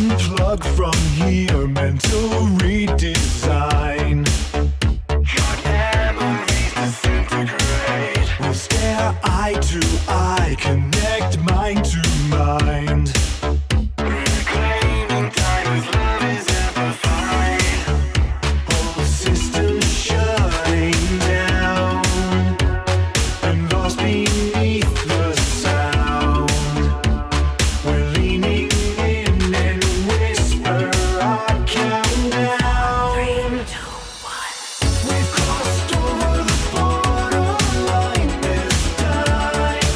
unplug from here, mental redesign. Your memories disintegrate. We'll stare eye to eye, connect mind to mind. Reclaiming time as love is amplified. Whole system shutting down and lost beneath the sound. We're leaning in and whisper our countdown. 3, 2, 1. We've crossed over the borderline this time.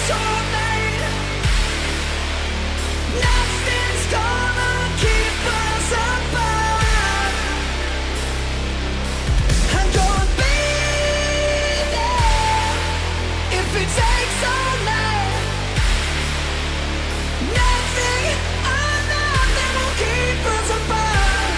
soulmate. Nothing's gonna keep us apart. I'm gonna be there if it takes all night. Nothing, oh, nothing will keep us apart.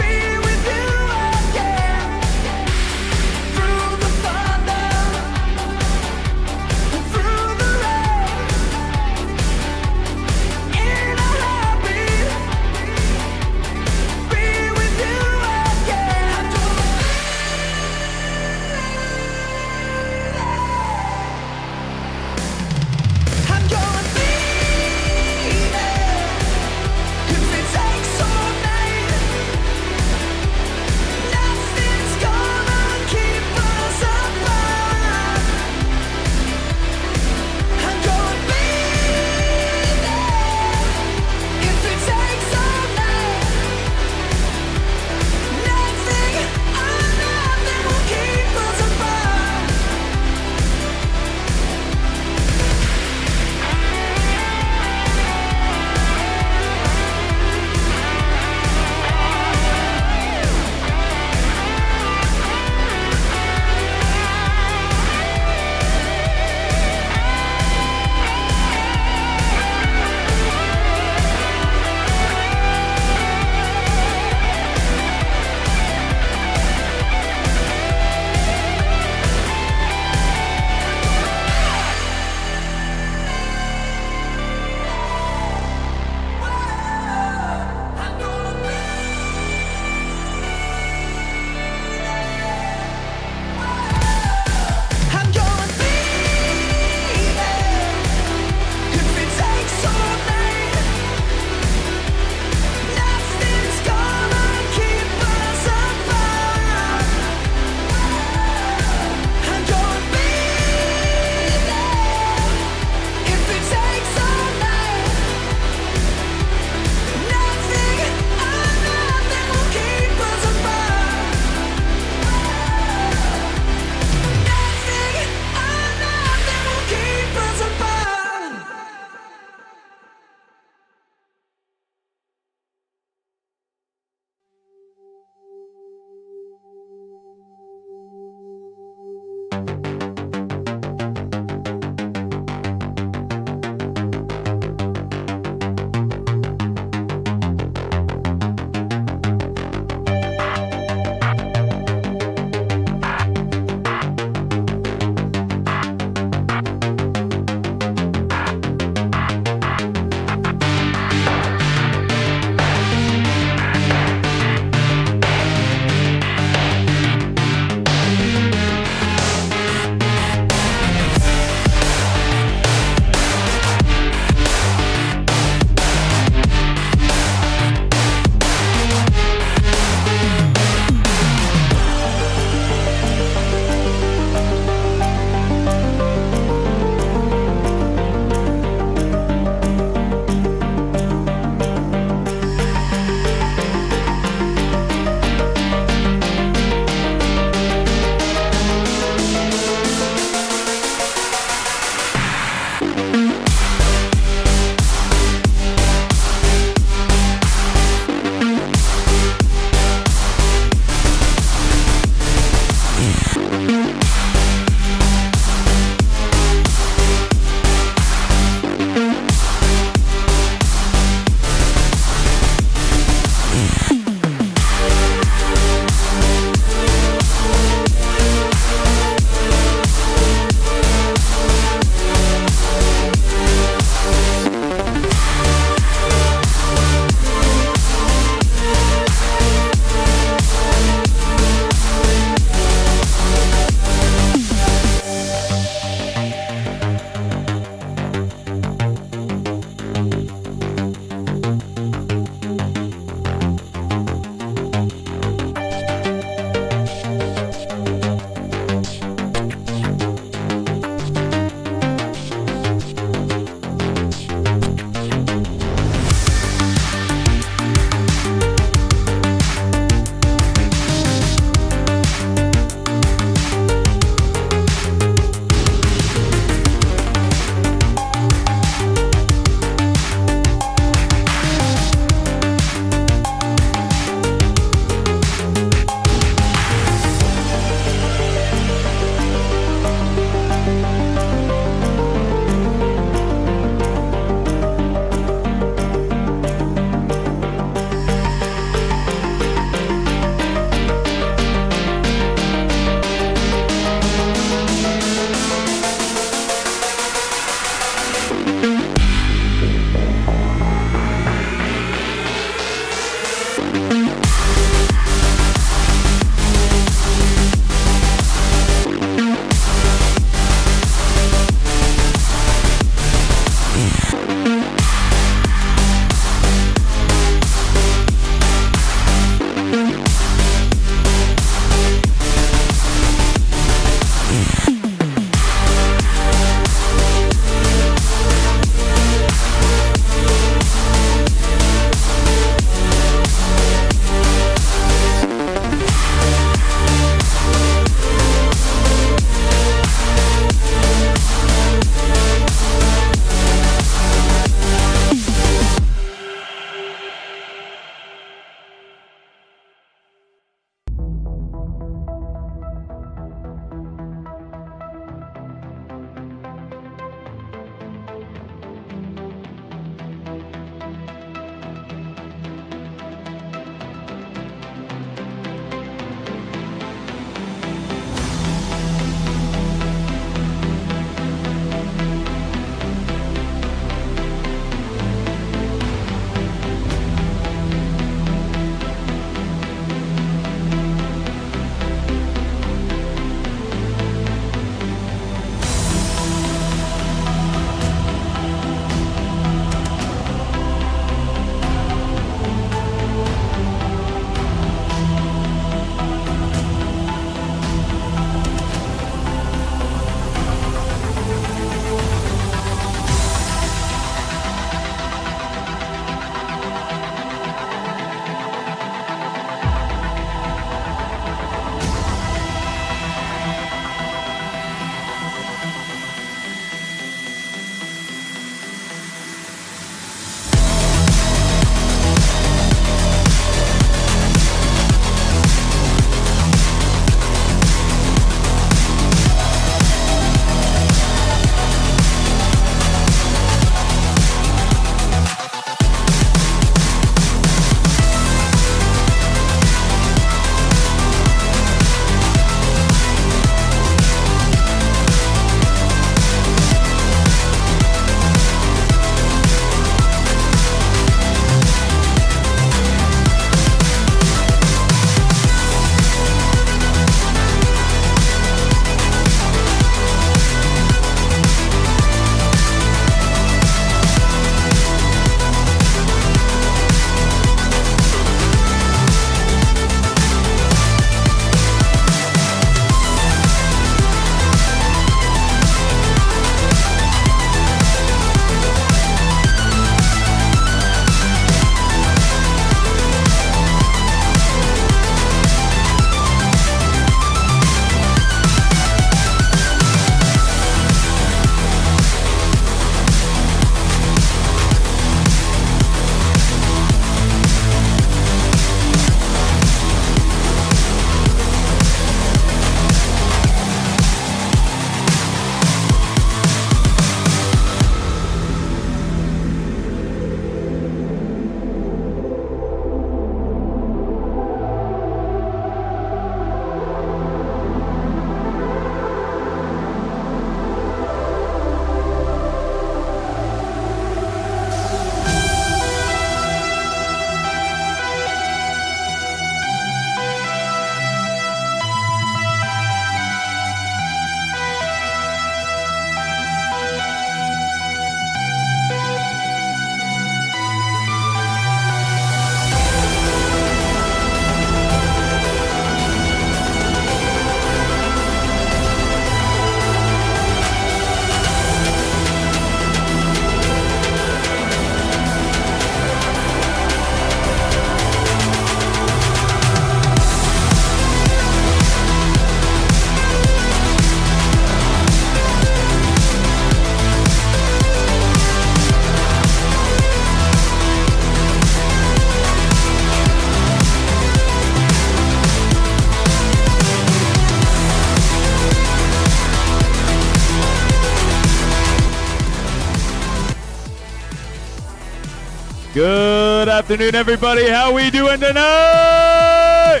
Good afternoon, everybody. How we doing tonight?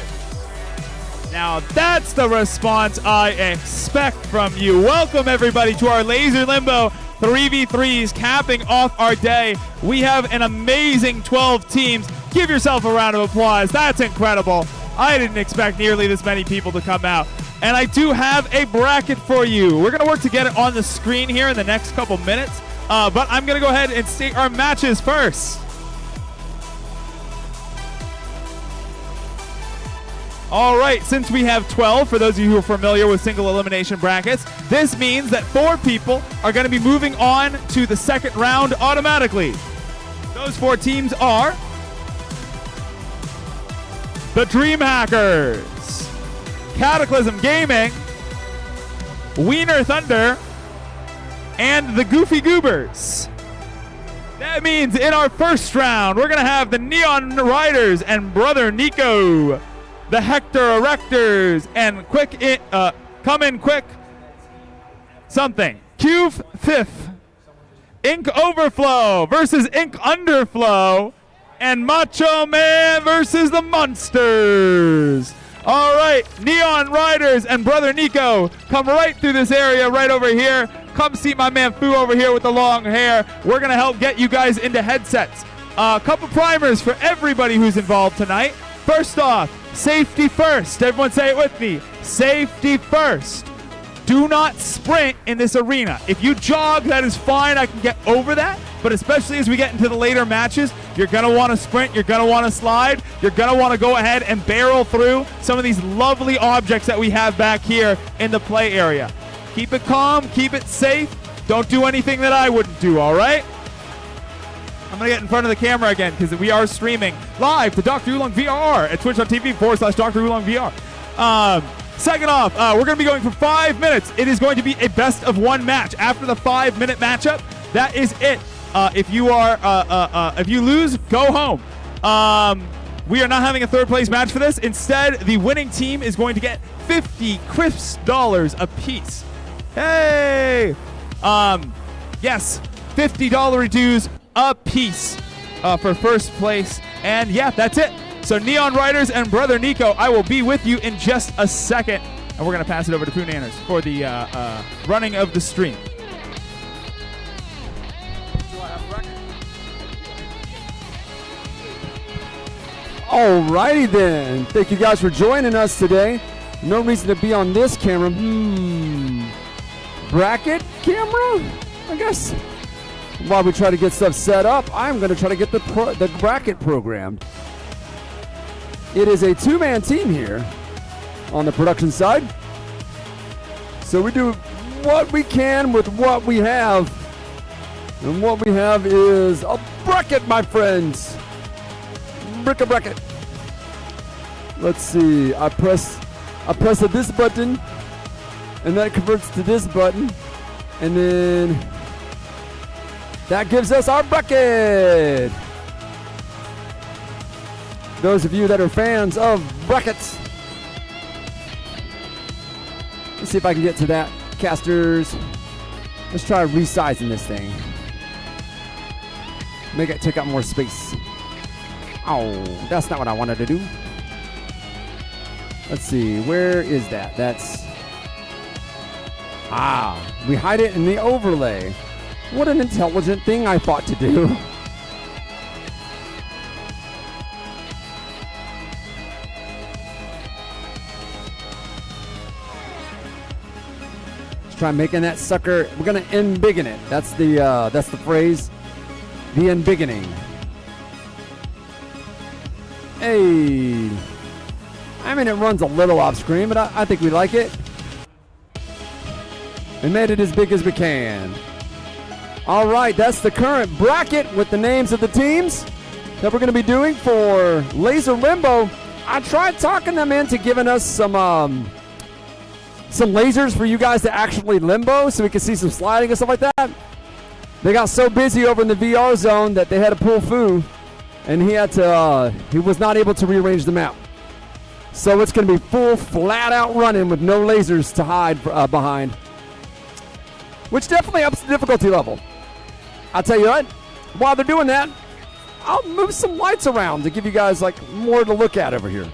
Now that's the response I expect from you. Welcome, everybody, to our Laser Limbo 3v3s capping off our day. We have an amazing 12 teams. Give yourself a round of applause. That's incredible. I didn't expect nearly this many people to come out. And I do have a bracket for you. We're going to work to get it on the screen here in the next couple minutes. But I'm going to go ahead and state our matches first. All right, since we have 12, for those of you who are familiar with single elimination brackets, this means that 4 people are going to be moving on to the second round automatically. Those 4 teams are the DreamHackers, Cataclysm Gaming, Wiener Thunder, and the Goofy Goobers. That means in our first round, we're going to have the Neon Riders and Brother Nico, the Hector Erectors, and Come In Quick something. Cube Fifth, Ink Overflow versus Ink Underflow, and Macho Man versus the Monsters. All right, Neon Riders and Brother Nico, come right through this area right over here. Come see my man Fu over here with the long hair. We're going to help get you guys into headsets. A couple primers for everybody who's involved tonight. First off, safety first. Everyone say it with me. Safety first. Do not sprint in this arena. If you jog, that is fine. I can get over that. But especially as we get into the later matches, you're going to want to sprint. You're going to want to slide. You're going to want to go ahead and barrel through some of these lovely objects that we have back here in the play area. Keep it calm. Keep it safe. Don't do anything that I wouldn't do, all right? I'm going to get in front of the camera again because we are streaming live to Dr. Oolong VR at twitch.tv/Dr. Oolong VR. Second off, we're going to be going for 5 minutes. It is going to be a best of 1 match. After the 5-minute matchup, that is it. If you lose, go home. We are not having a third place match for this. Instead, the winning team is going to get $50 crisp apiece. Hey! Yes, $50 dues a piece for first place. And yeah, that's it. So Neon Riders and Brother Nico, I will be with you in just a second. And we're going to pass it over to Poonanners for the running of the stream. Alrighty then. Thank you guys for joining us today. No reason to be on this camera. Bracket camera? I guess. While we try to get stuff set up, I'm going to try to get the bracket programmed. It is a 2-man team here on the production side. So we do what we can with what we have. And what we have is a bracket, my friends. Bracket. Let's see. I press this button, and that converts to this button, and then that gives us our bracket. Those of you that are fans of brackets, let's see if I can get to that. Casters, let's try resizing this thing. Make it take up more space. Oh, that's not what I wanted to do. Let's see, where is that? We hide it in the overlay. What an intelligent thing I thought to do. Let's try making that sucker. We're gonna embiggen it. That's the phrase. The embiggening. Hey. I mean, it runs a little off screen, but I think we like it. We made it as big as we can. All right, that's the current bracket with the names of the teams that we're going to be doing for Laser Limbo. I tried talking them into giving us some lasers for you guys to actually limbo so we can see some sliding and stuff like that. They got so busy over in the VR zone that they had to pull Fu, and he was not able to rearrange the map. So it's going to be full, flat-out running with no lasers to hide behind, which definitely ups the difficulty level. I'll tell you what, while they're doing that, I'll move some lights around to give you guys like more to look at over here.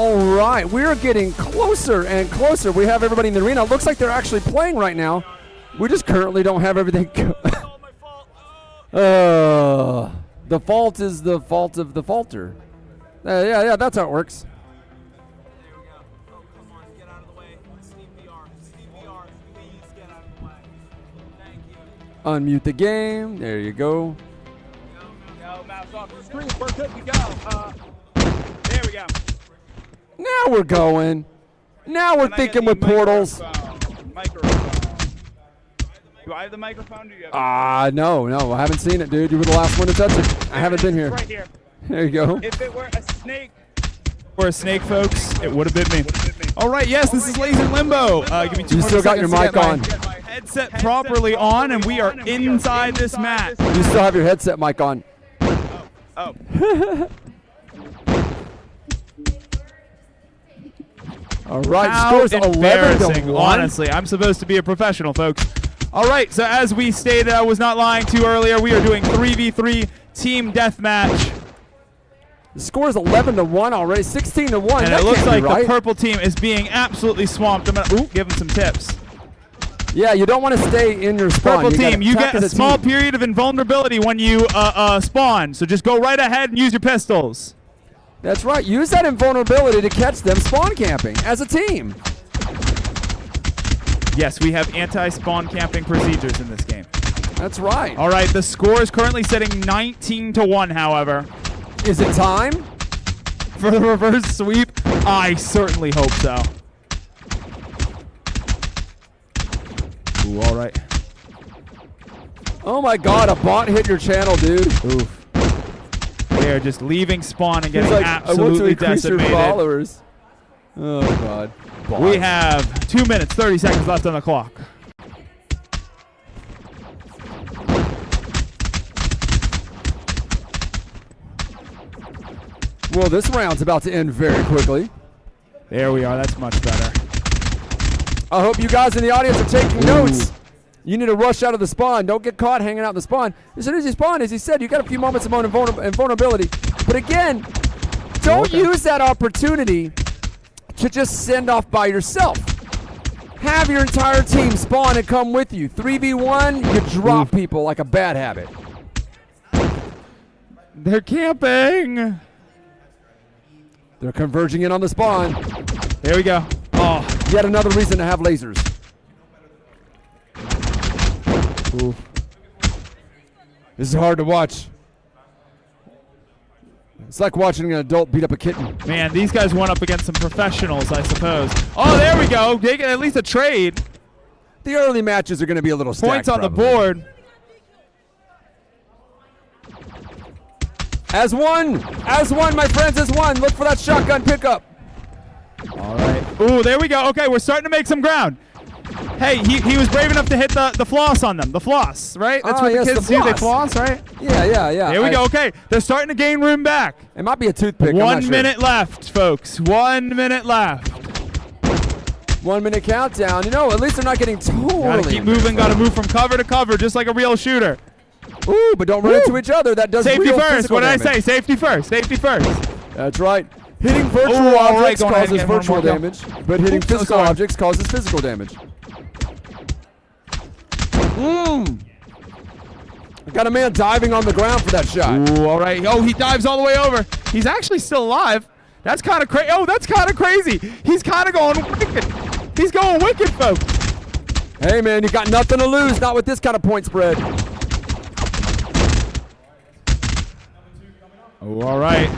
All right, we're getting closer and closer. We have everybody in the arena. Looks like they're actually playing right now. We just currently don't have everything. The fault is the fault of the faulter. Yeah, that's how it works. There we go. Oh, come on, get out of the way. Steve VR, please get out of the way. Thank you. Unmute the game. There you go. Go, mouse off the screen. We're good to go. There we go. Now we're going. Now we're Can I get thinking the with portals. Microphone. Do I have the microphone? Or do you have No, I haven't seen it, dude. You were the last one to touch it. I haven't been here. Right here. There you go. If it were a snake. Or a snake, folks, it would have been me. All right, yes, this is Laser Limbo. Give me 2 You more still got your seconds to mic get my on. headset properly on, and we are inside this match. You still have your headset mic on. Oh. All right, How scores 11 embarrassing, to 1. honestly. I'm supposed to be a professional, folks. All right, so as we stated, I was not lying to you earlier. We are doing 3v3 team deathmatch. The score is 11 to 1 already, 16 to 1. And That it looks can't be like right. the purple team is being absolutely swamped. I'm going to give them some tips. Yeah, you don't want to stay in your spawn. Purple gotta team, you attack get a as small team. period of invulnerability when you spawn. So just go right ahead and use your pistols. That's right. Use that invulnerability to catch them spawn camping as a team. Yes, we have anti-spawn camping procedures in this game. That's right. All right, the score is currently sitting 19 to 1, however. Is it time? For the reverse sweep, I certainly hope so. Ooh, all right. Oh my God, a bot hit your channel, dude. Oof. They are just leaving spawn and He's getting like, I want to absolutely increase your decimated. followers. Oh God. Bots. We have 2 minutes, 30 seconds left on the clock. Well, this round's about to end very quickly. There we are. That's much better. I hope you guys in the audience are taking notes. You need to rush out of the spawn. Don't get caught hanging out in the spawn. As soon as you spawn, as he said, you got a few moments of invulnerability. But again, don't use that opportunity to just send off by yourself. Have your entire team spawn and come with you. 3v1, you drop people like a bad habit. They're camping. They're converging in on the spawn. There we go. Oh. Yet another reason to have lasers. Ooh. This is hard to watch. It's like watching an adult beat up a kitten. Man, these guys went up against some professionals, I suppose. Oh, there we go. They get at least a trade. The early matches are going to be a little stacked. Points on the probably. board. As one, my friends, as one. Look for that shotgun pickup. All right. Ooh, there we go. Okay, we're starting to make some ground. Hey, he was brave enough to hit the floss on them. The floss, right? That's what yes, the kids the do. They floss. floss, right? Yeah. There we go. Okay, they're starting to gain room back. It might be a toothpick. I'm not 1 sure. minute left, folks. 1 minute left. 1 minute countdown. You know, at least they're not getting totally. Gotta keep moving. Gotta move from cover to cover, just like a real shooter. Ooh, but don't run into each other. That does Safety real first. physical What did I damage. say? Safety first. Safety first. That's right. Hitting virtual Ooh, all right, objects go ahead and causes get one virtual more kill. damage, but hitting Oops, physical sorry. objects causes physical damage. I got a man diving on the ground for that shot. Ooh, all right. Oh, he dives all the way over. He's actually still alive. That's kind of crazy. Oh, that's kind of crazy. He's kind of going wicked. He's going wicked, folks. Hey, man, you got nothing to lose. Not with this kind of point spread. Oh, all right.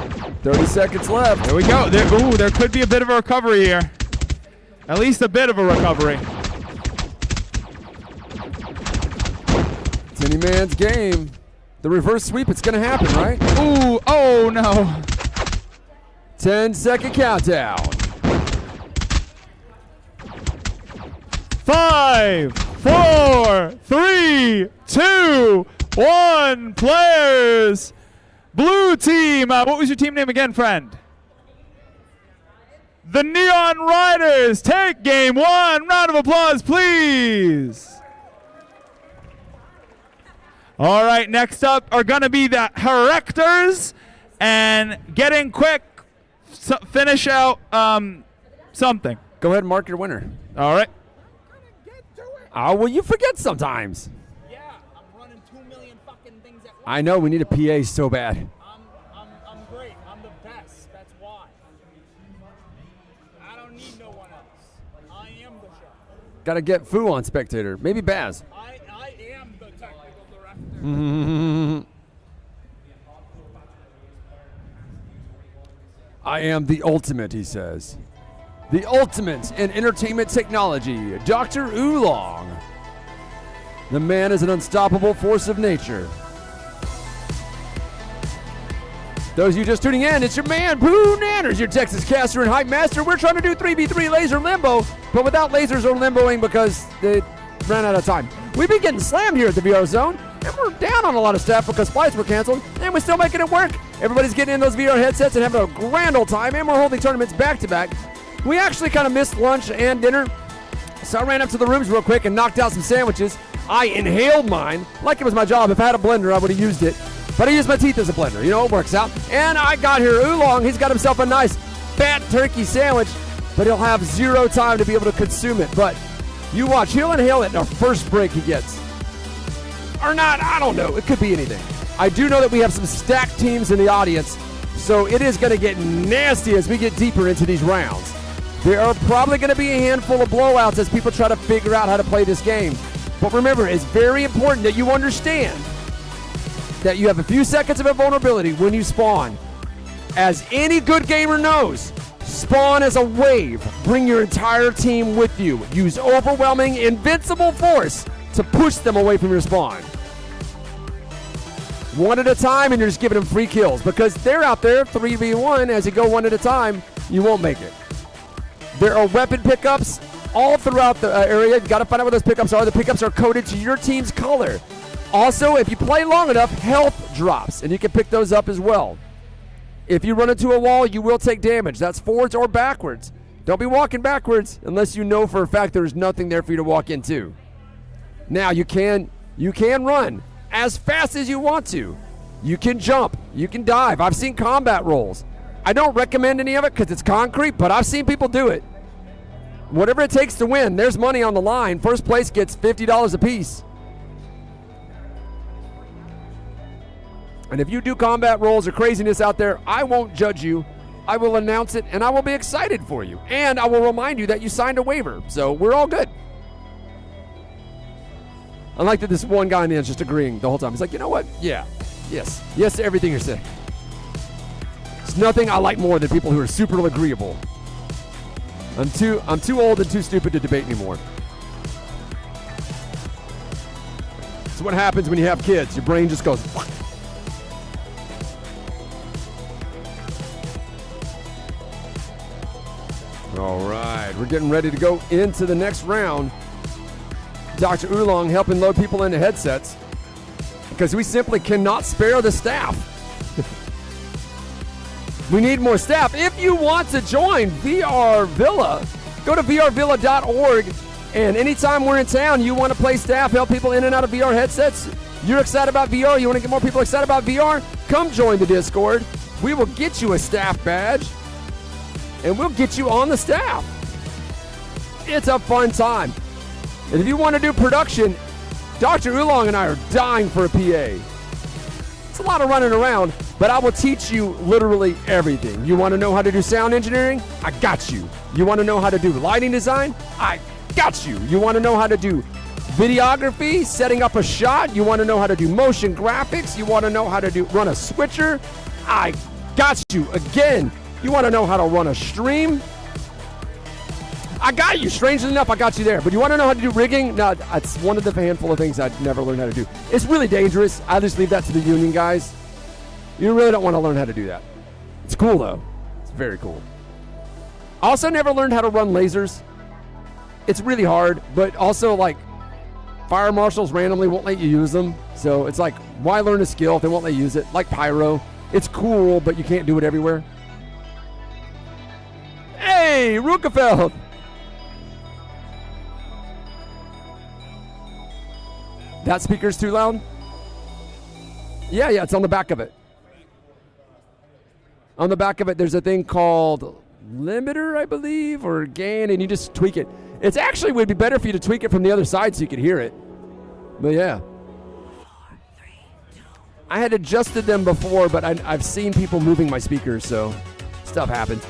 30 seconds left. There we go. There could be a bit of a recovery here. At least a bit of a recovery. It's any man's game. The reverse sweep, it's going to happen, right? Ooh, oh no. 10-second countdown. 5, 4, 3, 2, 1. Players. Blue team. What was your team name again, friend? The Neon Riders take game 1. Round of applause, please. All right, next up are going to be the Herrectors. And getting quick, finish out something. Go ahead and mark your winner. All right. Oh, well, you forget sometimes. Yeah, I'm running 2 million fucking things at once. I know, we need a PA so bad. I'm great. I'm the best. That's why. I don't need no one else. I am the show. Got to get Fu on spectator. Maybe Baz. I am the technical director. I am the ultimate, he says. The ultimate in entertainment technology, Dr. Oolong. The man is an unstoppable force of nature. Those of you just tuning in, it's your man, Pooh Nanners, your Texas caster and hype master. We're trying to do 3v3 laser limbo, but without lasers or limboing because they ran out of time. We've been getting slammed here at the VR Zone, and we're down on a lot of stuff because flights were canceled, and we're still making it work. Everybody's getting in those VR headsets and having a grand old time, and we're holding tournaments back-to-back. We actually kind of missed lunch and dinner, so I ran up to the rooms real quick and knocked out some sandwiches. I inhaled mine like it was my job. If I had a blender, I would have used it. But I used my teeth as a blender. You know, it works out. And I got here Oolong. He's got himself a nice fat turkey sandwich, but he'll have zero time to be able to consume it. But you watch. He'll inhale it in the first break he gets. Or not, I don't know. It could be anything. I do know that we have some stacked teams in the audience, so it is going to get nasty as we get deeper into these rounds. There are probably going to be a handful of blowouts as people try to figure out how to play this game. But remember, it's very important that you understand that you have a few seconds of invulnerability when you spawn. As any good gamer knows, spawn as a wave. Bring your entire team with you. Use overwhelming, invincible force to push them away from your spawn. One at a time, and you're just giving them free kills because they're out there 3v1. As you go one at a time, you won't make it. There are weapon pickups all throughout the area. You've got to find out what those pickups are. The pickups are coded to your team's color. Also, if you play long enough, health drops, and you can pick those up as well. If you run into a wall, you will take damage. That's forwards or backwards. Don't be walking backwards unless you know for a fact there's nothing there for you to walk into. Now, you can run as fast as you want to. You can jump. You can dive. I've seen combat rolls. I don't recommend any of it because it's concrete, but I've seen people do it. Whatever it takes to win, there's money on the line. First place gets $50 a piece. And if you do combat rolls or craziness out there, I won't judge you. I will announce it, and I will be excited for you. And I will remind you that you signed a waiver, so we're all good. I like that this one guy in the end is just agreeing the whole time. He's like, you know what? Yeah. Yes. Yes to everything you're saying. There's nothing I like more than people who are super agreeable. I'm too old and too stupid to debate anymore. It's what happens when you have kids. Your brain just goes. All right, we're getting ready to go into the next round. Dr. Oolong helping load people into headsets because we simply cannot spare the staff. We need more staff. If you want to join VR Villa, go to vrvilla.org, and anytime we're in town, you want to play staff, help people in and out of VR headsets, you're excited about VR, you want to get more people excited about VR, come join the Discord. We will get you a staff badge, and we'll get you on the staff. It's a fun time. And if you want to do production, Dr. Oolong and I are dying for a PA. It's a lot of running around, but I will teach you literally everything. You want to know how to do sound engineering? I got you. You want to know how to do lighting design? I got you. You want to know how to do videography, setting up a shot? You want to know how to do motion graphics? You want to know how to run a switcher? I got you. Again, you want to know how to run a stream? I got you. Strangely enough, I got you there. But you want to know how to do rigging? No, it's one of the handful of things I'd never learned how to do. It's really dangerous. I just leave that to the union guys. You really don't want to learn how to do that. It's cool, though. It's very cool. Also never learned how to run lasers. It's really hard, but also, like, fire marshals randomly won't let you use them. So it's like, why learn a skill if they won't let you use it? Like pyro. It's cool, but you can't do it everywhere. Hey, Rukefeld! That speaker's too loud? Yeah, it's on the back of it. On the back of it, there's a thing called limiter, I believe, or gain, and you just tweak it. It's actually would be better for you to tweak it from the other side so you could hear it. But yeah. I had adjusted them before, but I've seen people moving my speakers, so stuff happens.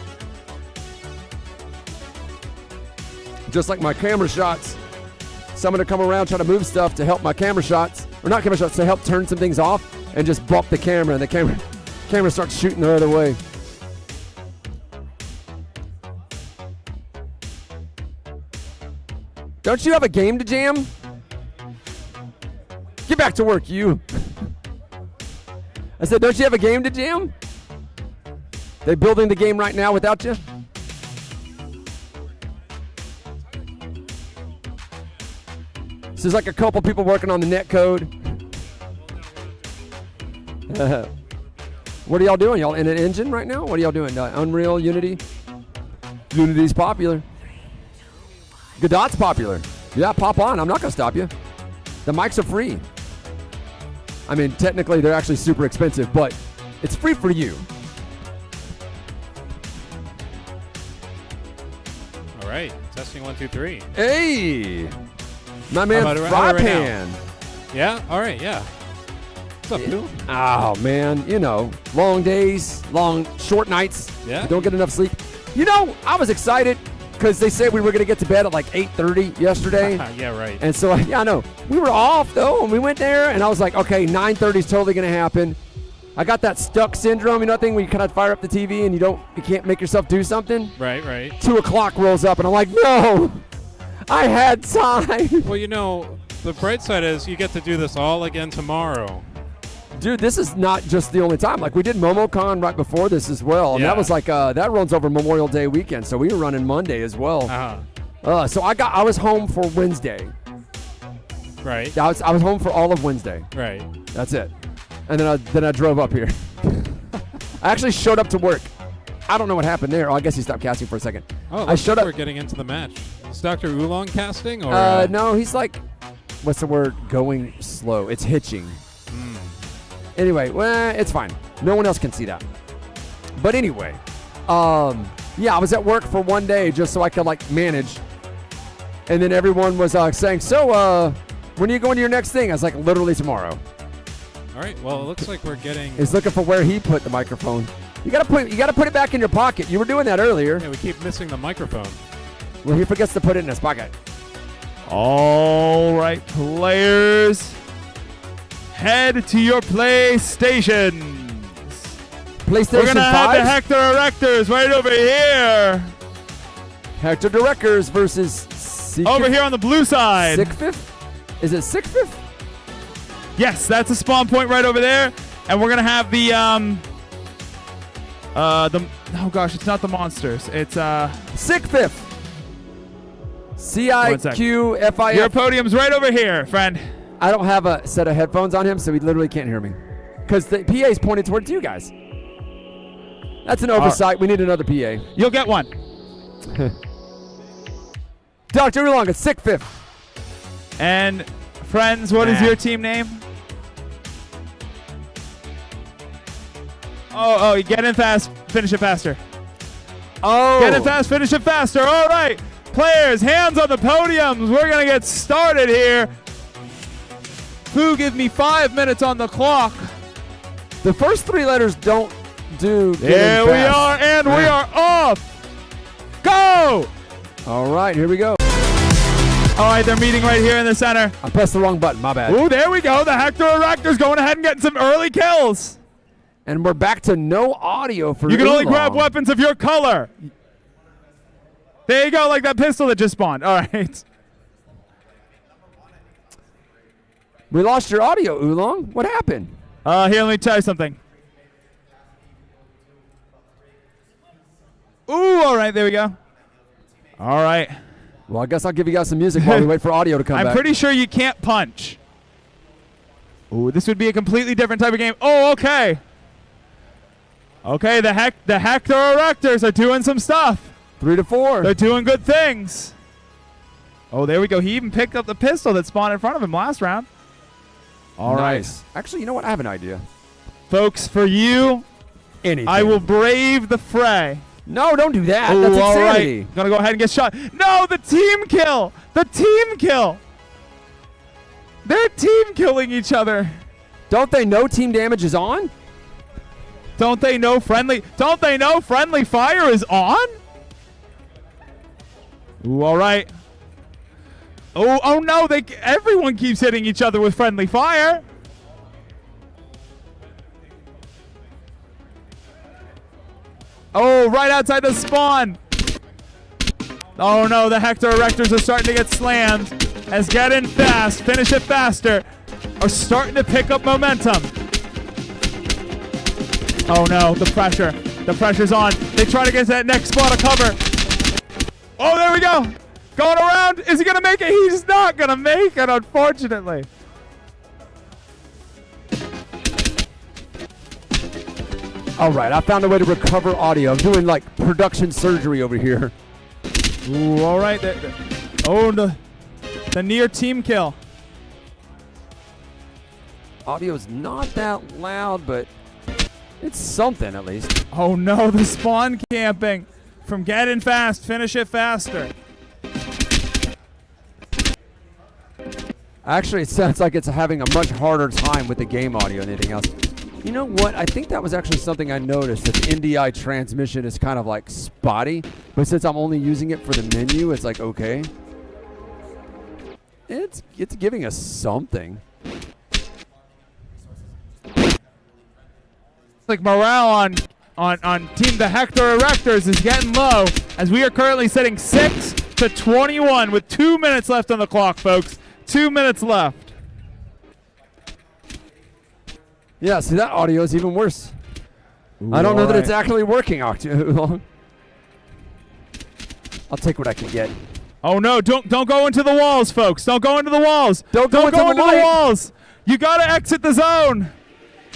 Just like my camera shots. Someone to come around trying to move stuff to help my camera shots, or not camera shots, to help turn some things off, and just bump the camera, and the camera starts shooting the other way. Don't you have a game to jam? Get back to work, you. I said, don't you have a game to jam? They building the game right now without you? So there's like a couple people working on the net code. What are y'all doing? Y'all in an engine right now? What are y'all doing? Unreal, Unity? Unity's popular. Godot's popular. Yeah, pop on. I'm not going to stop you. The mics are free. I mean, technically, they're actually super expensive, but it's free for you. All right. Testing 1, 2, 3. Hey! My man, How about Fry right Pan. Yeah? All right, yeah. What's up, dude? Oh, man. You know, long days, short nights. Yeah. You don't get enough sleep. You know, I was excited because they said we were going to get to bed at like 8:30 yesterday. Yeah, right. And so, yeah, I know. We were off, though, and we went there, and I was like, okay, 9:30 is totally going to happen. I got that stuck syndrome, you know, thing where you kind of fire up the TV and you can't make yourself do something. Right. 2 o'clock rolls up, and I'm like, no, I had time. Well, you know, the bright side is you get to do this all again tomorrow. Dude, this is not just the only time. Like, we did MomoCon right before this as well, and Yeah. that was like that runs over Memorial Day weekend, so we were running Monday as well. So I was home for Wednesday. Right. I was home for all of Wednesday. Right. That's it. And then I drove up here. I actually showed up to work. I don't know what happened there. Oh, I guess he stopped casting for a second. Oh, I showed up. We're getting into the match. Is Dr. Oolong casting? Or No, he's like, what's the word? Going slow. It's hitching. Anyway, well, it's fine. No one else can see that. But anyway, yeah, I was at work for one day just so I could like manage. And then everyone was saying, so when are you going to your next thing? I was like, literally tomorrow. All right. Well, it looks like we're getting. He's looking for where he put the microphone. You gotta put it back in your pocket. You were doing that earlier. Yeah, we keep missing the microphone. Well, he forgets to put it in his pocket. All right, players, head to your PlayStations. PlayStation We're gonna 5? have the Hector Erectors right over here. Hector Directors versus Over here on the blue side. Sickfifth? Is it Sickfifth? Yes, that's a spawn point right over there, and we're gonna have the oh gosh, it's not the monsters. It's Sickfifth. C-I-Q-F-I-F. Your podium's right over here, friend. I don't have a set of headphones on him, so he literally can't hear me. Because the PA is pointed towards you guys. That's an oversight. We need another PA. You'll get one. Dr. Oolong, it's Sickfifth. And friends, what is your team name? Oh, you get in fast, finish it faster. Oh. Get in fast, finish it faster. All right. Players, hands on the podiums. We're going to get started here. Who give me 5 minutes on the clock? The first 3 letters don't do. There we are, and we are off. Go! All right, here we go. All right, they're meeting right here in the center. I pressed the wrong button, my bad. Ooh, there we go. The Hector Erector's going ahead and getting some early kills. And we're back to no audio for You can only Oolong. grab weapons of your color. There you go, like that pistol that just spawned. All right. We lost your audio, Oolong. What happened? Here, let me tell you something. Ooh, all right, there we go. All right. Well, I guess I'll give you guys some music while we wait for audio to come back. I'm pretty sure you can't punch. Ooh, this would be a completely different type of game. Oh, okay. Okay, the Hector Erectors are doing some stuff. 3 to 4. They're doing good things. Oh, there we go. He even picked up the pistol that spawned in front of him last round. All right. Nice. Actually, you know what? I have an idea. Folks, for you, anything. I will brave the fray. No, don't do that. Ooh, That's all insanity. right. Gonna go ahead and get shot. No, the team kill. The team kill. They're team killing each other. Don't they know team damage is on? Don't they know friendly fire is on? Ooh, all right. Oh no, everyone keeps hitting each other with friendly fire. Oh, right outside the spawn. Oh no, the Hector Erectors are starting to get slammed as Get In Fast, Finish It Faster are starting to pick up momentum. Oh no, the pressure. The pressure's on. They try to get to that next spot of cover. Oh, there we go. Going around. Is he going to make it? He's not going to make it, unfortunately. All right, I found a way to recover audio. I'm doing like production surgery over here. Ooh, all right. Oh, the near team kill. Audio's not that loud, but it's something at least. Oh no, the spawn camping from Get In Fast, Finish It Faster. Actually, it sounds like it's having a much harder time with the game audio than anything else. You know what? I think that was actually something I noticed, that the NDI transmission is kind of like spotty, but since I'm only using it for the menu, it's like, okay. It's giving us something. Like morale on Team the Hector Erectors is getting low as we are currently sitting 6-21 with 2 minutes left on the clock, folks. 2 minutes left. Yeah, see, that audio is even worse. Ooh, I don't know that right. it's actually working. I'll take what I can get. Oh no, don't go into the walls, folks. Don't go into the walls. Don't go into the the light. walls. You gotta exit the zone,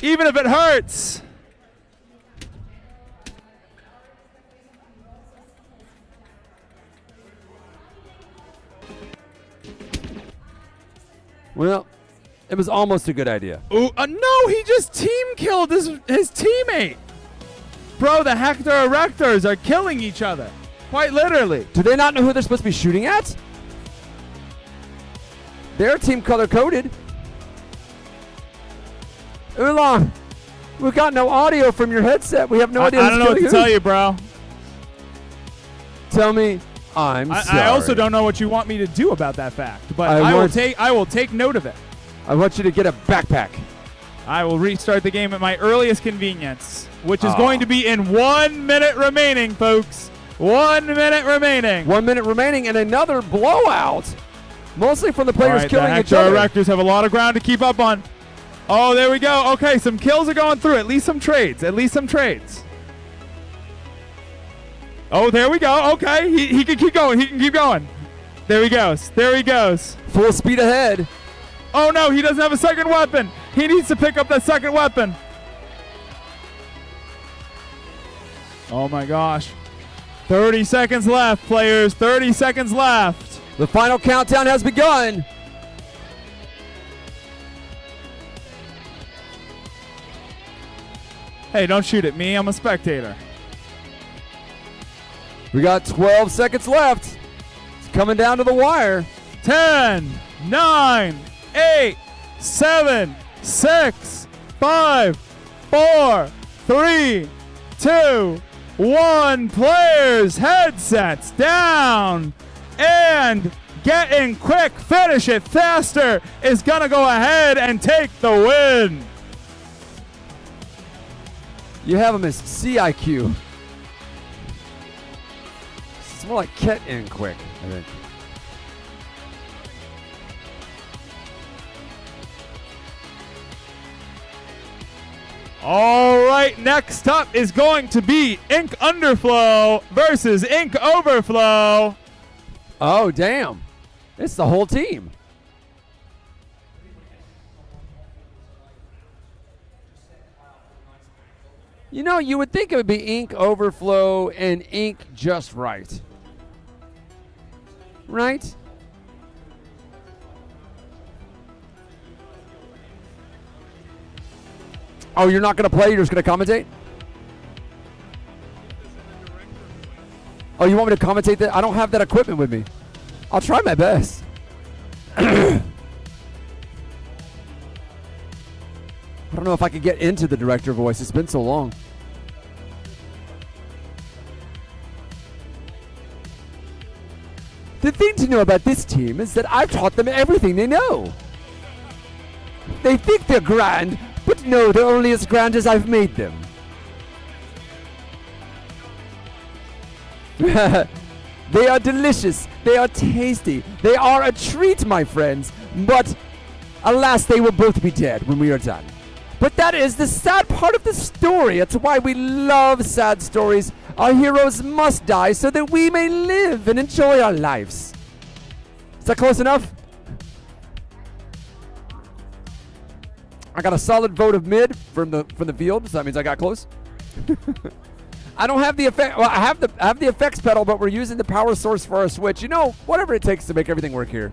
even if it hurts. Well, it was almost a good idea. Ooh, no, he just team killed his teammate. Bro, the Hector Erectors are killing each other. Quite literally. Do they not know who they're supposed to be shooting at? They're team color coded. Oolong, we've got no audio from your headset. We have no idea. I don't know what to tell you, bro. Tell me, I'm sorry. I also don't know what you want me to do about that fact, but I will take note of it. I want you to get a backpack. I will restart the game at my earliest convenience, which is going to be in 1 minute remaining, folks. 1 minute remaining. 1 minute remaining and another blowout. Mostly from the players killing each the other. Erectors have a lot of ground to keep up on. Oh, there we go. Okay, some kills are going through. At least some trades. Oh, there we go. Okay, he can keep going. There he goes. Full speed ahead. Oh no, he doesn't have a second weapon. He needs to pick up that second weapon. Oh my gosh. 30 seconds left, players. 30 seconds left. The final countdown has begun. Hey, don't shoot at me. I'm a spectator. We got 12 seconds left. It's coming down to the wire. 10, 9, 8, 7, 6, 5, 4, 3, 2, 1. Players, headsets down. And getting quick, finish it faster is going to go ahead and take the win. You have them as CIQ. It's more like Ket in quick, I think. All right, next up is going to be Ink Underflow versus Ink Overflow. Oh, damn. It's the whole team. You know, you would think it would be Ink Overflow and Ink Just Right. Right? Oh, you're not going to play? You're just going to commentate? Oh, you want me to commentate that? I don't have that equipment with me. I'll try my best. I don't know if I could get into the director voice. It's been so long. The thing to know about this team is that I've taught them everything they know. They think they're grand, but no, they're only as grand as I've made them. They are delicious. They are tasty. They are a treat, my friends. But alas, they will both be dead when we are done. But that is the sad part of the story. That's why we love sad stories. Our heroes must die so that we may live and enjoy our lives. Is that close enough? I got a solid vote of mid from the field, so that means I got close. I don't have the effect. Well, I have the effects pedal, but we're using the power source for our Switch. You know, whatever it takes to make everything work here.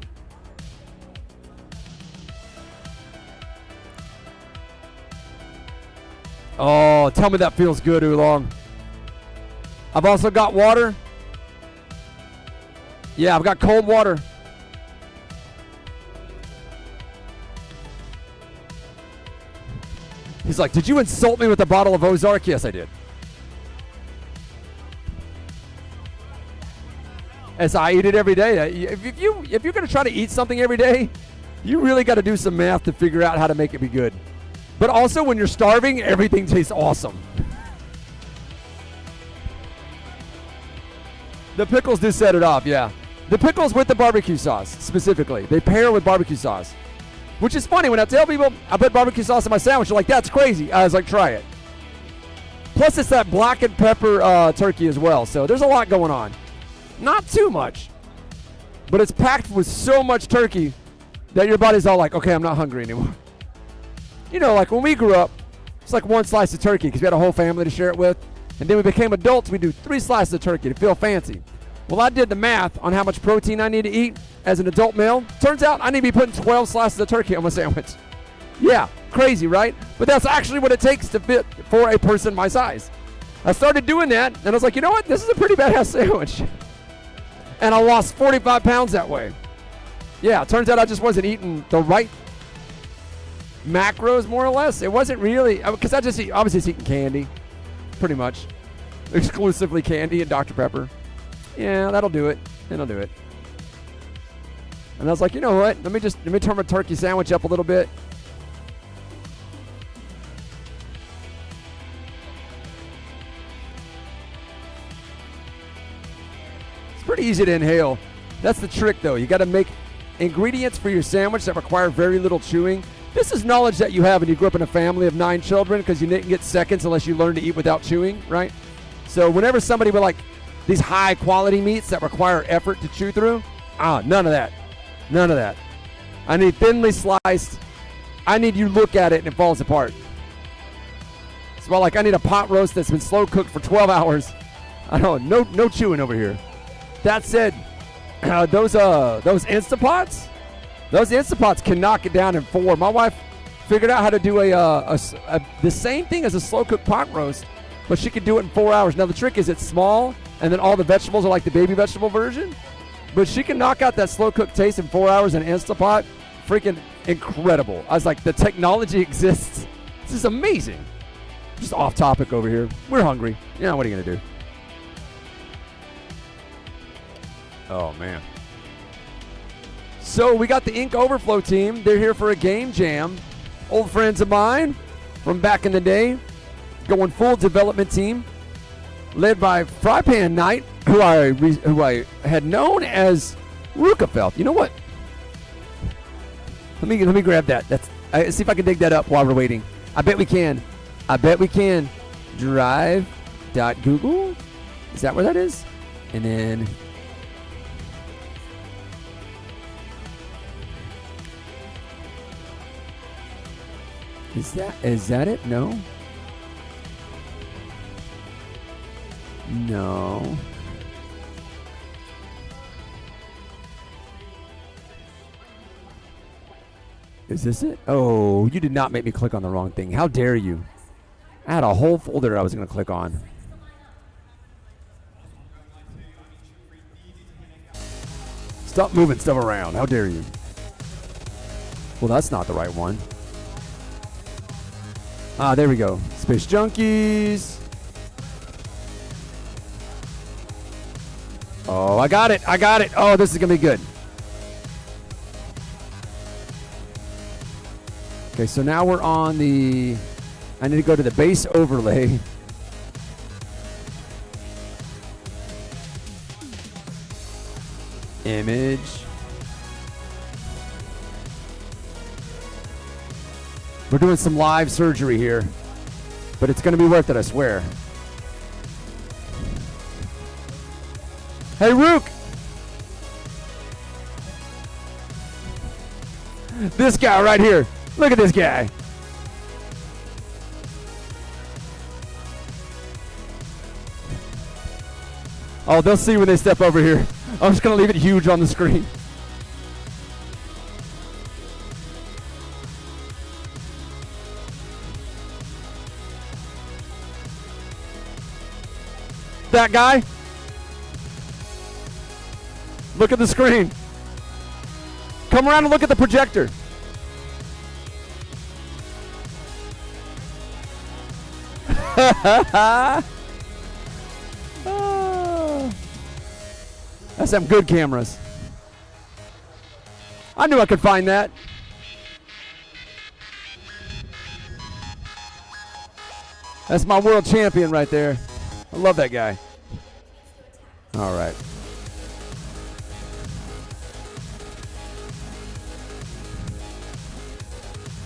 Oh, tell me that feels good, Oolong. I've also got water. Yeah, I've got cold water. He's like, did you insult me with a bottle of Ozark? Yes, I did. As I eat it every day. If you're going to try to eat something every day, you really got to do some math to figure out how to make it be good. But also, when you're starving, everything tastes awesome. The pickles do set it off, yeah. The pickles with the barbecue sauce, specifically. They pair with barbecue sauce. Which is funny. When I tell people I put barbecue sauce in my sandwich, they're like, that's crazy. I was like, try it. Plus, it's that black and pepper turkey as well. So there's a lot going on. Not too much. But it's packed with so much turkey that your body's all like, okay, I'm not hungry anymore. You know, like when we grew up, it's like one slice of turkey because we had a whole family to share it with. And then we became adults, we do 3 slices of turkey to feel fancy. Well, I did the math on how much protein I need to eat as an adult male. Turns out I need to be putting 12 slices of turkey on my sandwich. Yeah, crazy, right? But that's actually what it takes to fit for a person my size. I started doing that, and I was like, you know what? This is a pretty badass sandwich. And I lost 45 pounds that way. Yeah, it turns out I just wasn't eating the right macros, more or less. It wasn't really, because I was just eating candy, pretty much. Exclusively candy and Dr. Pepper. Yeah, that'll do it. It'll do it. And I was like, you know what? Let me turn my turkey sandwich up a little bit. It's pretty easy to inhale. That's the trick, though. You got to make ingredients for your sandwich that require very little chewing. This is knowledge that you have when you grew up in a family of 9 children, because you didn't get seconds unless you learn to eat without chewing, right? So whenever somebody with like these high quality meats that require effort to chew through, none of that. None of that. I need thinly sliced. I need you look at it and it falls apart. It's about like I need a pot roast that's been slow cooked for 12 hours. I don't know, no chewing over here. That said, those Instapots, can knock it down in 4. My wife figured out how to do the same thing as a slow cooked pot roast, but she could do it in 4 hours. Now the trick is it's small, and then all the vegetables are like the baby vegetable version. But she can knock out that slow cooked taste in 4 hours in Instapot. Freaking incredible. I was like, the technology exists. This is amazing. Just off topic over here. We're hungry. Yeah, what are you going to do? Oh, man. So we got the Ink Overflow team. They're here for a game jam. Old friends of mine from back in the day. Going full development team. Led by Frypan Knight, who I had known as Rookefelt. You know what? Let me grab that. See if I can dig that up while we're waiting. I bet we can. Drive.google. Is that where that is? And then is that it? No. No. Is this it? Oh, you did not make me click on the wrong thing. How dare you? I had a whole folder I was going to click on. Stop moving stuff around. How dare you? Well, that's not the right one. Ah, there we go. Space Junkies. Oh, I got it. I got it. Oh, this is going to be good. Okay, so now we're on the... I need to go to the base overlay. Image. We're doing some live surgery here, but it's going to be worth it, I swear. Hey, Rook! This guy right here. Look at this guy. Oh, they'll see when they step over here. I'm just going to leave it huge on the screen. That guy. Look at the screen. Come around and look at the projector. That's some good cameras. I knew I could find that. That's my world champion right there. I love that guy. All right.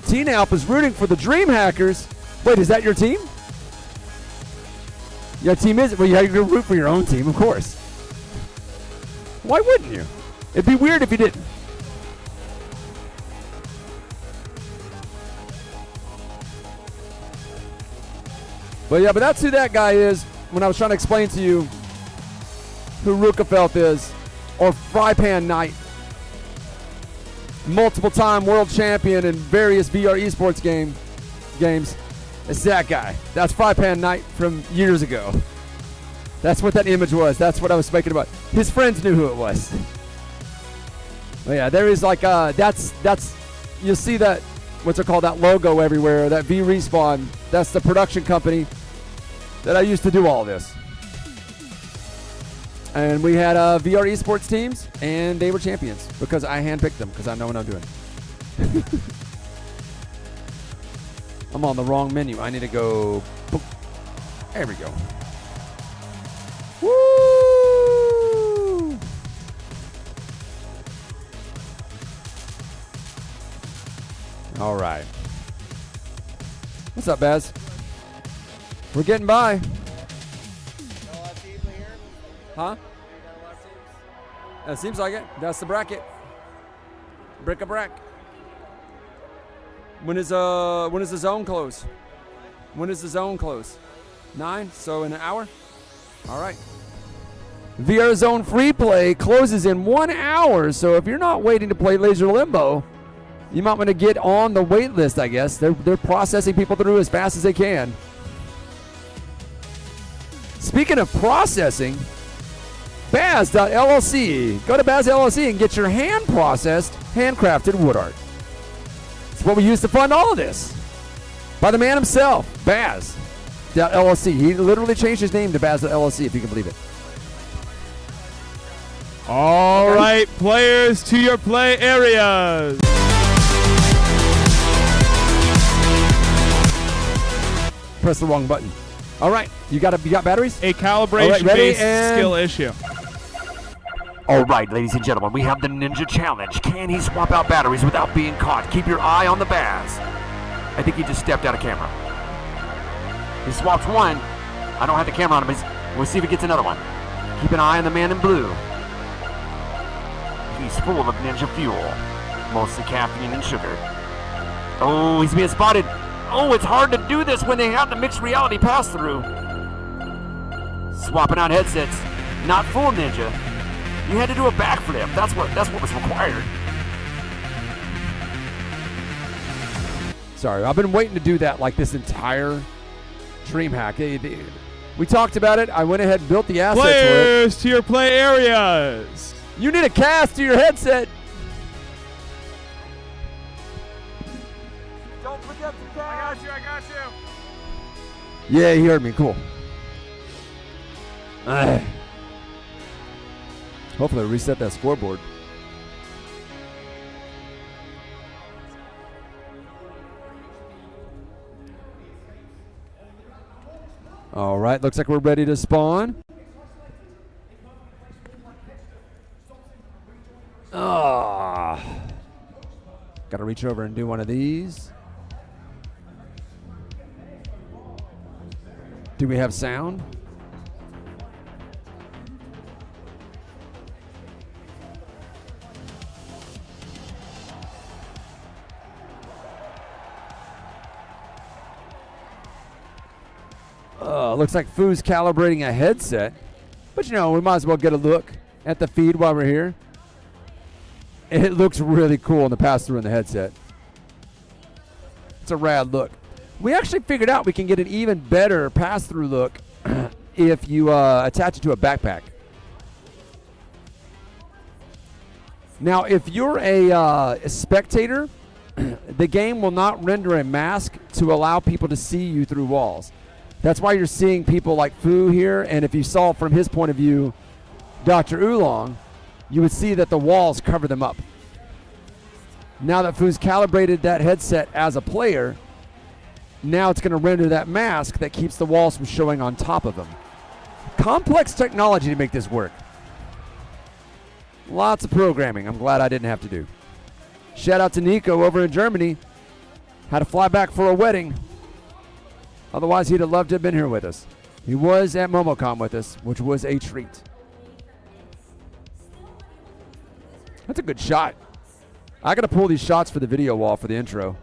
T-Nalp is rooting for the DreamHackers. Wait, is that your team? Your team is? Well, you have to root for your own team, of course. Why wouldn't you? It'd be weird if you didn't. But yeah, but that's who that guy is when I was trying to explain to you who Rookefelt is, or Frypan Knight. Multiple time world champion in various VR esports games. It's that guy. That's Frypan Knight from years ago. That's what that image was. That's what I was speaking about. His friends knew who it was. But yeah, there is like that's you'll see that, what's it called, that logo everywhere, that V Respawn. That's the production company that I used to do all this. And we had VR esports teams, and they were champions because I handpicked them because I know what I'm doing. I'm on the wrong menu. I need to go. Boop. There we go. Woo! All right. What's up, Baz? We're getting by. Huh? It seems like it. That's the bracket. Brick-a-brack. When is the zone close? When is the zone close? 9? So in an hour? All right. VR Zone Free Play closes in 1 hour. So if you're not waiting to play Laser Limbo, you might want to get on the wait list, I guess. They're processing people through as fast as they can. Speaking of processing, Baz.LLC. Go to Baz LLC and get your hand-processed, handcrafted wood art. It's what we use to fund all of this. By the man himself, Baz.LLC. He literally changed his name to Baz.LLC, if you can believe it. All right, players, to your play areas. Press the wrong button. All right, you got batteries? A calibration-based skill issue. All right, ladies and gentlemen, we have the Ninja Challenge. Can he swap out batteries without being caught? Keep your eye on the Baz. I think he just stepped out of camera. He swapped one. I don't have the camera on him. We'll see if he gets another one. Keep an eye on the man in blue. He's full of ninja fuel. Mostly caffeine and sugar. Oh, he's being spotted. Oh, it's hard to do this when they have the mixed reality pass-through. Swapping out headsets. Not full ninja. You had to do a backflip. That's what was required. Sorry, I've been waiting to do that like this entire DreamHack. We talked about it. I went ahead and built the assets for it. Players, to your play areas. You need a cast to your headset. Don't forget the cast. I got you. Yeah, he heard me. Cool. Alright. Hopefully I reset that scoreboard. All right, looks like we're ready to spawn. Ah. Got to reach over and do one of these. Do we have sound? Looks like Foo's calibrating a headset. But, you know, we might as well get a look at the feed while we're here. It looks really cool in the pass-through in the headset. It's a rad look. We actually figured out we can get an even better pass-through look if you attach it to a backpack. Now, if you're a spectator, the game will not render a mask to allow people to see you through walls. That's why you're seeing people like Fu here, and if you saw from his point of view, Dr. Oolong, you would see that the walls cover them up. Now that Fu's calibrated that headset as a player, now it's going to render that mask that keeps the walls from showing on top of them. Complex technology to make this work. Lots of programming I'm glad I didn't have to do. Shout out to Nico over in Germany. Had to fly back for a wedding. Otherwise, he'd have loved to have been here with us. He was at MomoCon with us, which was a treat. That's a good shot. I got to pull these shots for the video wall for the intro.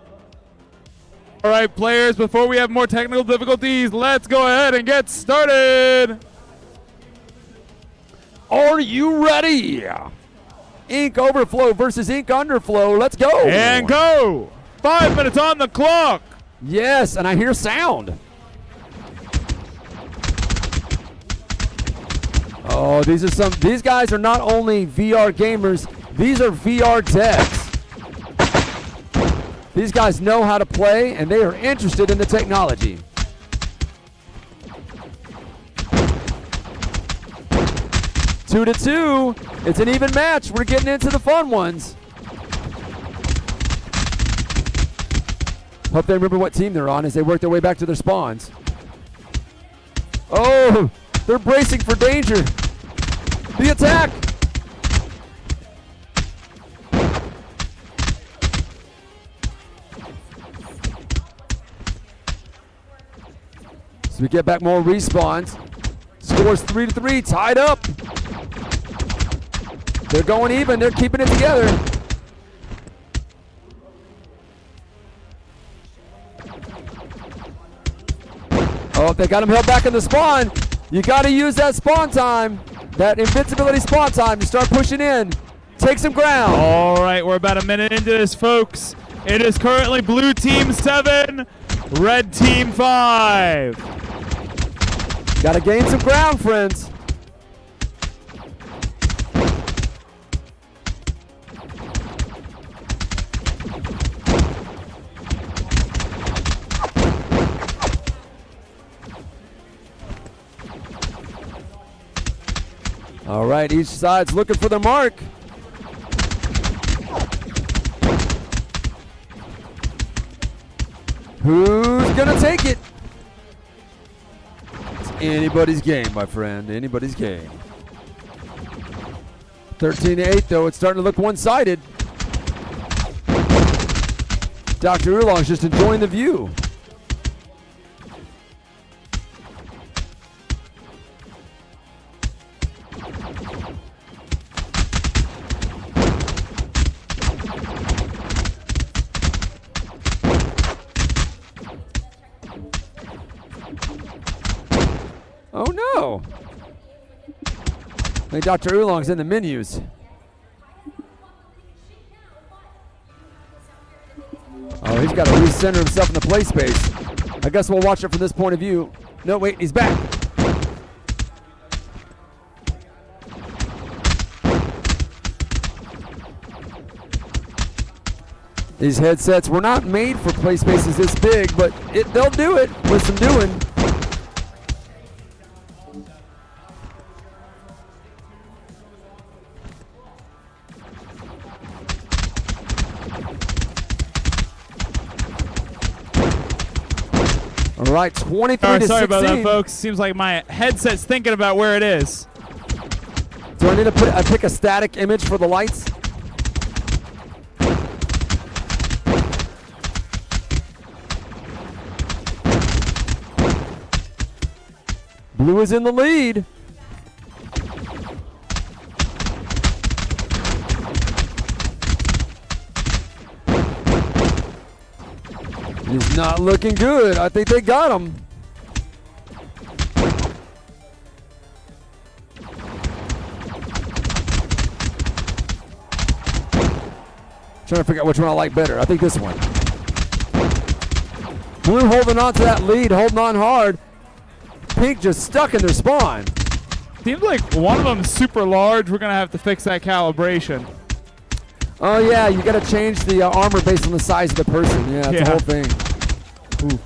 All right, players, before we have more technical difficulties, let's go ahead and get started. Are you ready? Ink Overflow versus Ink Underflow. Let's go. And go. 5 minutes on the clock. Yes, and I hear sound. Oh, these guys are not only VR gamers, these are VR techs. These guys know how to play, and they are interested in the technology. Two to two. It's an even match. We're getting into the fun ones. Hope they remember what team they're on as they work their way back to their spawns. Oh, they're bracing for danger. The attack. So we get back more respawns. Scores 3-3, tied up. They're going even. They're keeping it together. Oh, they got him held back in the spawn. You got to use that spawn time, that invincibility spawn time to start pushing in. Take some ground. All right, we're about a minute into this, folks. It is currently blue team 7, red team 5. Got to gain some ground, friends. All right, each side's looking for the mark. Who's gonna take it? It's anybody's game, my friend. Anybody's game. 13-8, though. It's starting to look one-sided. Dr. Oolong's just enjoying the view. Oh no! I think Dr. Oolong's in the menus. Oh, he's got to recenter himself in the play space. I guess we'll watch it from this point of view. No, wait, he's back. These headsets were not made for play spaces this big, but they'll do it with some doing. All right, 23 to 16. Sorry about that, folks. Seems like my headset's thinking about where it is. Do I need to pick a static image for the lights? Blue is in the lead. It is not looking good. I think they got him. Trying to figure out which one I like better. I think this one. Blue holding on to that lead, holding on hard. Pink just stuck in their spawn. Seems like one of them's super large. We're gonna have to fix that calibration. Oh yeah, you got to change the armor based on the size of the person. Yeah, that's the whole thing. Ooh.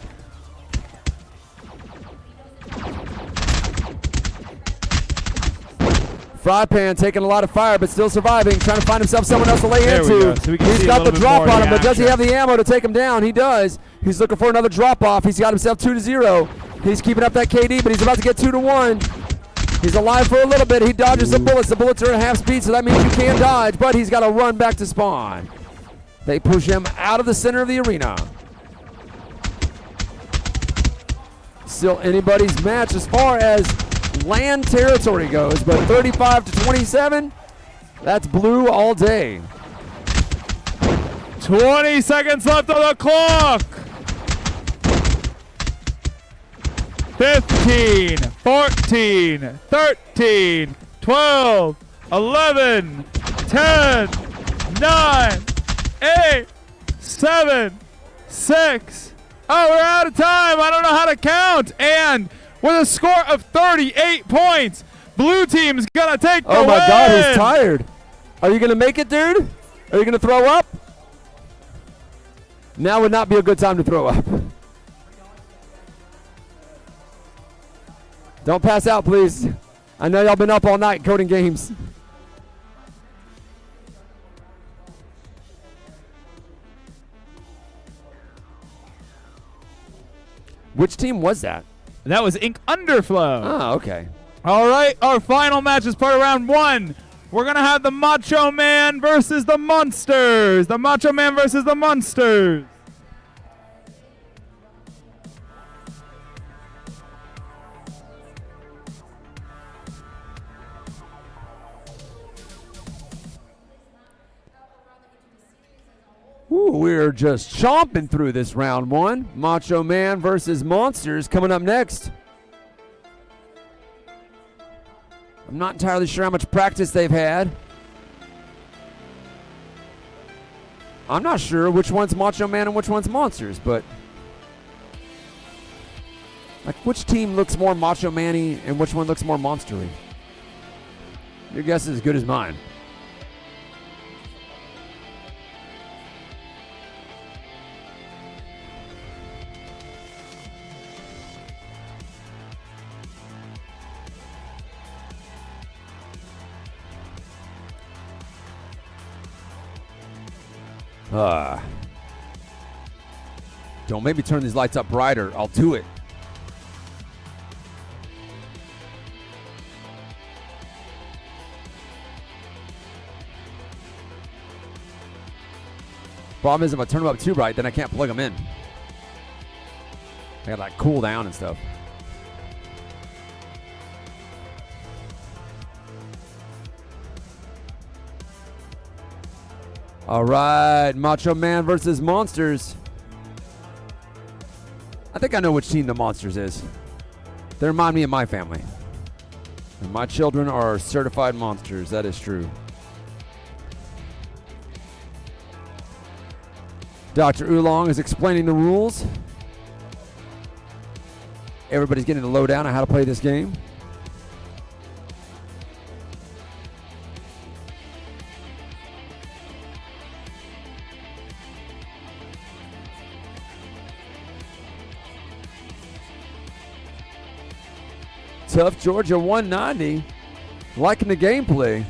Fry Pan taking a lot of fire, but still surviving, trying to find himself someone else to lay There we into. go. So we can He's see a got the little bit drop more on of him, the but does he action. have the ammo to take him down? He does. He's looking for another drop off. He's got himself 2-0. He's keeping up that KD, but he's about to get 2-1. He's alive for a little bit. He dodges the bullets. The bullets are at half speed, so that means you can't dodge, but he's got to run back to spawn. They push him out of the center of the arena. Still anybody's match as far as land territory goes, but 35 to 27, that's blue all day. 20 seconds left on the clock. 15, 14, 13, 12, 11, 10, 9, 8, 7, 6. Oh, we're out of time. I don't know how to count. And with a score of 38 points, blue team's going to take the win. Oh my God, he's tired. Are you going to make it, dude? Are you going to throw up? Now would not be a good time to throw up. Don't pass out, please. I know y'all been up all night coding games. Which team was that? That was Ink Underflow. Oh, okay. All right, our final match is part of round 1. We're going to have the Macho Man versus the Monsters. The Macho Man versus the Monsters. Ooh, we're just chomping through this round 1. Macho Man versus Monsters coming up next. I'm not entirely sure how much practice they've had. I'm not sure which one's Macho Man and which one's Monsters, but like which team looks more Macho Man-y and which one looks more monstery? Your guess is as good as mine. Don't maybe turn these lights up brighter. I'll do it. Problem is, if I turn them up too bright, then I can't plug them in. I gotta like cool down and stuff. All right, Macho Man versus Monsters. I think I know which team the Monsters is. They remind me of my family. And my children are certified monsters, that is true. Dr. Oolong is explaining the rules. Everybody's getting the lowdown on how to play this game. Tough Georgia 190. Liking the gameplay.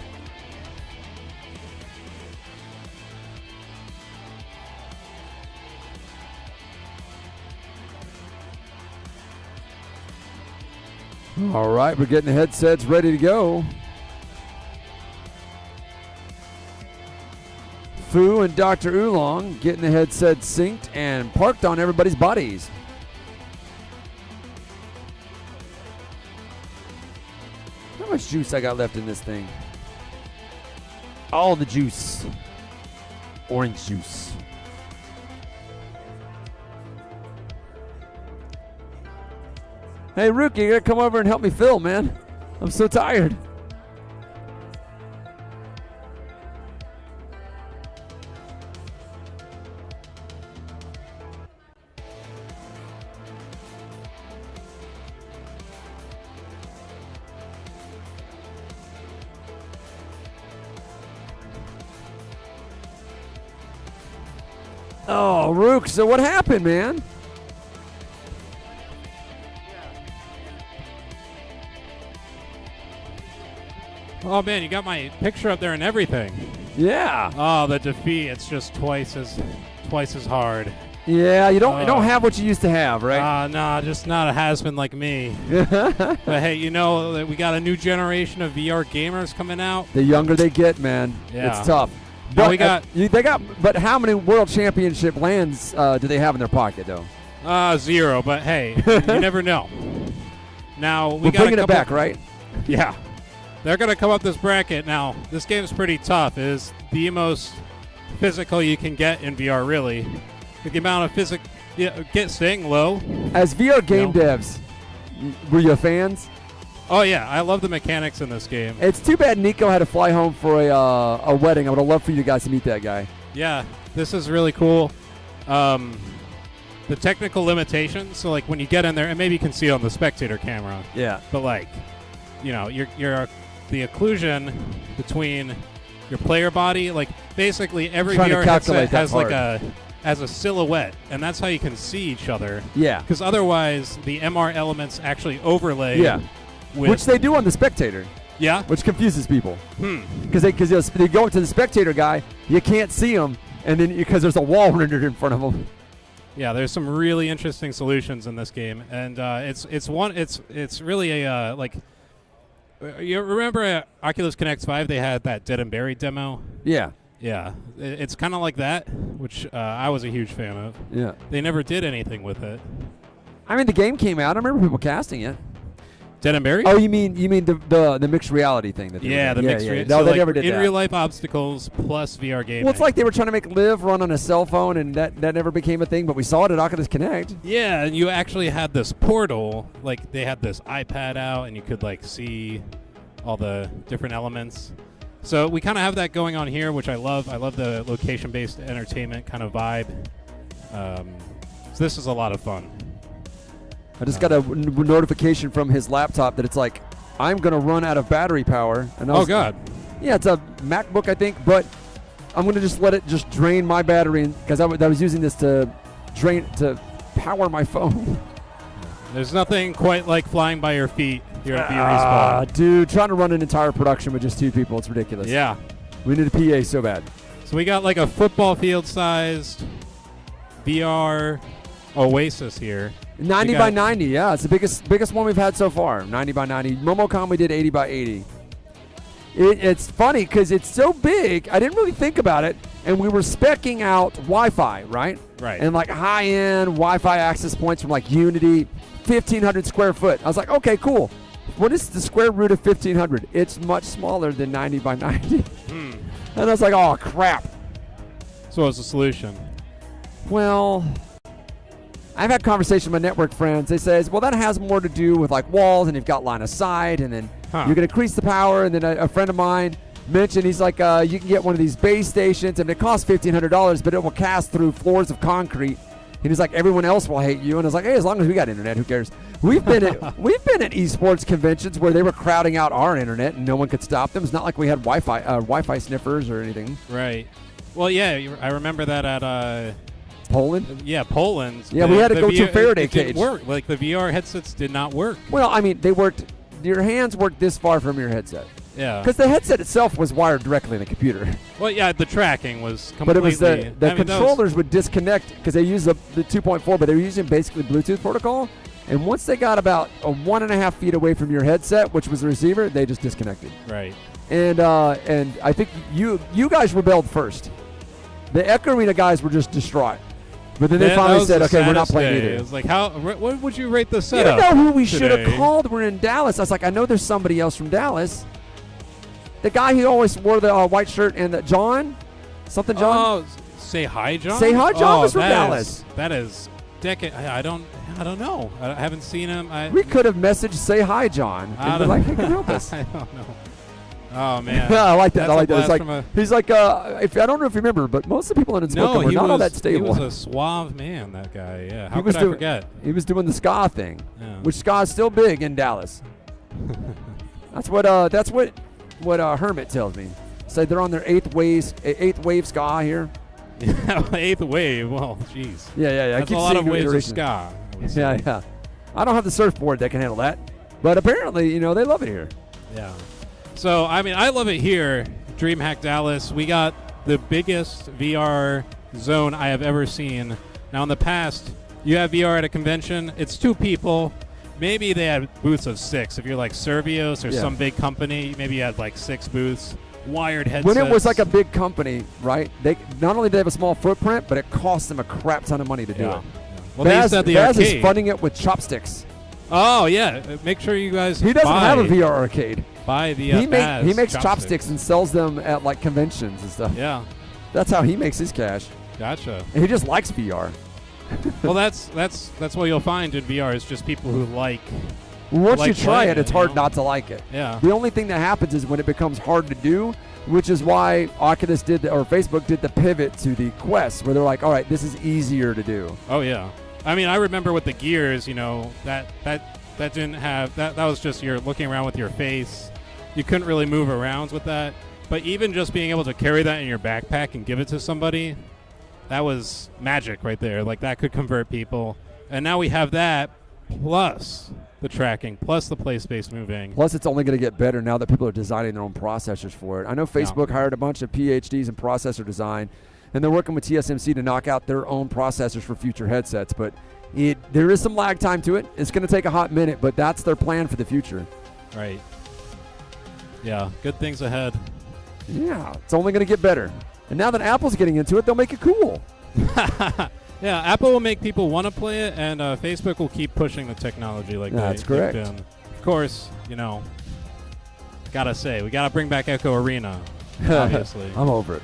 All right, we're getting the headsets ready to go. Fu and Dr. Oolong getting the headsets synced and parked on everybody's bodies. How much juice I got left in this thing? All the juice. Orange juice. Hey, Rookie, you gotta come over and help me fill, man. I'm so tired. Oh, Rook, so what happened, man? Oh man, you got my picture up there and everything. Yeah. Oh, the defeat, it's just twice as hard. Yeah, you don't have what you used to have, right? No, just not a has-been like me. But hey, you know that we got a new generation of VR gamers coming out. The younger they get, man, Yeah. it's tough. Now But we got but how many world championship lands do they have in their pocket, though? 0, but hey, you never know. Now We're got bringing it back, right? Yeah. They're going to come up this bracket. Now, this game's pretty tough. It is the most physical you can get in VR, really. The amount of staying low. As VR game devs, were you fans? Oh, yeah. I love the mechanics in this game. It's too bad Nico had to fly home for a wedding. I would have loved for you guys to meet that guy. Yeah, this is really cool. The technical limitations, so like when you get in there, and maybe you can see it on the spectator camera. Yeah. But like, you know, the occlusion between your player body, like basically every Trying to VR calculate headset that has a silhouette, and that's how you can see each other. Yeah. Because otherwise, the MR elements actually overlay. Yeah. Which they do on the spectator. Yeah. Which confuses people. Because they go to the spectator guy, you can't see him, and then because there's a wall rendered in front of him. Yeah, there's some really interesting solutions in this game, and it's really a like. You remember at Oculus Connect 5 they had that Dead and Buried demo? Yeah. Yeah, it's kind of like that, which I was a huge fan of. Yeah. They never did anything with it. I mean, the game came out. I remember people casting it. Dead and Buried? Oh, you mean the mixed reality thing? That the mixed reality. No, so they like never did in that. real life obstacles plus VR gaming. Well, it's like they were trying to make Live run on a cell phone, and that never became a thing, but we saw it at Oculus Connect. Yeah, and you actually had this portal, like they had this iPad out, and you could like see all the different elements. So we kind of have that going on here, which I love. I love the location-based entertainment kind of vibe. So this is a lot of fun. I just got a notification from his laptop that it's like, I'm going to run out of battery power. And Oh, God. Yeah, it's a MacBook, I think, but I'm going to just let it just drain my battery because I was using this to power my phone. There's nothing quite like flying by your feet here at Respawn. Dude, trying to run an entire production with just 2 people, it's ridiculous. Yeah. We need a PA so bad. So we got like a football field-sized VR Oasis here. 90 by 90, yeah. It's the biggest one we've had so far. 90 by 90. MomoCon, we did 80 by 80. It's funny because it's so big, I didn't really think about it, and we were speccing out Wi-Fi, right? Right. And like high-end Wi-Fi access points from like Unity, 1,500 square foot. I was like, okay, cool. What is the square root of 1,500? It's much smaller than 90 by 90. And I was like, oh, crap. So what's the solution? Well, I've had conversations with my network friends. They say, well, that has more to do with like walls, and you've got line of sight, and then you're going to increase the power. And then a friend of mine mentioned, he's like, you can get one of these base stations, and it costs $1,500, but it will cast through floors of concrete. And he's like, everyone else will hate you. And I was like, hey, as long as we got internet, who cares? We've been at esports conventions where they were crowding out our internet, and no one could stop them. It's not like we had Wi-Fi sniffers or anything. Right. Well, yeah, I remember that at Poland? Yeah, Poland. Yeah, we had to go to a Faraday cage. It didn't work. Like the VR headsets did not work. Well, I mean, they worked your hands work this far from your headset. Yeah. Because the headset itself was wired directly in the computer. Well, yeah, the tracking was completely. But it was the I mean, that was- controllers would disconnect because they use the 2.4, but they were using basically Bluetooth protocol. And once they got about 1.5 feet away from your headset, which was the receiver, they just disconnected. Right. And I think you guys rebelled first. The Echo Arena guys were just distraught. But then they That finally was said, the okay, we're not saddest playing day. either. It was like, what would you rate the You setup? know who we should have today? called? We're in Dallas. I was like, I know there's somebody else from Dallas. The guy who always wore the white shirt and the John? Something John? Oh, Say Hi John? Say Hi John Oh, was from that Dallas. is- that is decade. I don't know. I haven't seen him. We could have messaged Say Hi John. I And been like, hey, can you help us? I don't know. Oh man. I like that. That's I a like that. It's blast like from a- he's like if I don't know if you remember, but most of the people in Unspoken No, were he not was, all that stable. He was a suave man, that guy. Yeah. How He was could I doing- forget? He was doing the ska thing, Yeah. which ska is still big in Dallas. That's what Hermit tells me. Say they're on their eighth wave ska here. Eighth wave. Well, jeez. Yeah. I That's a keep lot seeing of new waves of iterations. ska. I would say. Yeah. I don't have the surfboard that can handle that, but apparently, they love it here. Yeah. So, I mean, I love it here, DreamHack Dallas. We got the biggest VR zone I have ever seen. Now, in the past, you have VR at a convention, it's 2 people. Maybe they had booths of 6. If you're like Servios or Yeah. some big company, maybe you had like 6 booths, wired headsets. When it was like a big company, right? They not only did they have a small footprint, but it cost them a crap ton of money to do Yeah. it. Well, they used to have the Baz is arcade. funding it with chopsticks. Oh, yeah. Make sure you guys He doesn't buy, have a VR arcade. buy the he Baz makes chopsticks and sells them at like conventions and stuff. Yeah. That's how he makes his cash. Gotcha. And he just likes VR. Well, that's what you'll find in VR is just people who like. Once Like you try playing it, it's it, hard you know? not to like it. Yeah. The only thing that happens is when it becomes hard to do, which is why Oculus or Facebook did the pivot to the Quest, where they're like, all right, this is easier to do. Oh yeah. I mean, I remember with the gears, that didn't have that was just you're looking around with your face. You couldn't really move around with that. But even just being able to carry that in your backpack and give it to somebody, that was magic right there. Like that could convert people. And now we have that plus the tracking, plus the play space moving. Plus, it's only going to get better now that people are designing their own processors for it. I know Facebook hired a bunch of PhDs in processor design, and they're working with TSMC to knock out their own processors for future headsets. But there is some lag time to it. It's going to take a hot minute, but that's their plan for the future. Right. Yeah, good things ahead. Yeah, it's only going to get better. And now that Apple's getting into it, they'll make it cool. Yeah, Apple will make people want to play it, and Facebook will keep pushing the technology like That's they've correct. been. Of course, gotta say, we gotta bring back Echo Arena, obviously. I'm over it.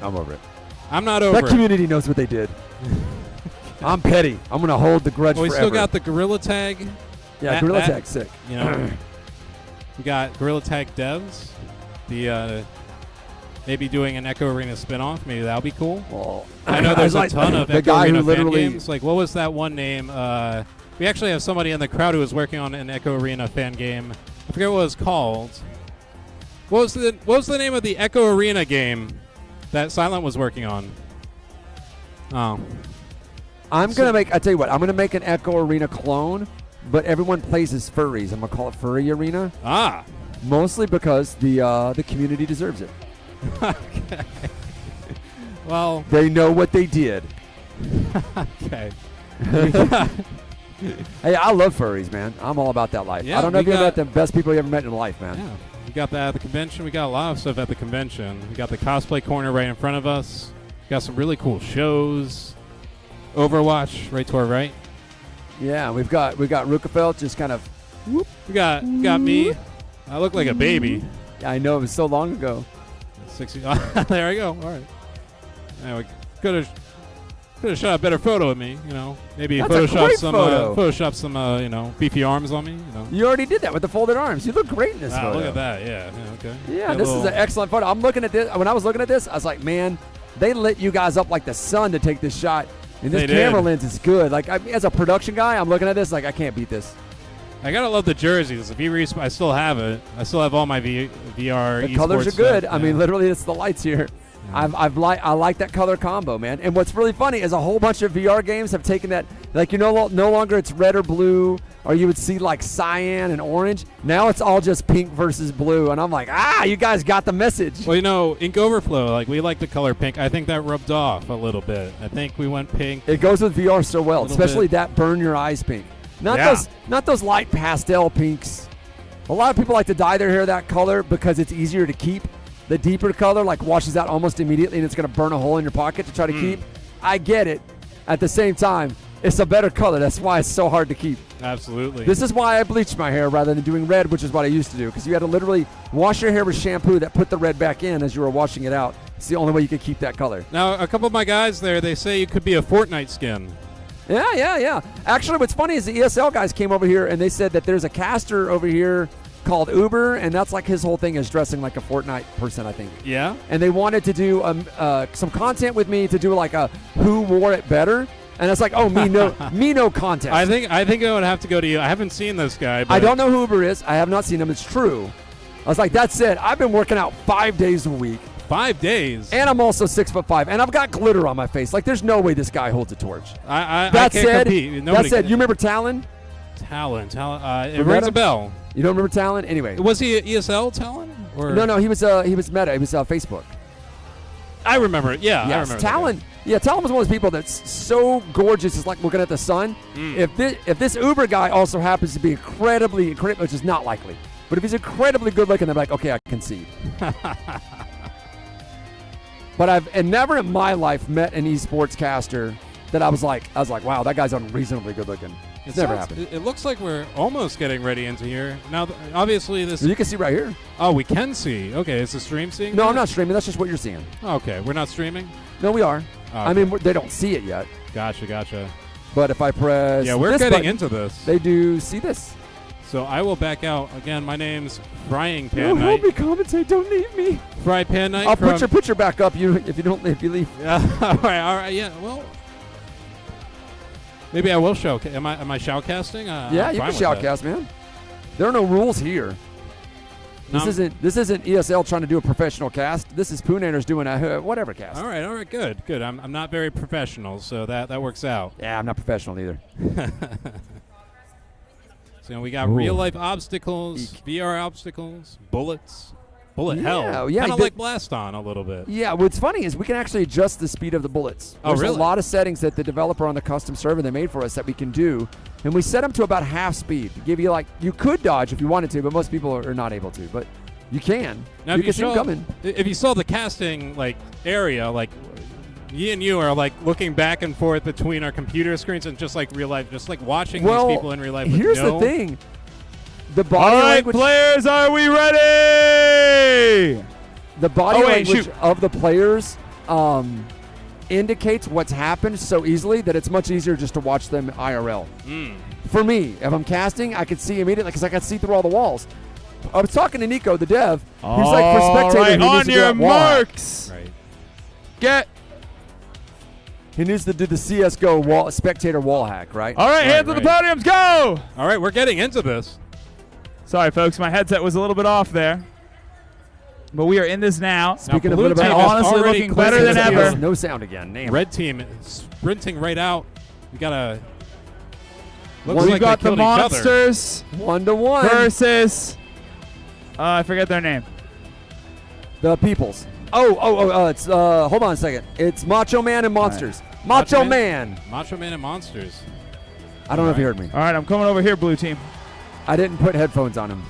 I'm not over That it. community knows what they did. I'm petty. I'm going to hold the grudge Well, we forever. still got the Gorilla Tag. yeah, that- Gorilla that- Tag's sick. We got Gorilla Tag devs. Maybe doing an Echo Arena spinoff. Maybe that'll be cool. Well, I know there's a ton of the Echo guy Arena who literally fan games. Like, what was that one name? We actually have somebody in the crowd who was working on an Echo Arena fan game. I forget what it was called. What was the name of the Echo Arena game that Silent was working on? Oh, I'm going to make, I tell you what, I'm going to make an Echo Arena clone, but everyone plays as furries. I'm going to call it Furry Arena, mostly because the community deserves it. Okay. Well, They know what they did. okay. Hey, I love furries, man. I'm all about that life. Yeah, I don't know we if you ever met got- the best people you ever met in life, man. Yeah, we got that at the convention. We got a lot of stuff at the convention. We got the cosplay corner right in front of us. We got some really cool shows. Overwatch right to our right. Yeah, we got Rookefeld just kind of, We got me. I look like a baby. I know, it was so long ago. 60. There I go. All right. Anyway, could have shot a better photo of me. Maybe That's a great photo. Photoshop some beefy arms on me. You already did that with the folded arms. You look great in this photo. Look at that. Yeah. Okay. Yeah, Got a this is little- an excellent photo. I'm looking at this. When I was looking at this, I was like, man, they lit you guys up like the sun to take this shot. And this They did. camera lens is good. Like, as a production guy, I'm looking at this like, I can't beat this. I gotta love the jerseys. If you I still have it. I still have all my VR. The colors are esports good. stuff. I mean, Yeah. literally, it's the lights here. Yeah. I like that color combo, man. And what's really funny is a whole bunch of VR games have taken that. Like, no longer it's red or blue or you would see like cyan and orange. Now it's all just pink versus blue, and I'm like, you guys got the message. Well, you know, Ink Overflow, like we like the color pink. I think that rubbed off a little bit. I think we went pink. It goes with VR so well, Little especially bit. that burn your eyes pink. Yeah. Not those light pastel pinks. A lot of people like to dye their hair that color because it's easier to keep. The deeper color like washes out almost immediately, and it's going to burn a hole in your pocket to try to keep. I get it. At the same time, it's a better color. That's why it's so hard to keep. Absolutely. This is why I bleached my hair rather than doing red, which is what I used to do, because you had to literally wash your hair with shampoo that put the red back in as you were washing it out. It's the only way you could keep that color. Now, a couple of my guys there, they say you could be a Fortnite skin. Yeah. Actually, what's funny is the ESL guys came over here and they said that there's a caster over here called Uber, and that's like his whole thing is dressing like a Fortnite person, I think. Yeah? And they wanted to do some content with me to do like a who wore it better. And it's like, me no contest. I think I would have to go to you. I haven't seen this guy. But I don't know who Uber is. I have not seen him. It's true. I was like, that's it. I've been working out 5 days a week. 5 days. And I'm also 6'5", and I've got glitter on my face. Like, there's no way this guy holds a torch. I That can't said, compete. Nobody you can. remember Talon? Talon. It Remember rings a him? bell. You don't remember Talon? Anyway. Was he a ESL Talon? Or? No, he was Meta. He was Facebook. I remember it. Yeah, I Yes, remember Talon. Yeah, Talon was one of those people that's so gorgeous. It's like looking at the sun. If this Uber guy also happens to be incredibly, which is not likely, but if he's incredibly good looking, they're like, okay, I can see. But I've never in my life met an esports caster that I was like, wow, that guy's unreasonably good looking. It's never happened. It looks like we're almost getting ready into here. Now, obviously, this... You can see right here. Oh, we can see. Okay, is the stream seeing No, that? I'm not streaming. That's just what you're seeing. Okay, we're not streaming? No, we are. Oh, I mean, they don't see it yet. Gotcha. But if I press Yeah, we're this getting button, into this. they do see this. So I will back out. Again, my name's Frying No, Pan help Knight. me commentate. Don't leave me. Fry Pan Knight I'll from... put your picture back up. If you leave. Yeah, all right, yeah, well... Maybe I will show. Am I shoutcasting? Yeah, I'm you fine can with that. shoutcast, man. There are no rules here. No. This isn't ESL trying to do a professional cast. This is Poonanners doing a whatever cast. All right, good. I'm not very professional, so that works out. Yeah, I'm not professional either. So we got Ooh. real life obstacles, VR obstacles, bullets, bullet Yeah, hell. yeah, Kind of the- like Blast On a little bit. Yeah, what's funny is we can actually adjust the speed of the bullets. Oh, There's really? a lot of settings that the developer on the custom server they made for us that we can do, and we set them to about half speed to give you you could dodge if you wanted to, but most people are not able to. But you can. Now, you if can see them coming. if you saw the casting area, like Yi and you are like looking back and forth between our computer screens and just like real life, just like watching Well, these people in real life. with here's no- the thing. The All body right, language. players, are we ready? The body Oh, wait, language shoot. of the players indicates what's happened so easily that it's much easier just to watch them IRL. For me, if I'm casting, I could see immediately because I can see through all the walls. I was talking to Nico, the dev. He's like, for All spectator, right, he needs on to do your that wall hack. marks. Right. Get. He needs to do the CS:GO spectator wall hack, right? All right, hands on the right. podiums, go. All right, we're getting into this. Sorry, folks, my headset was a little bit off there. But we are in this now. Speaking Now, of blue little bit team off- is honestly already looking better clicking than skills. ever. No sound again. Damn. Red team is sprinting right out. We got a. Looks We've We've like got they the killed each other. monsters 1-1. versus. I forget their name. The peoples. It's hold on a second. It's Macho Man and Monsters. Macho Man. Macho Man and Monsters. I don't know if you heard me. All right, I'm coming over here, blue team. I didn't put headphones on him.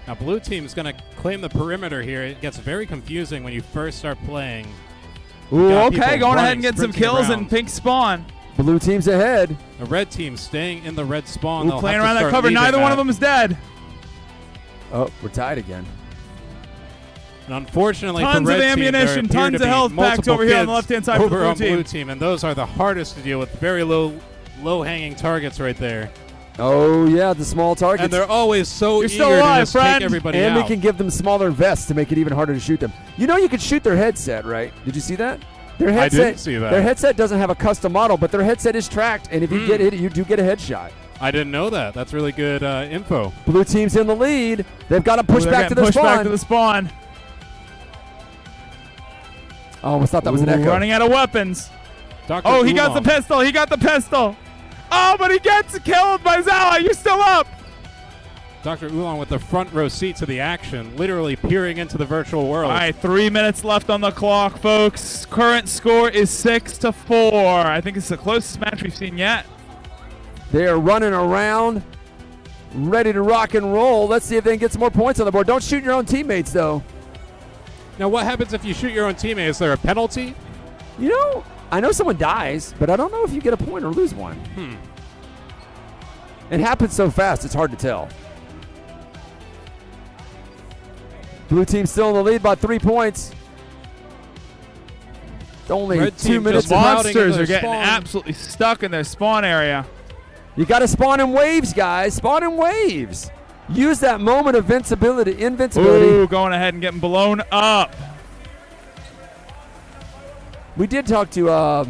Now, blue team is going to claim the perimeter here. It gets very confusing when you first start playing. Ooh, got okay, people going ahead running, and getting some sprinting kills around. and pink spawn. Blue team's ahead. The red team staying in the red spawn. Ooh, They'll playing have to around that start cover. leaving Neither one of that. them is dead. Oh, we're tied again. And unfortunately Tons for of red team, there ammunition, appear tons to of be health packs multiple over here on the kids left-hand side for over the blue on team. blue team, and those are the hardest to deal with. Very low-hanging targets right there. Oh, yeah, the small targets. And they're always so You're eager still to alive, just friend. take everybody And out. we can give them smaller vests to make it even harder to shoot them. You know you can shoot their headset, right? Did you see that? Their headset, didn't see that. Their headset doesn't have a custom model, but their headset is tracked, and if you get it, you do get a headshot. I didn't know that. That's really good info. Blue team's in the lead. They've got to push Ooh, they're back to getting the pushed back to spawn. the spawn. I almost thought that was an Ooh, echo. running out of weapons. Dr. Oh, he got the Oolong. pistol. He got the pistol. Oh, but he gets killed by Zala. You're still up. Dr. Oolong with the front row seat to the action, literally peering into the virtual world. All right, 3 minutes left on the clock, folks. Current score is 6-4. I think it's the closest match we've seen yet. They are running around, ready to rock and roll. Let's see if they can get some more points on the board. Don't shoot your own teammates, though. Now, what happens if you shoot your own teammate? Is there a penalty? You know, I know someone dies, but I don't know if you get a point or lose one. It happens so fast, it's hard to tell. Blue team still in the lead by 3 points. Only Red 2 team minutes. just routing Monsters into are their getting spawn. absolutely stuck in their spawn area. You got to spawn in waves, guys. Spawn in waves. Use that moment of invincibility. Ooh, going ahead and getting blown up. We did talk to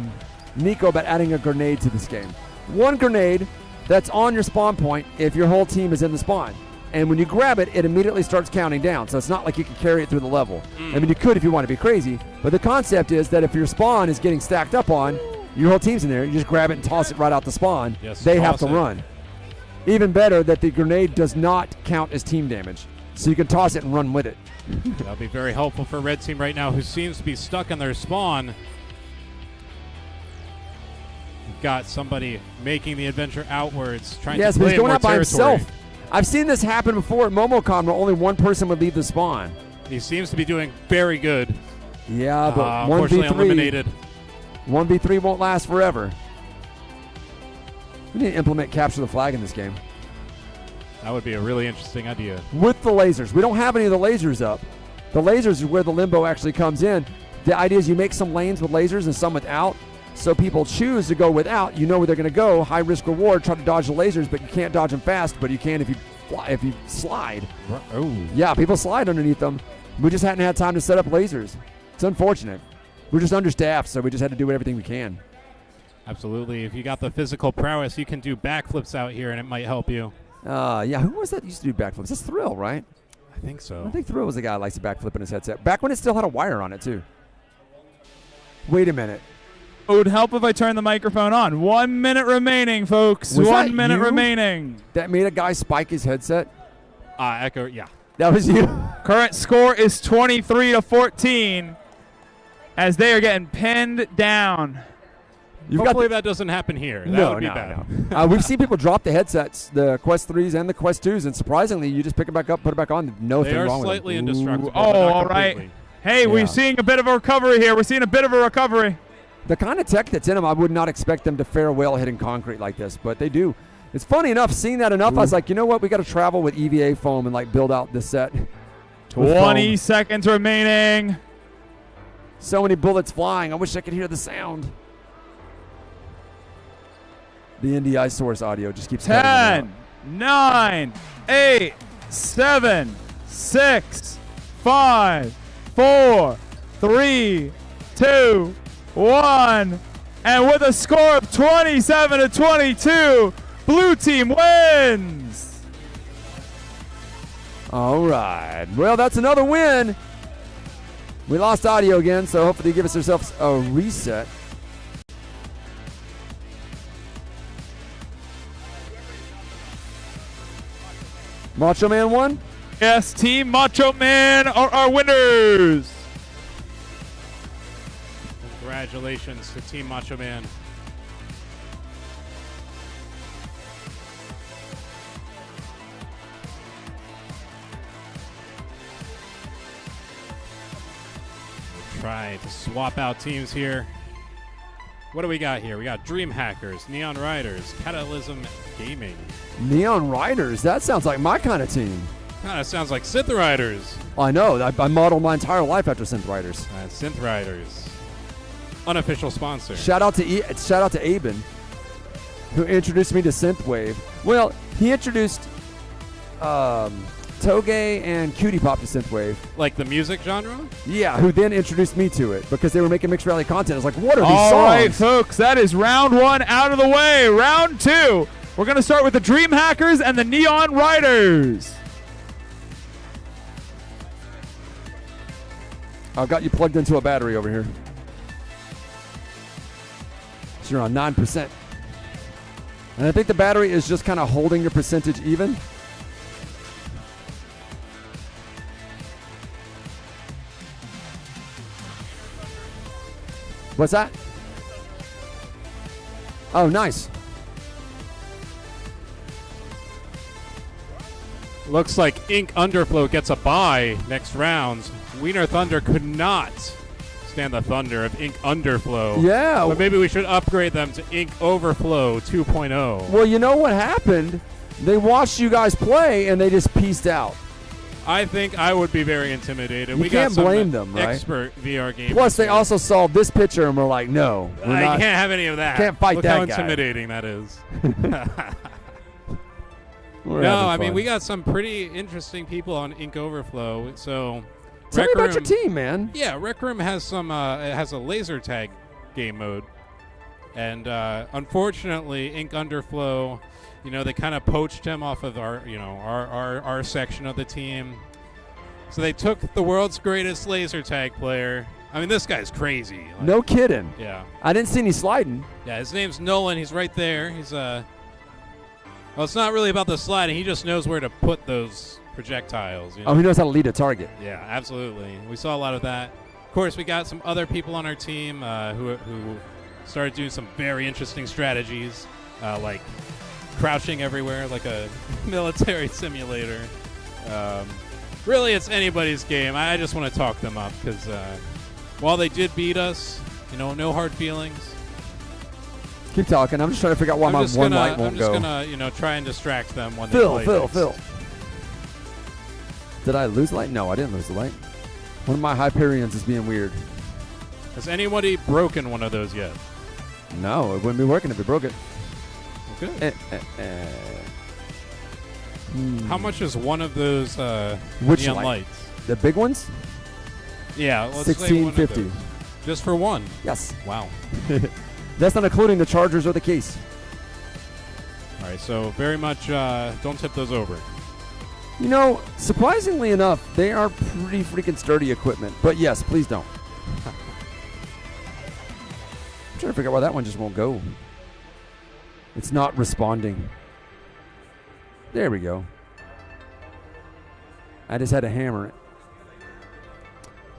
Nico about adding a grenade to this game. One grenade that's on your spawn point if your whole team is in the spawn. And when you grab it, it immediately starts counting down. So it's not like you can carry it through the level. I mean, you could if you want to be crazy. But the concept is that if your spawn is getting stacked up on, your whole team's in there, you just grab it and toss it right out the spawn. Yes, they have toss to it. run. Even better that the grenade does not count as team damage. So you can toss it and run with it. That'll be very helpful for Red Team right now, who seems to be stuck in their spawn. You've got somebody making the adventure outwards, trying Yes, to but play he's going more out by territory. himself. I've seen this happen before at MomoCon where only one person would leave the spawn. He seems to be doing very good. Yeah, but Unfortunately 1v3, eliminated. 1v3 won't last forever. We need to implement capture the flag in this game. That would be a really interesting idea. With the lasers. We don't have any of the lasers up. The lasers are where the limbo actually comes in. The idea is you make some lanes with lasers and some without. So people choose to go without. You know where they're going to go. High risk reward. Try to dodge the lasers, but you can't dodge them fast. But you can if you slide. Oh, Yeah, people slide underneath them. We just hadn't had time to set up lasers. It's unfortunate. We're just understaffed, so we just had to do everything we can. absolutely. If you got the physical prowess, you can do backflips out here, and it might help you. Yeah, who was that used to do backflips? That's Thrill, right? I think so. I think Thrill was the guy who likes to backflip in his headset. Back when it still had a wire on it, too. Wait a minute. It would help if I turn the microphone on. 1 minute remaining, folks. Was that 1 minute you? remaining. That made a guy spike his headset? Echo, yeah. That was you? Current score is 23-14 as they are getting pinned down. You've Hopefully the- that doesn't happen here. That No, would be no, bad. no. We've seen people drop the headsets, the Quest 3s and the Quest 2s, and surprisingly, you just pick it back up, put it back on, no They thing are wrong slightly with them. indestructible. Oh, but not all right. completely. Hey, Yeah. we're seeing a bit of a recovery here. We're seeing a bit of a recovery. The kind of tech that's in them, I would not expect them to fare well hitting concrete like this, but they do. It's funny enough, seeing that enough, I was like, you know what? We got to travel with EVA foam and like build out this set. with 20 foam. seconds remaining. So many bullets flying. I wish I could hear the sound. The NDI source audio just keeps cutting them 10, 9, 8, 7, 6, 5, 4, 3, 2, 1. And with a score of 27-22, blue team wins. out. All right. Well, that's another win. We lost audio again, so hopefully they give us themselves a reset. Macho Man won? Yes, Team Macho Man are our winners. Congratulations to Team Macho Man. We'll try to swap out teams here. What do we got here? We got Dream Hackers, Neon Riders, Catalysm Gaming. Neon Riders. That sounds like my kind of team. Kind of sounds like Synth Riders. I know. I modeled my entire life after Synth Riders. Synth Riders. Unofficial sponsor. Shout out to Aben, who introduced me to Synthwave. Well, he introduced Toge and Cutie Pop to Synthwave. Like the music genre? Yeah, who then introduced me to it because they were making mixed reality content. I was like, what are these All songs? right, folks, that is round one out of the way. Round two. We're going to start with the Dream Hackers and the Neon Riders. I've got you plugged into a battery over here. So you're on 9%. And I think the battery is just kind of holding your percentage even. What's that? Oh, nice. Looks like Ink Underflow gets a bye next round. Wiener Thunder could not stand the thunder of Ink Underflow. Yeah. But maybe we should upgrade them to Ink Overflow 2.0. Well, you know what happened? They watched you guys play and they just pieced out. I think I would be very intimidated. You We can't got some blame them, right? expert VR gamers. Plus, they here. also saw this picture and were like, no, we're I not. can't have any of that. Can't fight Look that how guy. intimidating that is. We're No, having I mean, fun. we got some pretty interesting people on Ink Overflow. So, Tell me Rec about your Room- team, man. Yeah, Rec Room has some. It has a laser tag game mode, and unfortunately, Ink Underflow, they kind of poached him off of our section of the team. So they took the world's greatest laser tag player. I mean, this guy's crazy. Like, No kidding. Yeah. I didn't see any sliding. Yeah, his name's Nolan. He's right there. He's well, it's not really about the sliding. He just knows where to put those projectiles. Oh, he knows how to lead a target. Yeah, absolutely. We saw a lot of that. Of course, we got some other people on our team who started doing some very interesting strategies, like crouching everywhere like a military simulator. Really, it's anybody's game. I just want to talk them up because while they did beat us, no hard feelings. Keep talking. I'm just trying to figure out why my one light won't I'm go. just gonna, try and distract them when they play next. Phil. Did I lose light? No, I didn't lose the light. One of my Hyperions is being weird. Has anybody broken one of those yet? No, it wouldn't be working if we broke it. Good. How much is one of those Which neon light? lights? The big ones? Yeah, let's say one of 1650. those. Just for one? Yes. Wow. That's not including the chargers or the case. All right, so very much don't tip those over. Surprisingly enough, they are pretty freaking sturdy equipment. But yes, please don't. I'm trying to figure out why that one just won't go. It's not responding. There we go. I just had to hammer it.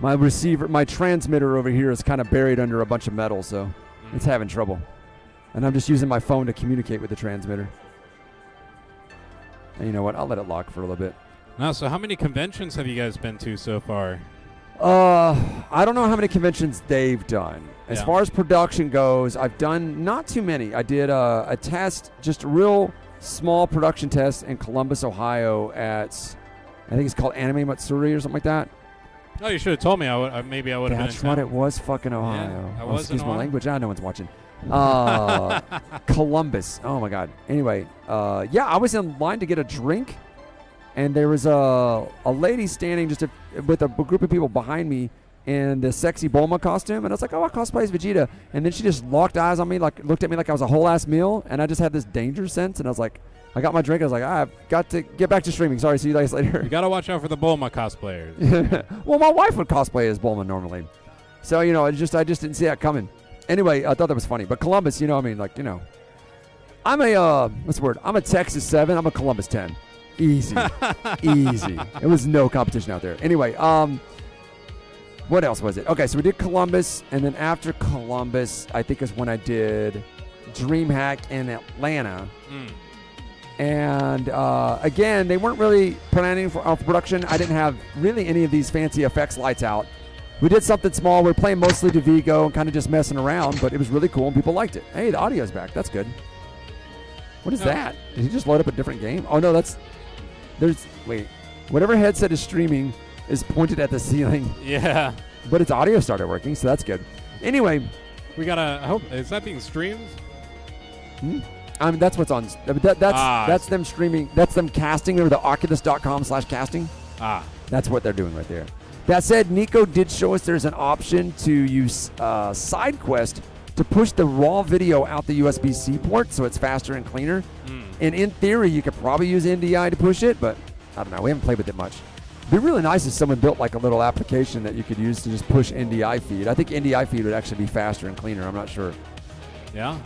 My transmitter over here is kind of buried under a bunch of metal, so it's having trouble. And I'm just using my phone to communicate with the transmitter. And you know what? I'll let it lock for a little bit. Now, so how many conventions have you guys been to so far? I don't know how many conventions they've done. As Yeah. far as production goes, I've done not too many. I did a test, just a real small production test in Columbus, Ohio at, I think it's called Anime Matsuri or something like that. Oh, you should have told me. Maybe I would have been. That's what it was, fucking Ohio. I was in excuse my Ohio. language. No one's watching. Columbus. Oh, my God. Anyway, yeah, I was in line to get a drink, and there was a lady standing just with a group of people behind me in the sexy Bulma costume, and I was like, oh, I cosplay as Vegeta. And then she just locked eyes on me, looked at me like I was a whole-ass meal, and I just had this danger sense, and I was like, I got my drink. I was like, I've got to get back to streaming. Sorry, see you guys later. You got to watch out for the Bulma cosplayers. Well, my wife would cosplay as Bulma normally. So, I just didn't see that coming. Anyway, I thought that was funny. But Columbus, I'm a, what's the word? I'm a Texas 7. I'm a Columbus 10. Easy. Easy. It was no competition out there. Anyway, what else was it? Okay, so we did Columbus. And then after Columbus, I think is when I did DreamHack in Atlanta. And again, they weren't really planning for production. I didn't have really any of these fancy effects lights out. We did something small. We were playing mostly to Vigo and kind of just messing around, but it was really cool and people liked it. Hey, the audio's back. That's good. What is that? Did he just load up a different game? Oh, no, wait. Whatever headset is streaming is pointed at the ceiling, Yeah. but its audio started working, so that's good. Anyway, We got to hope. Is that being streamed? I mean, that's what's on. That's them streaming. That's them casting over the Oculus.com/casting. That's what they're doing right there. That said, Nico did show us there's an option to use SideQuest to push the raw video out the USB-C port so it's faster and cleaner. And in theory, you could probably use NDI to push it, but I don't know. We haven't played with it much. It'd be really nice if someone built like a little application that you could use to just push NDI feed. I think NDI feed would actually be faster and cleaner. I'm not sure. Yeah.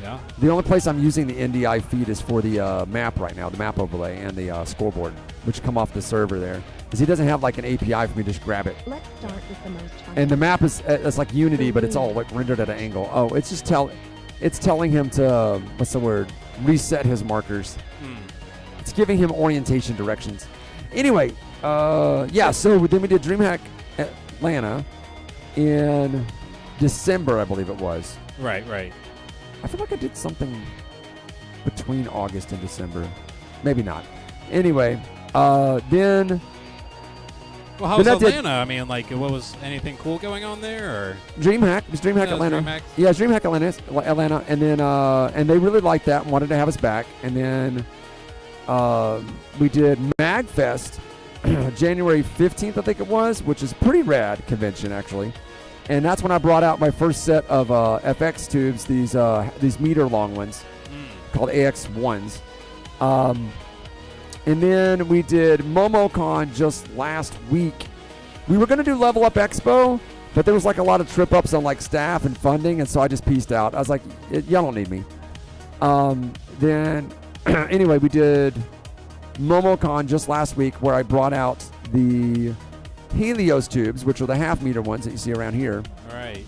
Yeah. The only place I'm using the NDI feed is for the map right now, the map overlay and the scoreboard, which come off the server there. Because he doesn't have like an API for me to just grab it. Let's start with the most fun. And the map is it's like Unity, but it's all like rendered at an angle. Oh, it's just it's telling him to what's the word? Reset his markers. It's giving him orientation directions. Anyway, yeah. So then we did DreamHack Atlanta in December, I believe it was. Right. I feel like I did something between August and December. Maybe not. Anyway, then. Well, how was Then I did- Atlanta? I mean, like, what was anything cool going on there, or? DreamHack. It was DreamHack Yeah, it was Atlanta. DreamHack. Yeah, it's DreamHack Atlanta, and then and they really liked that and wanted to have us back. And then we did MagFest January 15th, I think it was, which is a pretty rad convention actually. And that's when I brought out my first set of FX tubes, these meter long ones called AX1s. And then we did MomoCon just last week. We were going to do Level Up Expo, but there was like a lot of trip ups on like staff and funding, and so I just pieced out. I was like, y'all don't need me. Then anyway, we did MomoCon just last week where I brought out the Helios tubes, which are the half-meter ones that you see around here. All right.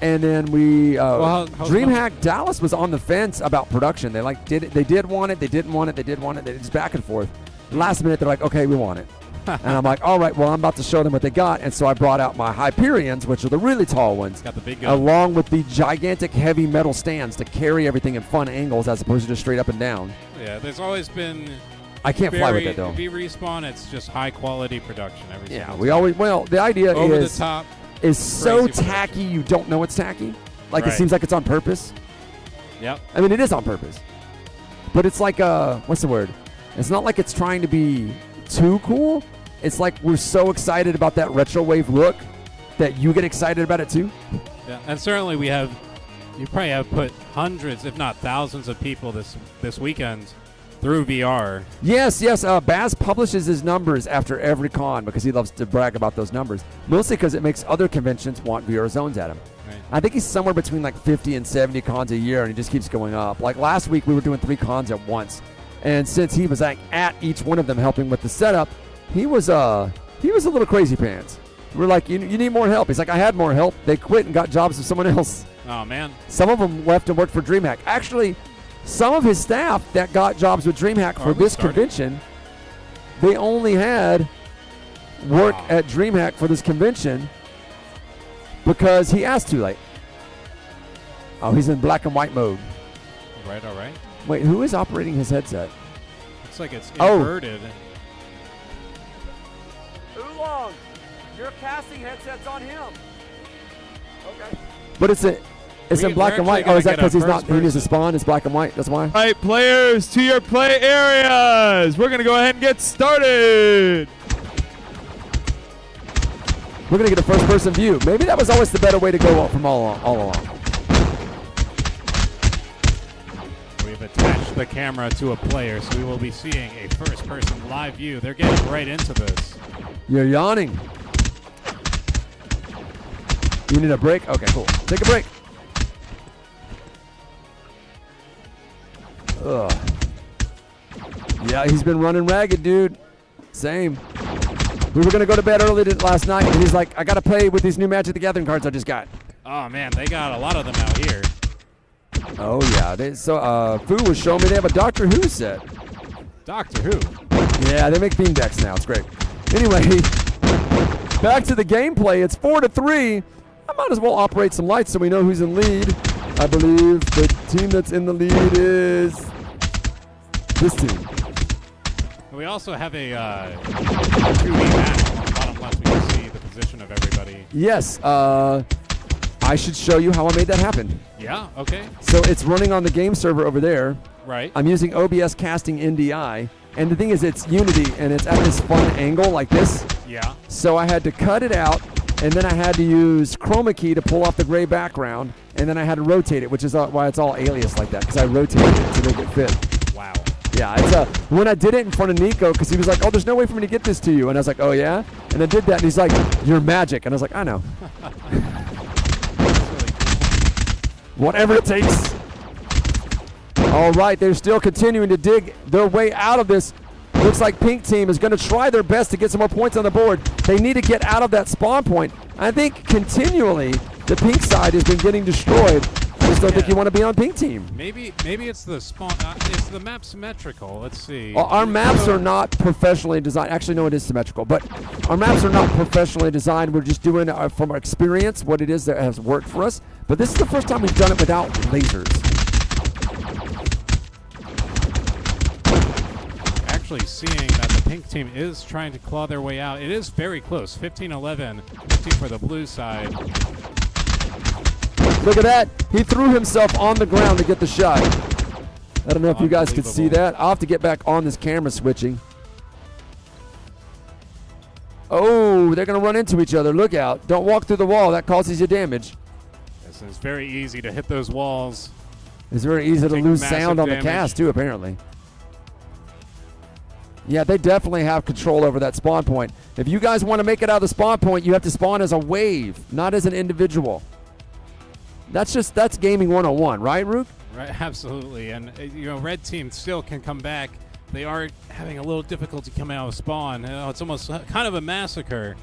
And then we how's DreamHack Dallas was on the fence about production. They like did it. They did want it. They didn't want it. They did want it. It's back and forth. Last minute, they're like, okay, we want it. And I'm like, all right, well, I'm about to show them what they got. And so I brought out my Hyperions, which are the really tall ones, Got the big gun. along with the gigantic heavy metal stands to carry everything in fun angles as opposed to just straight up and down. Yeah, there's always been. I can't fly with very- it though. V-Respawn, it's just high quality production. Every Yeah, single we time. always the idea over is the top. is so crazy tacky production. you don't know it's tacky. Like it Right. seems like it's on purpose. Yep. I mean, it is on purpose. But it's like, what's the word? It's not like it's trying to be too cool. It's like we're so excited about that retro wave look that you get excited about it too. Yeah, and certainly you probably have put hundreds, if not thousands, of people this weekend through VR. Yes. Baz publishes his numbers after every con because he loves to brag about those numbers. Mostly because it makes other conventions want VR zones at him. Right. I think he's somewhere between like 50 and 70 cons a year, and he just keeps going up. Like last week, we were doing 3 cons at once, and since he was like at each one of them helping with the setup, he was a little crazy pants. We're like, you need more help. He's like, I had more help. They quit and got jobs with someone else. Oh man. Some of them left and worked for DreamHack. Actually, some of his staff that got jobs with DreamHack for Are we this starting? convention, they only had work Wow. at DreamHack for this convention because he asked to. Like, oh, he's in black and white mode. All right. Wait, who is operating his headset? Looks like it's Oh. inverted. Oolong, your casting headset's on him. Okay. But it's in We- black we're and white. actually Oh, is that gonna because get he's a not? first He needs to person. spawn. It's black and white. That's why. All right, players, to your play areas. We're going to go ahead and get started. We're gonna get a first-person view. Maybe that was always the better way to go from all along. We've attached the camera to a player, so we will be seeing a first-person live view. They're getting right into this. You're yawning. You need a break? Okay, cool. Take a break. Ugh. Yeah, he's been running ragged, dude. Same. We were gonna go to bed early last night, and he's like, I gotta play with these new Magic the Gathering cards I just got. Oh man, they got a lot of them out here. Oh yeah. Fu was showing me they have a Doctor Who set. Doctor Who. Yeah, they make theme decks now. It's great. Anyway, back to the gameplay. It's 4-3. I might as well operate some lights so we know who's in lead. I believe the team that's in the lead is this team. We also have a 2D map on the bottom left. We can see the position of everybody. Yes. I should show you how I made that happen. Yeah. Okay. So it's running on the game server over there. Right. I'm using OBS casting NDI. And the thing is, it's Unity, and it's at this fun angle like this. Yeah. So I had to cut it out, and then I had to use chroma key to pull off the gray background, and then I had to rotate it, which is why it's all alias like that, because I rotated it to make it fit. Wow. Yeah, it's when I did it in front of Nico, because he was like, oh, there's no way for me to get this to you. And I was like, oh, yeah? And I did that, and he's like, you're magic. And I was like, I know. That's really cool. Whatever it takes. All right, they're still continuing to dig their way out of this. Looks like Pink Team is going to try their best to get some more points on the board. They need to get out of that spawn point. I think continually the Pink side has been getting destroyed. I just don't think you want to be on Pink Team. Maybe it's the spawn. Is the map symmetrical? Let's see. Our maps are not professionally designed. Actually, no, it is symmetrical, but our maps are not professionally designed. We're just doing from our experience what it is that has worked for us. But this is the first time we've done it without lasers. Actually seeing that the Pink Team is trying to claw their way out. It is very close. 15-11. 15 for the blue side. Look at that. He threw himself on the ground to get the shot. I don't know if you guys could see that. I'll have to get back on this camera switching. Oh, they're going to run into each other. Look out. Don't walk through the wall. That causes you damage. Yes, it's very easy to hit those walls. It's very easy to Take lose massive sound on the damage. cast, too, apparently. Yeah, they definitely have control over that spawn point. If you guys want to make it out of the spawn point, you have to spawn as a wave, not as an individual. That's gaming 101, right, Rook? Right, absolutely. And red team still can come back. They are having a little difficulty coming out of spawn. It's almost kind of a massacre.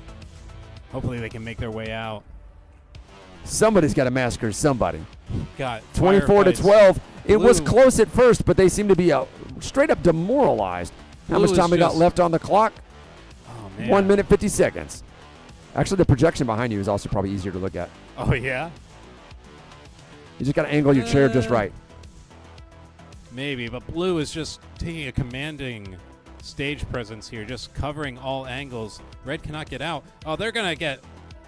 Hopefully they can make their way out. Somebody's got to massacre somebody. Got 24 to firefights. 12. It was Blue. close at first, but they seem to be straight up demoralized. How Blue much time is we got just- left on the clock? Oh, man. 1 minute 50 seconds. Actually, the projection behind you is also probably easier to look at. Oh, yeah? You just got to angle your chair just right. Maybe, but blue is just taking a commanding stage presence here, just covering all angles. Red cannot get out. Oh, they're going to get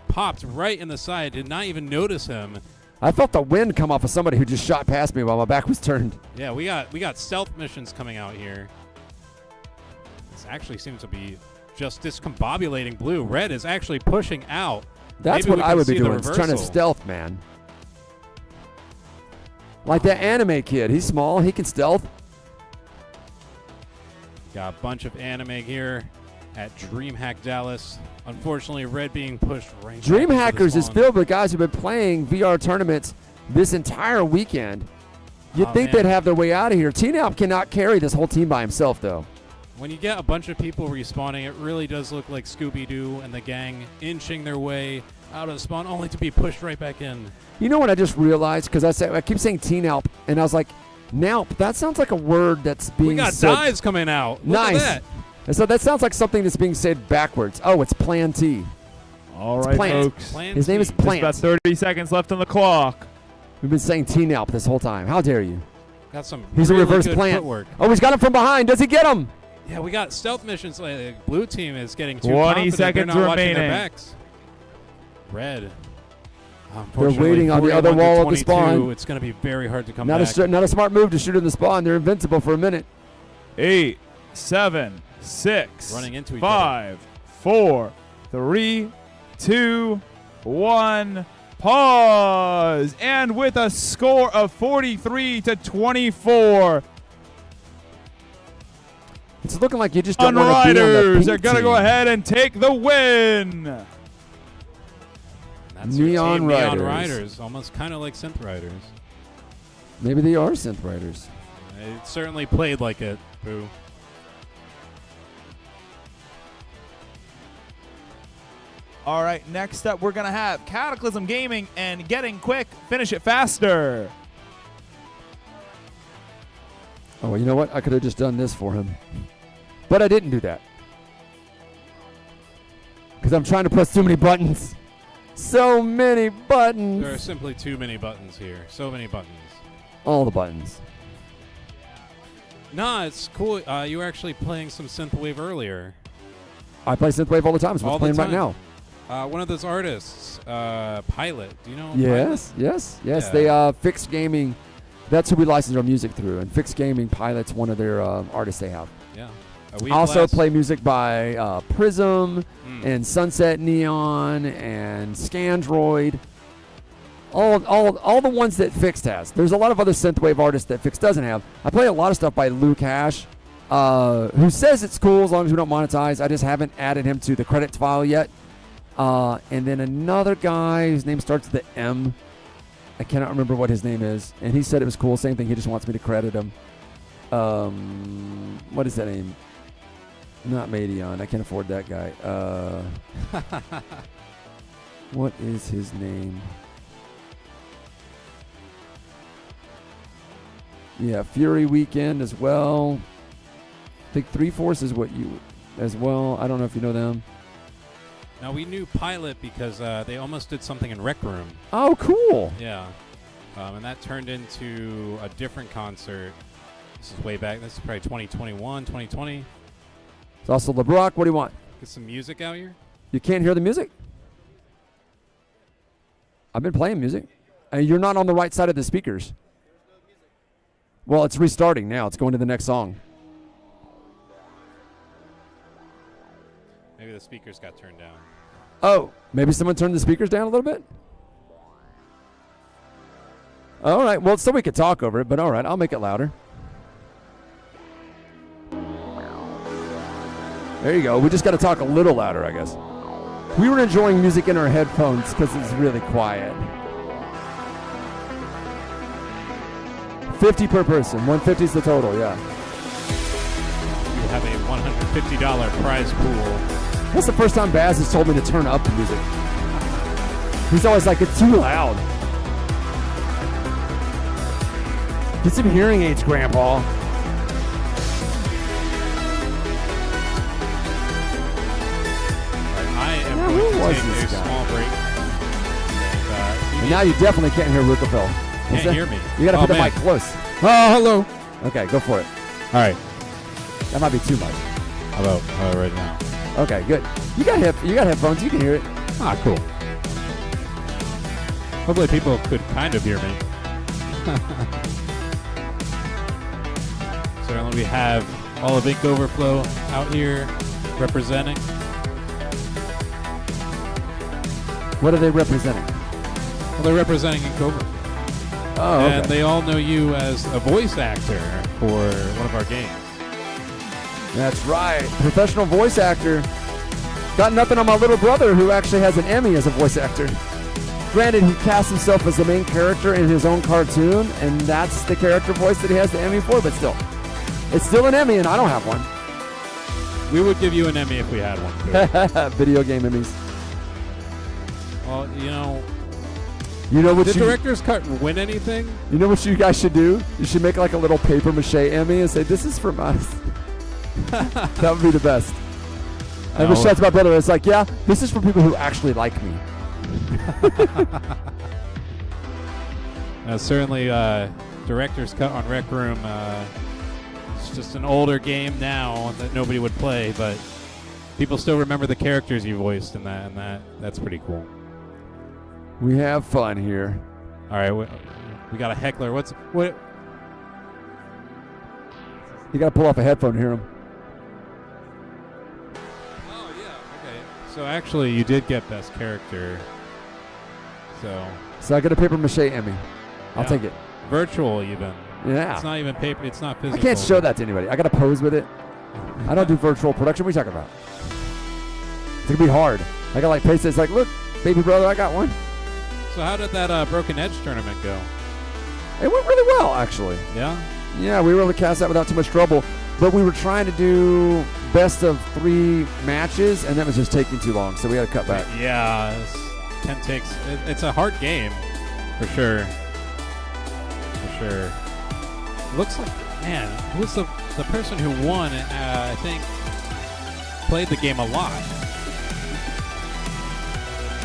popped right in the side. Did not even notice him. I felt the wind come off of somebody who just shot past me while my back was turned. Yeah, we got stealth missions coming out here. This actually seems to be just discombobulating blue. Red is actually pushing out. That's Maybe what we I can would be see the doing. It's trying to reversal. stealth, man. Like that anime kid. He's small. He can stealth. Got a bunch of anime here at DreamHack Dallas. Unfortunately, red being pushed right back into the DreamHackers is spawn. filled with guys who've been playing VR tournaments this entire weekend. You'd Oh, think man. they'd have their way out of here. T-Nap cannot carry this whole team by himself, though. When you get a bunch of people respawning, it really does look like Scooby-Doo and the gang inching their way out of the spawn, only to be pushed right back in. You know what I just realized? Because I keep saying T-Nalp, and I was like, Nalp, that sounds like a word that's being We got said. dives coming out. Look Nice. at that. And so that sounds like something that's being said backwards. Oh, it's Plan T. All right, Plant. folks. Plan His name is T. Just about Plant. 30 seconds left on the clock. We've been saying T-Nalp this whole time. How dare you? Got some He's really a reverse good plant. footwork. Oh, he's got him from behind. Does he get him? Yeah, we got stealth missions. Blue team is getting too 20 confident. seconds They're not watching their remaining. backs. Red. They're waiting on the other 41 to wall of the 22. spawn. It's going to be very hard to come Not back. a smart move to shoot in the spawn. They're invincible for a minute. 8, 7, 6, Running into each 5, 4, 3, 2, 1. Pause. And with a score of 43 to 24, It's looking like you just don't on want to be on the Riders pink are going to team. go ahead and take the win. That's your Neon team, Neon Riders. Riders. Almost kind of like Synth Riders. Maybe they are synth riders. It certainly played like it, Boo. All right, next up, we're going to have Cataclysm Gaming and Getting Quick, Finish It Faster. Oh, well, you know what? I could have just done this for him. But I didn't do that. Because I'm trying to press too many buttons. So many buttons. There are simply too many buttons here. So many buttons. All the buttons. Nah, it's cool. You were actually playing some synthwave earlier. I play synthwave all the time. It's what's All the playing right time. now. One of those artists, Pilot. Do you know? Yes, yes, yes. Yeah. They Fixed Gaming. That's who we license our music through. And Fixed Gaming Pilot's one of their artists they have. Pilot? Yeah. I also play music by Prism Mm. and Sunset Neon and Scandroid. All the ones that Fixed has. There's a lot of other synthwave artists that Fixed doesn't have. I play a lot of stuff by Luke Hash, who says it's cool as long as we don't monetize. I just haven't added him to the credits file yet. And then another guy whose name starts with the M. I cannot remember what his name is, and he said it was cool. Same thing. He just wants me to credit him. What is that name? Not Madion. I can't afford that guy. What is his name? Yeah, Fury Weekend as well. I think 3-4 is what you as well. I don't know if you know them. Now, we knew Pilot because they almost did something in Rec Room. Oh, cool. Yeah. And that turned into a different concert. This is way back. This is probably 2021, 2020. It's also LeBrock. What do you want? Get some music out here. You can't hear the music? I've been playing music. And you're not on the right side of the speakers. Well, it's restarting now. It's going to the next song. Maybe the speakers got turned down. Oh, maybe someone turned the speakers down a little bit? All right. Well, so we could talk over it, but all right. I'll make it louder. There you go. We just got to talk a little louder, I guess. We were enjoying music in our headphones because it's really quiet. 50 per person. 150 is the total, yeah. You have a $150 prize pool. That's the first time Baz has told me to turn up the music. He's always like, it's too loud. Get some hearing aids, Grandpa. I am Now, going who to was take this a guy? small break. And now you definitely can't hear Rukafel. Can't hear me. You got to Oh, put the man. mic close. Oh, hello. Okay, go for it. All right. That might be too much. How about right now? Okay, good. You got headphones. You can hear it. Ah, cool. Hopefully people could kind of hear me. Certainly we have all of Ink Overflow out here representing. What are they representing? Well, they're representing Ink Overflow. Oh, okay. And they all know you as a voice actor for one of our games. That's right. Professional voice actor. Got nothing on my little brother who actually has an Emmy as a voice actor. Granted, he cast himself as the main character in his own cartoon, and that's the character voice that he has the Emmy for, but still. It's still an Emmy, and I don't have one. We would give you an Emmy if we had one, too. Video game Emmys. Well, you know, You know what did you, Director's Cut win anything? you know what you guys should do? You should make like a little paper mache Emmy and say, this is from us. That would be the best. I wish that's my brother. It's like, yeah, this is for people who actually like me. Certainly, Director's Cut on Rec Room. It's just an older game now that nobody would play, but people still remember the characters you voiced in that, and that's pretty cool. We have fun here. All right, we got a heckler. What? You got to pull off a headphone to hear him. Oh yeah. Okay. So actually, you did get best character. So I got a paper mache Emmy. I'll Yeah. take it. virtual even. Yeah. It's not even paper. It's not physical. I can't show that to anybody. I got to pose with it. I don't do virtual production. What are you talking about? It's going to be hard. I got to like paste it. It's like, look, baby brother, I got one. So how did that Broken Edge tournament go? It went really well, actually. Yeah. Yeah, we were able to cast that without too much trouble. But we were trying to do best of 3 matches, and that was just taking too long, so we had to cut back. Yeah. 10 takes. It's a hard game, for sure. For sure. It looks like, man, who's the person who won? I think played the game a lot.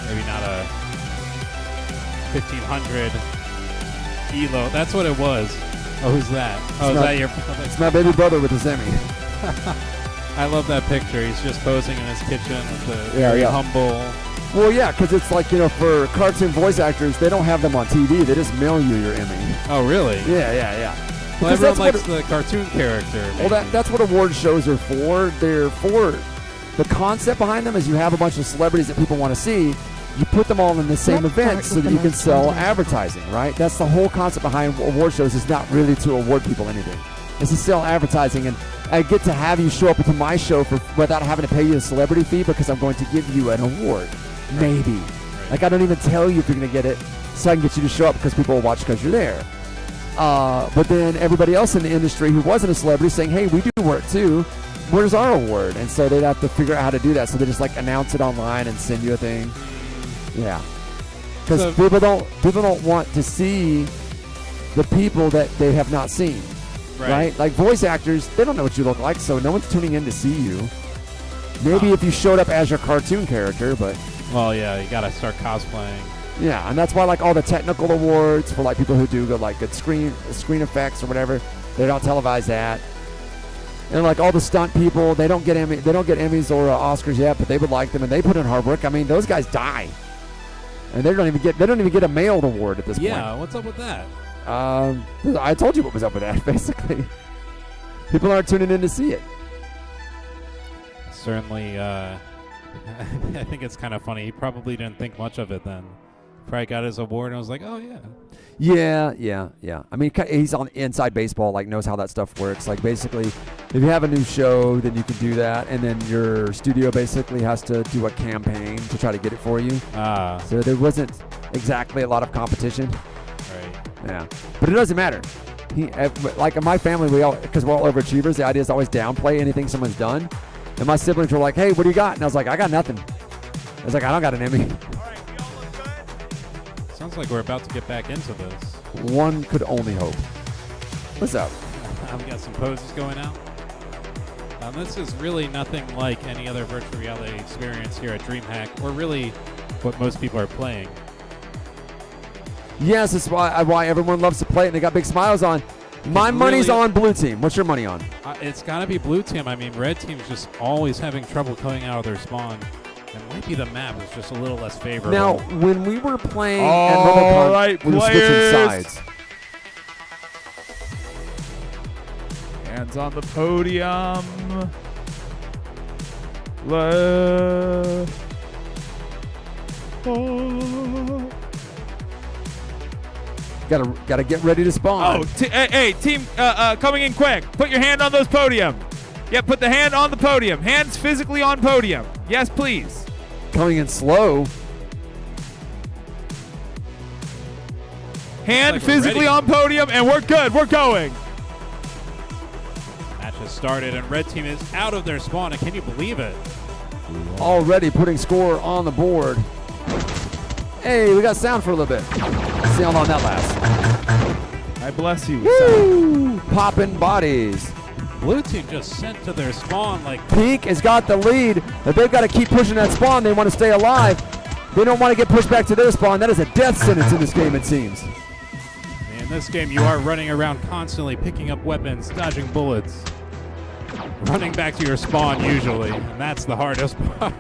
Maybe not a 1500 Elo. That's what it was. Oh, who's that? Oh, is that your? It's my baby brother with his Emmy. I love that picture. He's just posing in his kitchen with the Yeah, very yeah. humble. Well, yeah, because it's like, you know, for cartoon voice actors, they don't have them on TV. They just mail you your Emmy. Oh, really? Yeah, yeah, yeah. Well, Because everyone that's likes the cartoon character. Well, that's what award shows are for. They're for the concept behind them is you have a bunch of celebrities that people want to see. You put them all in the same event so that you can sell advertising, right? That's the whole concept behind award shows. Is not really to award people anything. It's to sell advertising, and I get to have you show up to my show without having to pay you a celebrity fee because I'm going to give you an award. Maybe. Like, I don't even tell you if you're going to get it. so I can get you to show up because people will watch because you're there. But then everybody else in the industry who wasn't a celebrity saying, hey, we do work too. Where's our award? And so they'd have to figure out how to do that. So they just like announce it online and send you a thing. Yeah. Because So- people don't want to see the people that they have not seen. Right? Like voice actors, they don't know what you look like, so no one's tuning in to see you. Maybe if you showed up as your cartoon character, but Well, yeah, you gotta start cosplaying. yeah, and that's why like all the technical awards for like people who do good like good screen effects or whatever, they don't televise that. And like all the stunt people, they don't get Emmys or Oscars yet, but they would like them and they put in hard work. I mean, those guys die, and they don't even get a mailed award at this point. Yeah, what's up with that? I told you what was up with that. Basically, people aren't tuning in to see it. Certainly, I think it's kind of funny. He probably didn't think much of it then. Probably got his award and was like, oh, yeah. Yeah. I mean, he's on Inside Baseball, like knows how that stuff works. Like basically, if you have a new show, then you can do that, and then your studio basically has to do a campaign to try to get it for you. So there wasn't exactly a lot of competition. Right. Yeah, but it doesn't matter. Like in my family, because we're all overachievers, the idea is to always downplay anything someone's done. And my siblings were like, hey, what do you got? And I was like, I got nothing. I was like, I don't got an Emmy. All right, we all look good. Sounds like we're about to get back into this. One could only hope. What's up? I've got some poses going out. This is really nothing like any other virtual reality experience here at DreamHack, or really what most people are playing. Yes, that's why everyone loves to play it and they got big smiles on. My money's on blue team. What's your money on? It's got to be blue team. I mean, red team's just always having trouble coming out of their spawn. It might be the map is just a little less favorable. Now, when we were playing at All RoboCon, right, we were switching players. sides. Hands on the podium. Oh. Gotta get ready to spawn. Hey, team, coming in quick. Put your hand on those podium. Yeah, put the hand on the podium. Hands physically on podium. Yes, please. Coming in slow. Hand Looks like we're physically ready. on podium, and we're good. We're going. Match has started, and red team is out of their spawn. And can you believe it? Already putting score on the board. Hey, we got sound for a little bit. See how long that lasts. I bless you. Woo! Popping bodies. Blue team just sent to their spawn like Pink has got the lead. If they've got to keep pushing that spawn, they want to stay alive. They don't want to get pushed back to their spawn. That is a death sentence in this game, it seems. in this game. You are running around constantly, picking up weapons, dodging bullets, running back to your spawn usually, and that's the hardest part.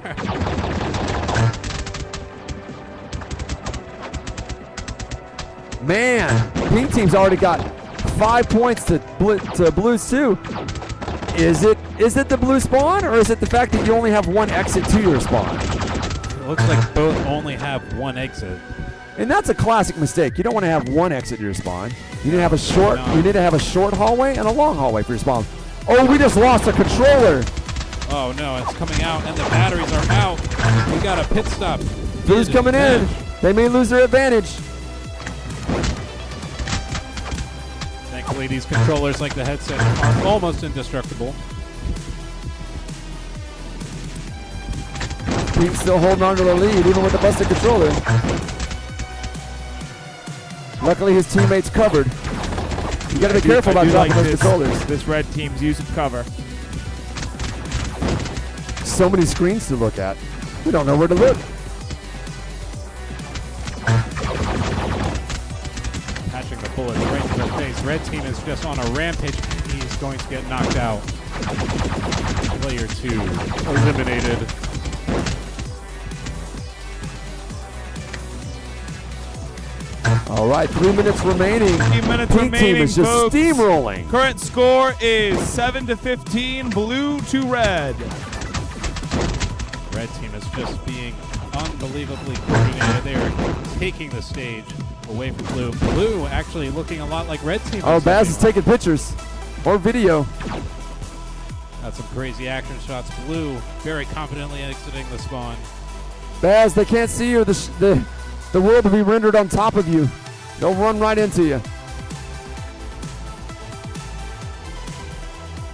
Man, Pink Team's already got 5 points to Blues 2. Is it the blue spawn, or is it the fact that you only have one exit to your spawn? It looks like both only have one exit. And that's a classic mistake. You don't want to have one exit to your spawn. You need to have a short. You need to have a short hallway and a long hallway for your spawn. Oh, we just lost a controller. Oh no, it's coming out and the batteries are out. We got a pit stop. Blues coming in. They may lose their advantage. Thankfully, these controllers, like the headset, are almost indestructible. Pink's still holding on to the lead, even with the busted controller. Luckily, his teammates covered. You got to be careful about dropping those controllers. This red team's use of cover. So many screens to look at. We don't know where to look. Patching the bullets right to the face. Red team is just on a rampage. He's going to get knocked out. Player 2 eliminated. All right, 3 minutes remaining. 3 minutes Pink remaining, team is just folks. steamrolling. Current score is 7-15, blue to red. Red team is just being unbelievably coordinated. They are taking the stage away from blue. Blue actually looking a lot like red team. Oh, Baz is taking pictures or video. Got some crazy action shots. Blue very confidently exiting the spawn. Baz, they can't see you. The The world will be rendered on top of you. They'll run right into you.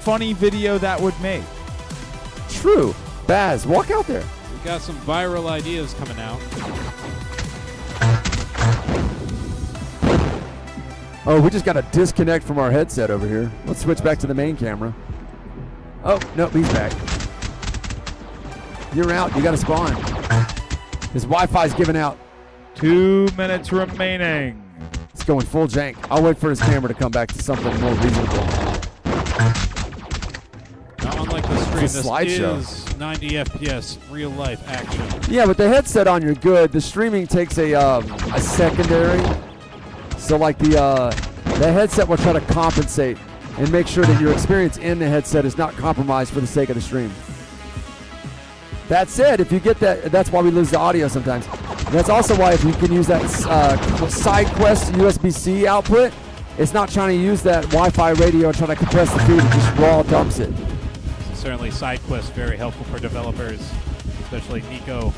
Funny video that would make. True. Baz, walk out there. We got some viral ideas coming out. Oh, we just got a disconnect from our headset over here. Let's switch back to the main camera. Oh, no, he's back. You're out. You got to spawn. His Wi-Fi's giving out. 2 minutes remaining. It's going full jank. I'll wait for his camera to come back to something more reasonable. Not unlike the stream, It's a this slideshow. is 90 FPS real life action. Yeah, with the headset on, you're good. The streaming takes a secondary. So like the headset will try to compensate and make sure that your experience in the headset is not compromised for the sake of the stream. That said, if you get that, that's why we lose the audio sometimes. That's also why if you can use that SideQuest USB-C output, it's not trying to use that Wi-Fi radio and trying to compress the feed. It just raw dumps it. Certainly SideQuest very helpful for developers, especially Nico.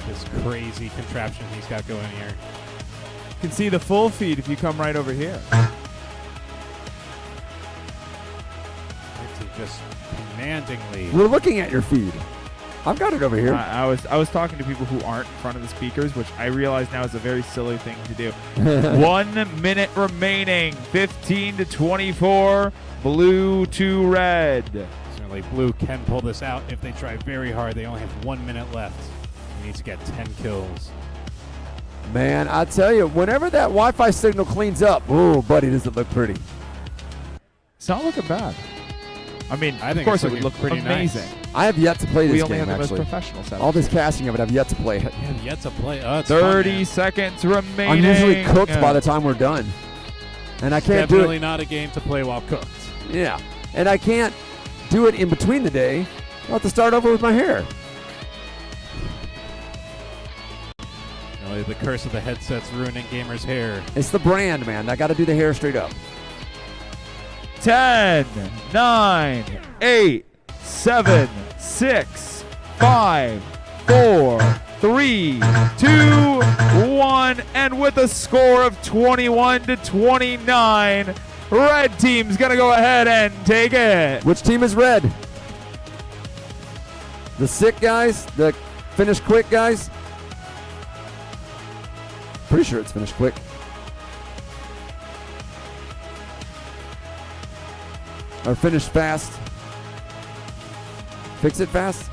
This crazy contraption he's got going here. You can see the full feed if you come right over here. Just commandingly. We're looking at your feed. I've got it over here. I was talking to people who aren't in front of the speakers, which I realize now is a very silly thing to do. 1 minute remaining. 15 to 24. Blue to red. Certainly blue can pull this out if they try very hard. They only have 1 minute left. He needs to get 10 kills. Man, I tell you, whenever that Wi-Fi signal cleans up, oh, buddy, does it look pretty. It's not looking bad. I mean, I think of course it's it would look looking pretty amazing. nice. I have yet to play this We only game, have the most actually. professional setup. All this casting of it, I've yet to play it. You have yet to play. Oh, it's 30 fun, man. seconds remaining. I'm usually cooked by the time we're done. And I can't do Definitely it. not a game to play while cooked. Yeah. And I can't do it in between the day. I'll have to start over with my hair. Really, the curse of the headset's ruining gamers' hair. It's the brand, man. I got to do the hair straight up. 10, 9, 8, 7, 6, 5, 4, 3, 2, 1, and with a score of 21 to 29, red team's gonna go ahead and take it. Which team is red? The sick guys? The finish quick guys? Pretty sure it's finish quick. Or finish fast. Fix it fast.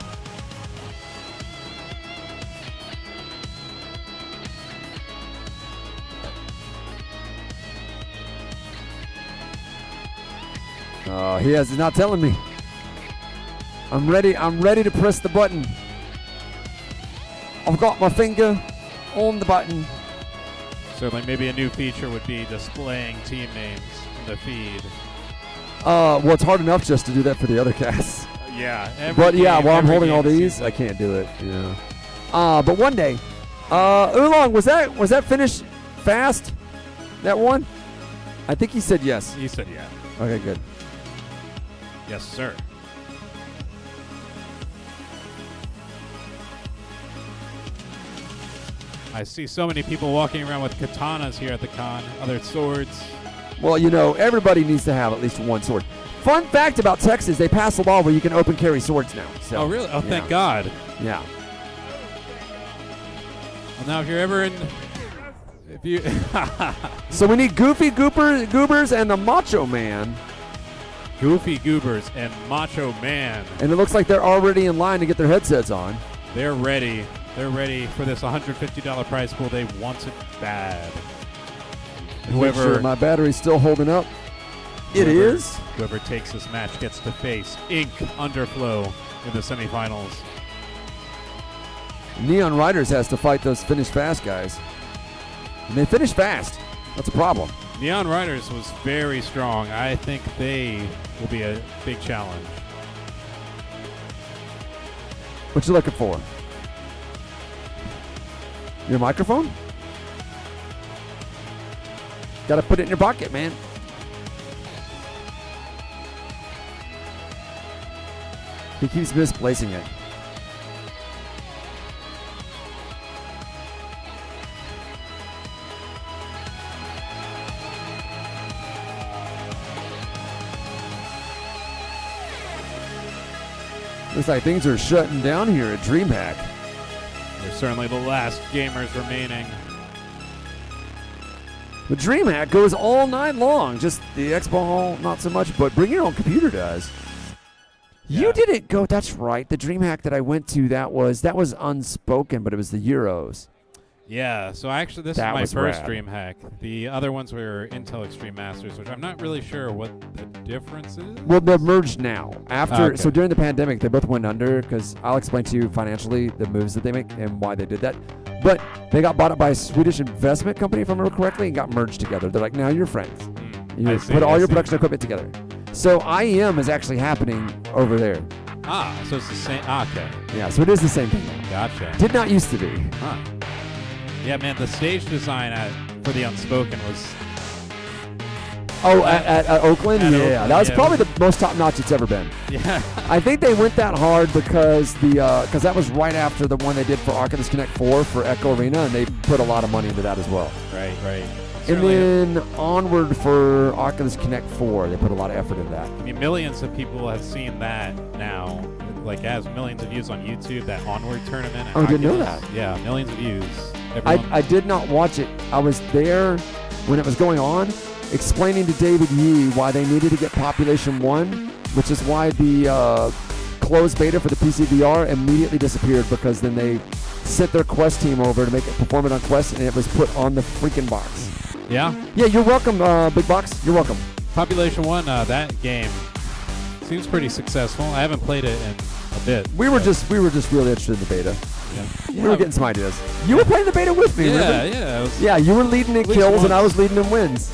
Oh, he's not telling me. I'm ready to press the button. I've got my finger on the button. Certainly, maybe a new feature would be displaying team names in the feed. Well, it's hard enough just to do that for the other casts. Yeah. But yeah, while I'm every holding all game these, seems I like- can't do it. Yeah. But one day, Oolong, was that finish fast? That one? I think he said yes. He said yeah. Okay, good. Yes, sir. I see so many people walking around with katanas here at the con, other swords. Well, you know, everybody needs to have at least one sword. Fun fact about Texas, they passed a law where you can open carry swords now. So, Oh, really? Oh, thank yeah. God. Yeah. Well, now if you're ever in... If you... So we need Goofy Goobers and the Macho Man. Goofy Goobers and Macho Man. And it looks like they're already in line to get their headsets on. They're ready. They're ready for this $150 prize pool. They want it bad. And Make sure my battery's still holding up. It is. Whoever takes this match gets to face Ink Underflow in the semifinals. Neon Riders has to fight those finish fast guys. And they finish fast. That's a problem. Neon Riders was very strong. I think they will be a big challenge. What you looking for? Your microphone? Gotta put it in your pocket, man. He keeps misplacing it. Looks like things are shutting down here at DreamHack. They're certainly the last gamers remaining. The DreamHack goes all night long. Just the Expo Hall, not so much, but Bring Your Own Computer does. You Yeah. didn't go. That's right. The DreamHack that I went to, that was Unspoken, but it was the Euros. Yeah, so actually this That is my was first rad. DreamHack. The other ones were Intel Extreme Masters, which I'm not really sure what the difference is. Well, they're merged now. After, Okay. so during the pandemic, they both went under because I'll explain to you financially the moves that they make and why they did that. But they got bought up by a Swedish investment company, if I remember correctly, and got merged together. They're like, now you're friends. You I see, put all I your see. production equipment together. So IEM is actually happening over there. Ah, so it's the same. Okay, Yeah, so it is the same thing now. gotcha. Did not used to be. Huh. Yeah, man, the stage design for the Unspoken was. Oh, at Oakland? At Yeah, Oakland, that was yeah. probably the most top-notch it's ever been. Yeah. I think they went that hard because that was right after the one they did for Oculus Connect 4 for Echo Arena, and they put a lot of money into that as well. Right. And Certainly, then onward for Oculus Connect 4, they put a lot of effort into that. I mean, millions of people have seen that now. Like, it has millions of views on YouTube. That Onward tournament. at Oh, I didn't know Oculus. that. Yeah, millions of views. Everyone, I did not watch it. I was there when it was going on, explaining to David Yee why they needed to get Population 1, which is why the closed beta for the PC VR immediately disappeared, because then they sent their Quest team over to make it perform it on Quest, and it was put on the freaking box. yeah. Yeah, you're welcome, Big Box. You're welcome. Population 1, that game seems pretty successful. I haven't played it in a bit. We were just really interested in the beta. Yeah. We were getting some ideas. You were playing the beta with me, Yeah, remember? yeah. It was, Yeah, you were leading in least kills, and I once. was leading in wins.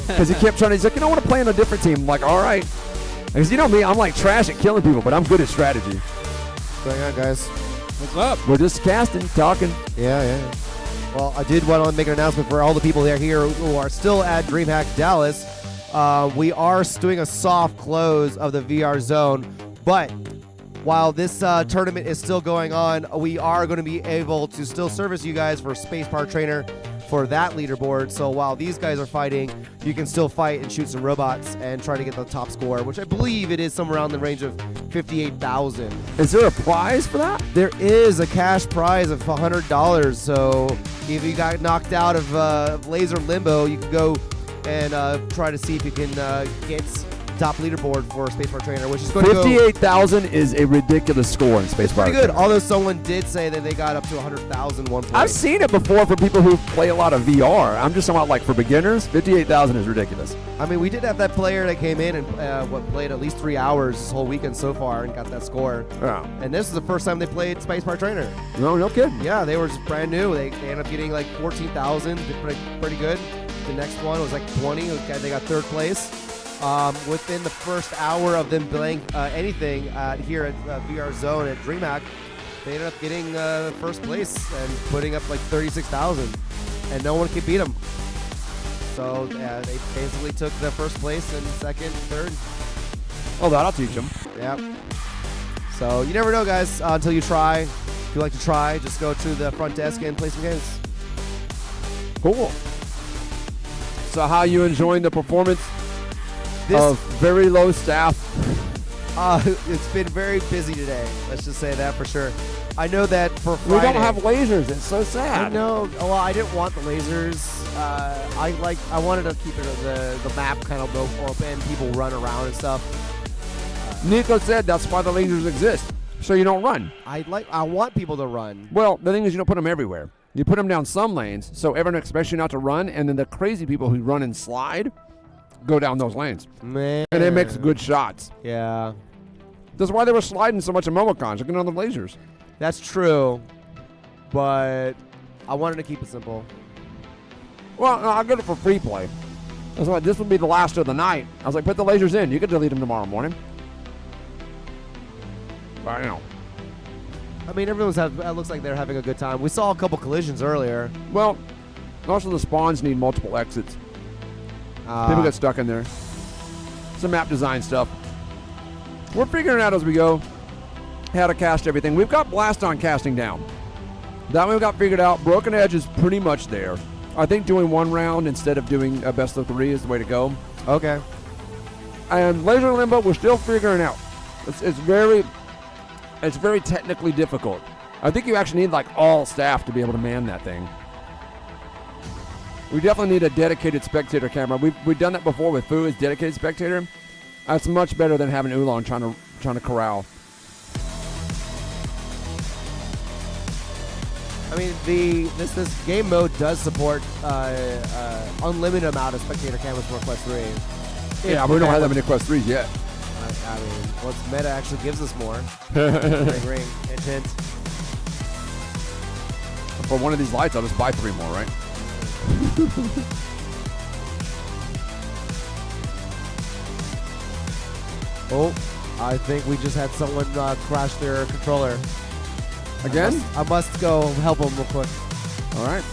Because he kept trying to, he's like, you know, I want to play on a different team. I'm like, all right. Because you know me, I'm like trash at killing people, but I'm good at strategy. What's going on, guys? What's up? We're just casting, talking. Yeah. Well, I did want to make an announcement for all the people that are here who are still at DreamHack Dallas. We are doing a soft close of the VR zone, but while this tournament is still going on, we are going to be able to still service you guys for Spacebar Trainer for that leaderboard. So while these guys are fighting, you can still fight and shoot some robots and try to get the top score, which I believe it is somewhere around the range of 58,000. Is there a prize for that? There is a cash prize of $100. So if you got knocked out of Laser Limbo, you can go and try to see if you can get top leaderboard for Spacebar Trainer, which is going to go 58,000 is a ridiculous score in Space pretty Bar. good. Although someone did say that they got up to 100,000 one point. I've seen it before for people who play a lot of VR. I'm just talking about, like, for beginners, 58,000 is ridiculous. I mean, we did have that player that came in and played at least 3 hours this whole weekend so far and got that score. Yeah. And this is the first time they played Spacebar Trainer. No kidding. Yeah, they were just brand new. They ended up getting like 14,000. Did pretty good. The next one was like 20. They got third place. Within the first hour of them playing anything here at VR Zone at DreamHack, they ended up getting first place and putting up like 36,000, and no one could beat them. So they basically took the first place and second, third. Oh, that'll teach them. Yep. So you never know, guys, until you try. If you like to try, just go to the front desk and play some games. Cool. So how you enjoying the performance This of very low staff? it's been very busy today. Let's just say that for sure. I know that for We Friday. don't have lasers. It's so sad. I know. Well, I didn't want the lasers. I wanted to keep it the map kind of open. People run around and stuff. Nico said that's why the lasers exist, so you don't run. I want people to run. Well, the thing is, you don't put them everywhere. You put them down some lanes, so everyone expects you not to run, and then the crazy people who run and slide go down those lanes, Man. and it makes good shots. Yeah, That's why they were sliding so much in MomoCons, looking on the lasers. that's true. But I wanted to keep it simple. Well, no, I got it for free play. I was like, this would be the last of the night. I was like, put the lasers in. You could delete them tomorrow morning. But, you know. I mean, it looks like they're having a good time. We saw a couple collisions earlier. Well, also the spawns need multiple exits. People get stuck in there. Some map design stuff. We're figuring out as we go how to cast everything. We've got Blast on casting down. That one we got figured out. Broken Edge is pretty much there. I think doing one round instead of doing a best of 3 is the way to go. Okay. And Laser Limbo, we're still figuring out. It's very... It's very technically difficult. I think you actually need like all staff to be able to man that thing. We definitely need a dedicated spectator camera. We've done that before with Fu as dedicated spectator. That's much better than having Oolong trying to corral. I mean, this game mode does support unlimited amount of spectator cameras for Quest 3. Yeah, we don't have that many Quest 3s yet. I mean, what's meta actually gives us more. ring, hint, hint. For one of these lights, I'll just buy 3 more, right? Oh, I think we just had someone crash their controller. Again? I must go help them real quick. All right.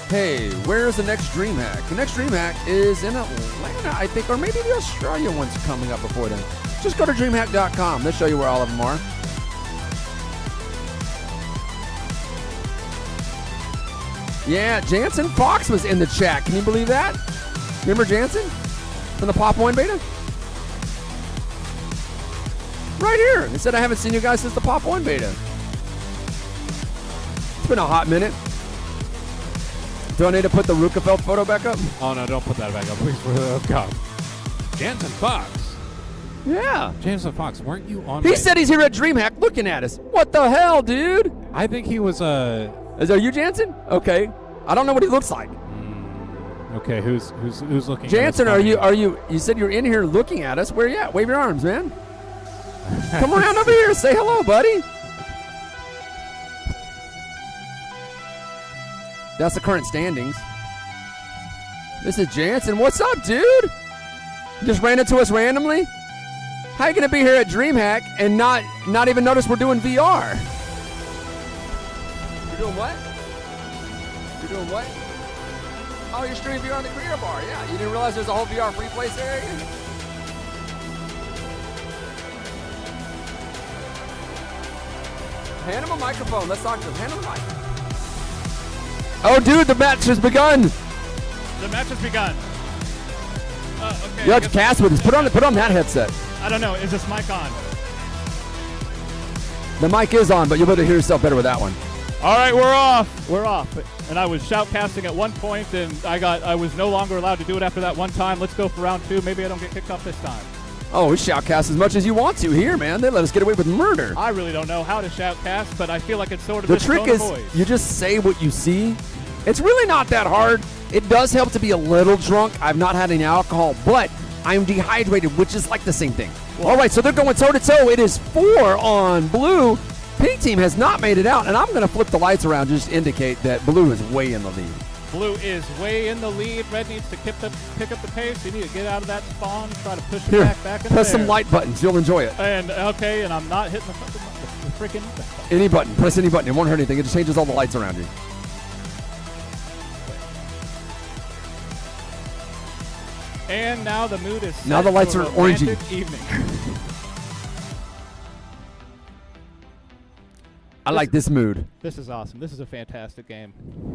Hey, where's the next DreamHack? The next DreamHack is in Atlanta, I think, or maybe the Australia one's coming up before then. Just go to DreamHack.com. They'll show you where all of them are. Yeah, Jansen Fox was in the chat. Can you believe that? Remember Jansen? From the Pop 1 beta? Right here. They said I haven't seen you guys since the Pop 1 beta. It's been a hot minute. Do I need to put the Rukefeld photo back up? Oh, no, don't put that back up, please. Oh, God. Jansen Fox. Yeah. Jansen Fox, weren't you on He my- said he's here at DreamHack looking at us. What the hell, dude? I think he was, Is that you, Jansen? Okay. I don't know what he looks like. Okay, who's looking Jansen, at us? you said you're in here looking at us. Where you at? Wave your arms, man. Come around over here. Say hello, buddy. That's the current standings. This is Jansen. What's up, dude? You just ran into us randomly? How you gonna be here at DreamHack and not even notice we're doing VR? You're doing what? You're doing what? Oh, you're streaming VR on the Creator Bar. Yeah, you didn't realize there's a whole VR free place area? Hand him a microphone. Let's talk to him. Hand him a mic. Oh, dude, the match has begun. The match has begun. Okay. You have to cast with us. Put on that headset. I don't know. Is this mic on? The mic is on, but you'll be able to hear yourself better with that one. All right, we're off. We're off. And I was shoutcasting at one point, and I was no longer allowed to do it after that one time. Let's go for round 2. Maybe I don't get kicked off this time. Oh, we shoutcast as much as you want to here, man. They let us get away with murder. I really don't know how to shoutcast, but I feel like it's sort of The this trick tone is of voice. you just say what you see. It's really not that hard. It does help to be a little drunk. I've not had any alcohol, but I'm dehydrated, which is like the same thing. All right, so they're going toe-to-toe. It is 4 on blue. Pink team has not made it out, and I'm going to flip the lights around just to indicate that blue is way in the lead. Blue is way in the lead. Red needs to pick up the pace. You need to get out of that spawn, try to push it Here, back in press there. some light buttons. You'll enjoy it. And okay, and I'm not hitting the freaking. Any button. Press any button. It won't hurt anything. It just changes all the lights around you. And now the mood is set Now the lights for a are orangey. romantic evening. I like this mood. This is awesome. This is a fantastic game.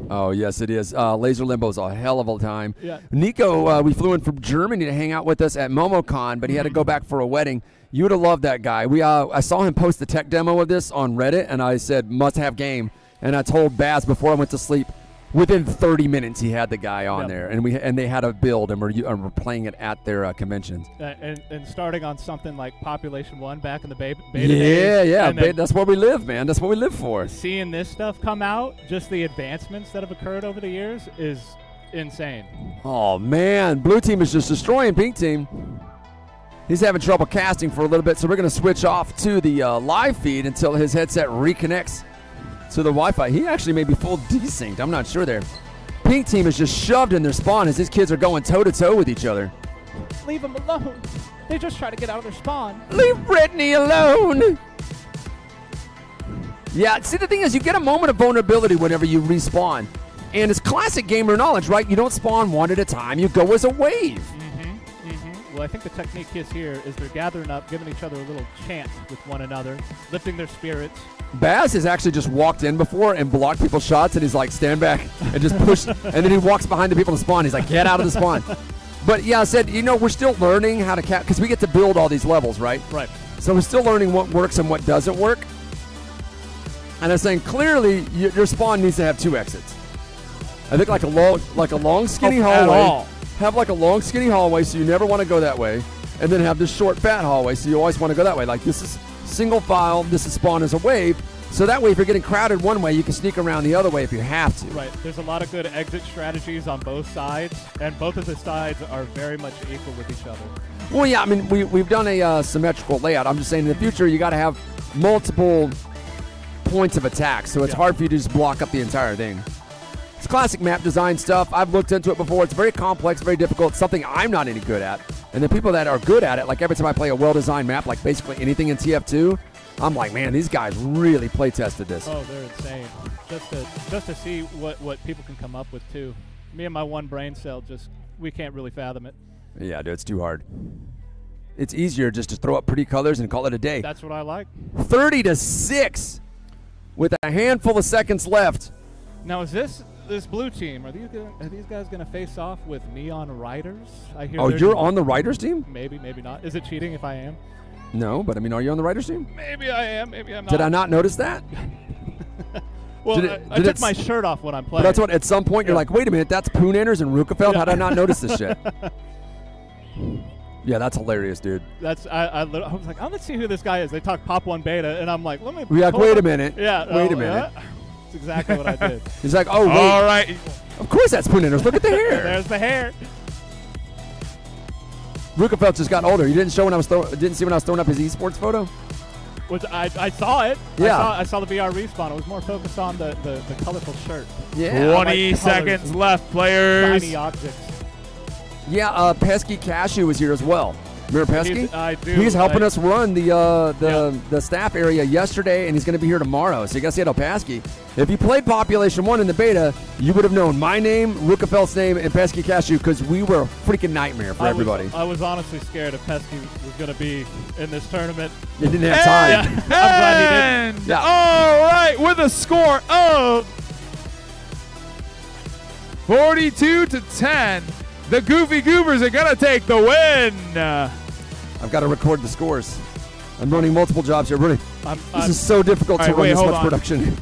Oh, yes, it is. Laser Limbo's a hell of a time. Yeah. Nico, we flew in from Germany to hang out with us at MomoCon, but he had to go back for a wedding. You would have loved that guy. I saw him post the tech demo of this on Reddit, and I said, must have game. And I told Baz before I went to sleep, within 30 minutes he had the guy on Yep. there, and they had a build, and we're playing it at their conventions. And starting on something like Population 1 back in the beta Yeah, days, yeah, and then that's where we live, man. That's what we live for. seeing this stuff come out, just the advancements that have occurred over the years is insane. Oh, man. Blue team is just destroying Pink team. He's having trouble casting for a little bit, so we're going to switch off to the live feed until his headset reconnects to the Wi-Fi. He actually may be full desynced. I'm not sure there. Pink team is just shoved in their spawn as these kids are going toe-to-toe with each other. Leave them alone. They just try to get out of their spawn. Leave Brittany alone. Yeah, see, the thing is, you get a moment of vulnerability whenever you respawn. And it's classic gamer knowledge, right? You don't spawn one at a time. You go as a wave. Well, I think the technique is here is they're gathering up, giving each other a little chant with one another, lifting their spirits. Baz has actually just walked in before and blocked people's shots, and he's like, stand back, and just push. And then he walks behind the people to spawn. He's like, get out of the spawn. But yeah, I said, we're still learning how to because we get to build all these levels, right? Right. So we're still learning what works and what doesn't work. And I'm saying clearly your spawn needs to have 2 exits. I think like a long skinny hallway. Have like a long skinny hallway, so you never want to go that way, and then have this short fat hallway, so you always want to go that way. Like this is single file, this is spawn as a wave, so that way if you're getting crowded one way, you can sneak around the other way if you have to. Right. There's a lot of good exit strategies on both sides, and both of the sides are very much equal with each other. Well, yeah, I mean we've done a symmetrical layout. I'm just saying in the future you got to have multiple points of attack, so it's hard for you to just block up the entire thing. It's classic map design stuff. I've looked into it before. It's very complex, very difficult. It's something I'm not any good at. And the people that are good at it, like every time I play a well-designed map, like basically anything in TF2, I'm like, man, these guys really play tested this. Oh, they're insane. Just to see what people can come up with too. Me and my one brain cell we can't really fathom it. Yeah, dude, it's too hard. It's easier just to throw up pretty colors and call it a day. That's what I like. 30-6 with a handful of seconds left. Now is this blue team, are these guys going to face off with Neon Riders? I hear. Oh, you're on the Riders team? Maybe not. Is it cheating if I am? No, but I mean, are you on the Riders team? Maybe I am. Maybe I'm not. Did I not notice that? Well, I took my shirt off when I'm playing. But that's what. At some point, you're like, wait a minute, that's Poonanners and Rukefeld. How did I not notice this shit? Yeah, that's hilarious, dude. I was like, oh, let's see who this guy is. They talk Pop 1 Beta, and I'm like, let me. We're like, wait a minute. Yeah. Wait a minute. That's exactly what I did. He's like, oh, wait. All right. Of course that's Poonanners. Look at the hair. There's the hair. Rukefeld just got older. You didn't see when I was throwing up his esports photo? Which I saw it. Yeah. I saw the VR respawn. It was more focused on the colorful shirt. Yeah. 20 seconds left, players. Shiny objects. Yeah, Pesky Cashew was here as well. Remember Pesky? I do. He's helping us run the staff area yesterday, and he's going to be here tomorrow. So you got to see it, Pesky. If you played Population 1 in the beta, you would have known my name, Rukefeld's name, and Pesky Cashew because we were a freaking nightmare for everybody. I was honestly scared if Pesky was going to be in this tournament. You didn't have time. Yeah. I'm glad he didn't. Yeah. All right, with a score of 42-10, the Goofy Goobers are going to take the win. I've got to record the scores. I'm running multiple jobs here. This is so difficult to run wait, this hold much on. production.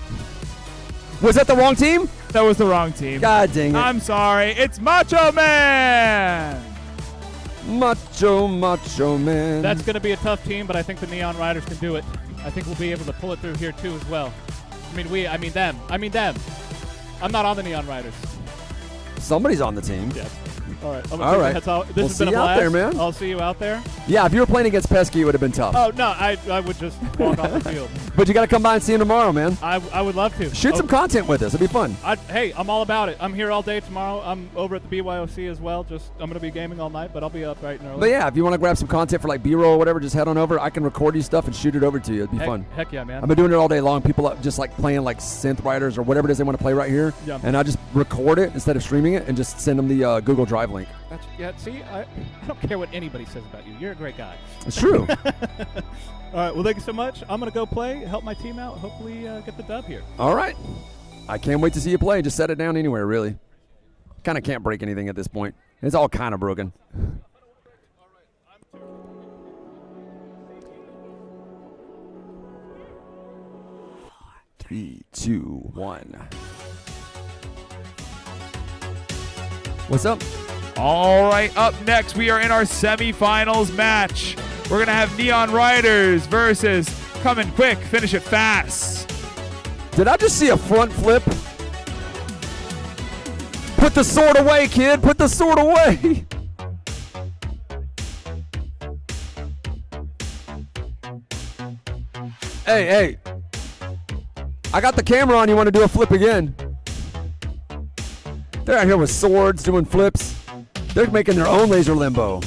Was that the wrong team? That was the wrong team. God dang it. I'm sorry. It's Macho Man. Macho Man. That's going to be a tough team, but I think the Neon Riders can do it. I think we'll be able to pull it through here too as well. I mean them. I'm not on the Neon Riders. Somebody's on the team. Yes. All right. All right. This We'll has been a see you out blast. there, man. I'll see you out there. Yeah, if you were playing against Pesky, it would have been tough. Oh, no, I would just walk off the field. But you got to come by and see him tomorrow, man. I would love to. Shoot some content with us. It'll be fun. Hey, I'm all about it. I'm here all day tomorrow. I'm over at the BYOC as well. I'm going to be gaming all night, but I'll be up bright and early. But yeah, if you want to grab some content for like B-roll or whatever, just head on over. I can record you stuff and shoot it over to you. It'd be fun. Heck yeah, man. I've been doing it all day long. People up just like playing like synth writers or whatever it is they want to play right here. Yeah. And I just record it instead of streaming it and just send them the Google Drive link. See, I don't care what anybody says about you. You're a great guy. It's true. All right, well, thank you so much. I'm going to go play, help my team out, hopefully get the dub here. All right. I can't wait to see you play. Just set it down anywhere, really. Kind of can't break anything at this point. It's all kind of broken. Three, two, one. What's up? All right, up next, we are in our semifinals match. We're going to have Neon Riders versus Coming Quick, Finish It Fast. Did I just see a front flip? Put the sword away, kid. Put the sword away. Hey. I got the camera on. You want to do a flip again? They're out here with swords doing flips. They're making their own laser limbo.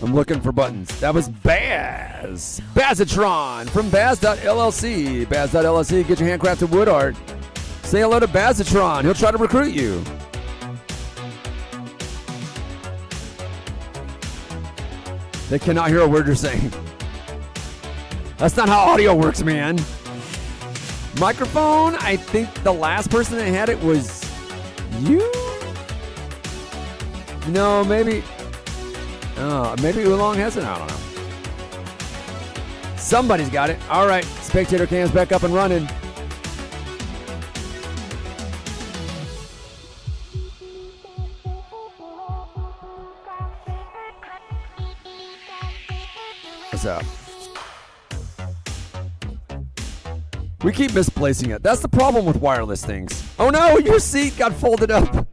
I'm looking for buttons. That was Baz. Bazatron from Baz.LLC. Baz.LLC, get your handcrafted wood art. Say hello to Bazatron. He'll try to recruit you. They cannot hear a word you're saying. That's not how audio works, man. Microphone, I think the last person that had it was you? No, maybe. Maybe Oolong has it. I don't know. Somebody's got it. All right, spectator cam's back up and running. What's up? We keep misplacing it. That's the problem with wireless things. Oh no, your seat got folded up.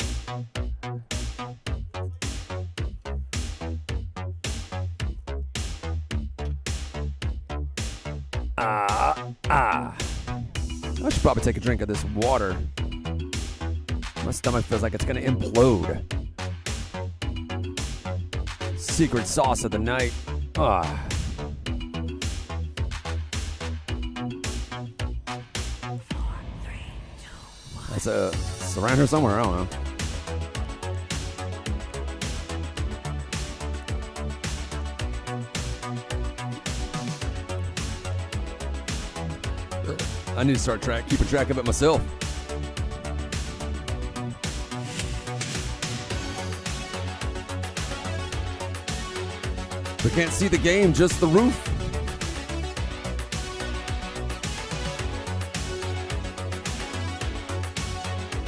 I should probably take a drink of this water. My stomach feels like it's gonna implode. Secret sauce of the night. That's it's around here somewhere. I don't know. I need to start keeping track of it myself. We can't see the game, just the roof.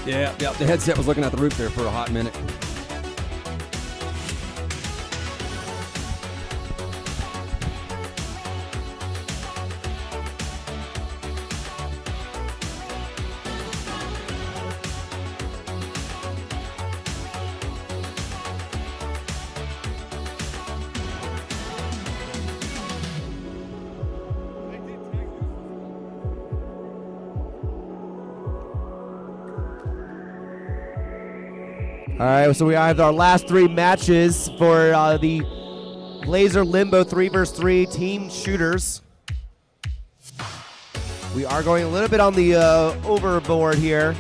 Yeah, the headset was looking at the roof there for a hot minute. All right, so we have our last 3 matches for the Laser Limbo 3v3 team shooters. We are going a little bit on the overboard here,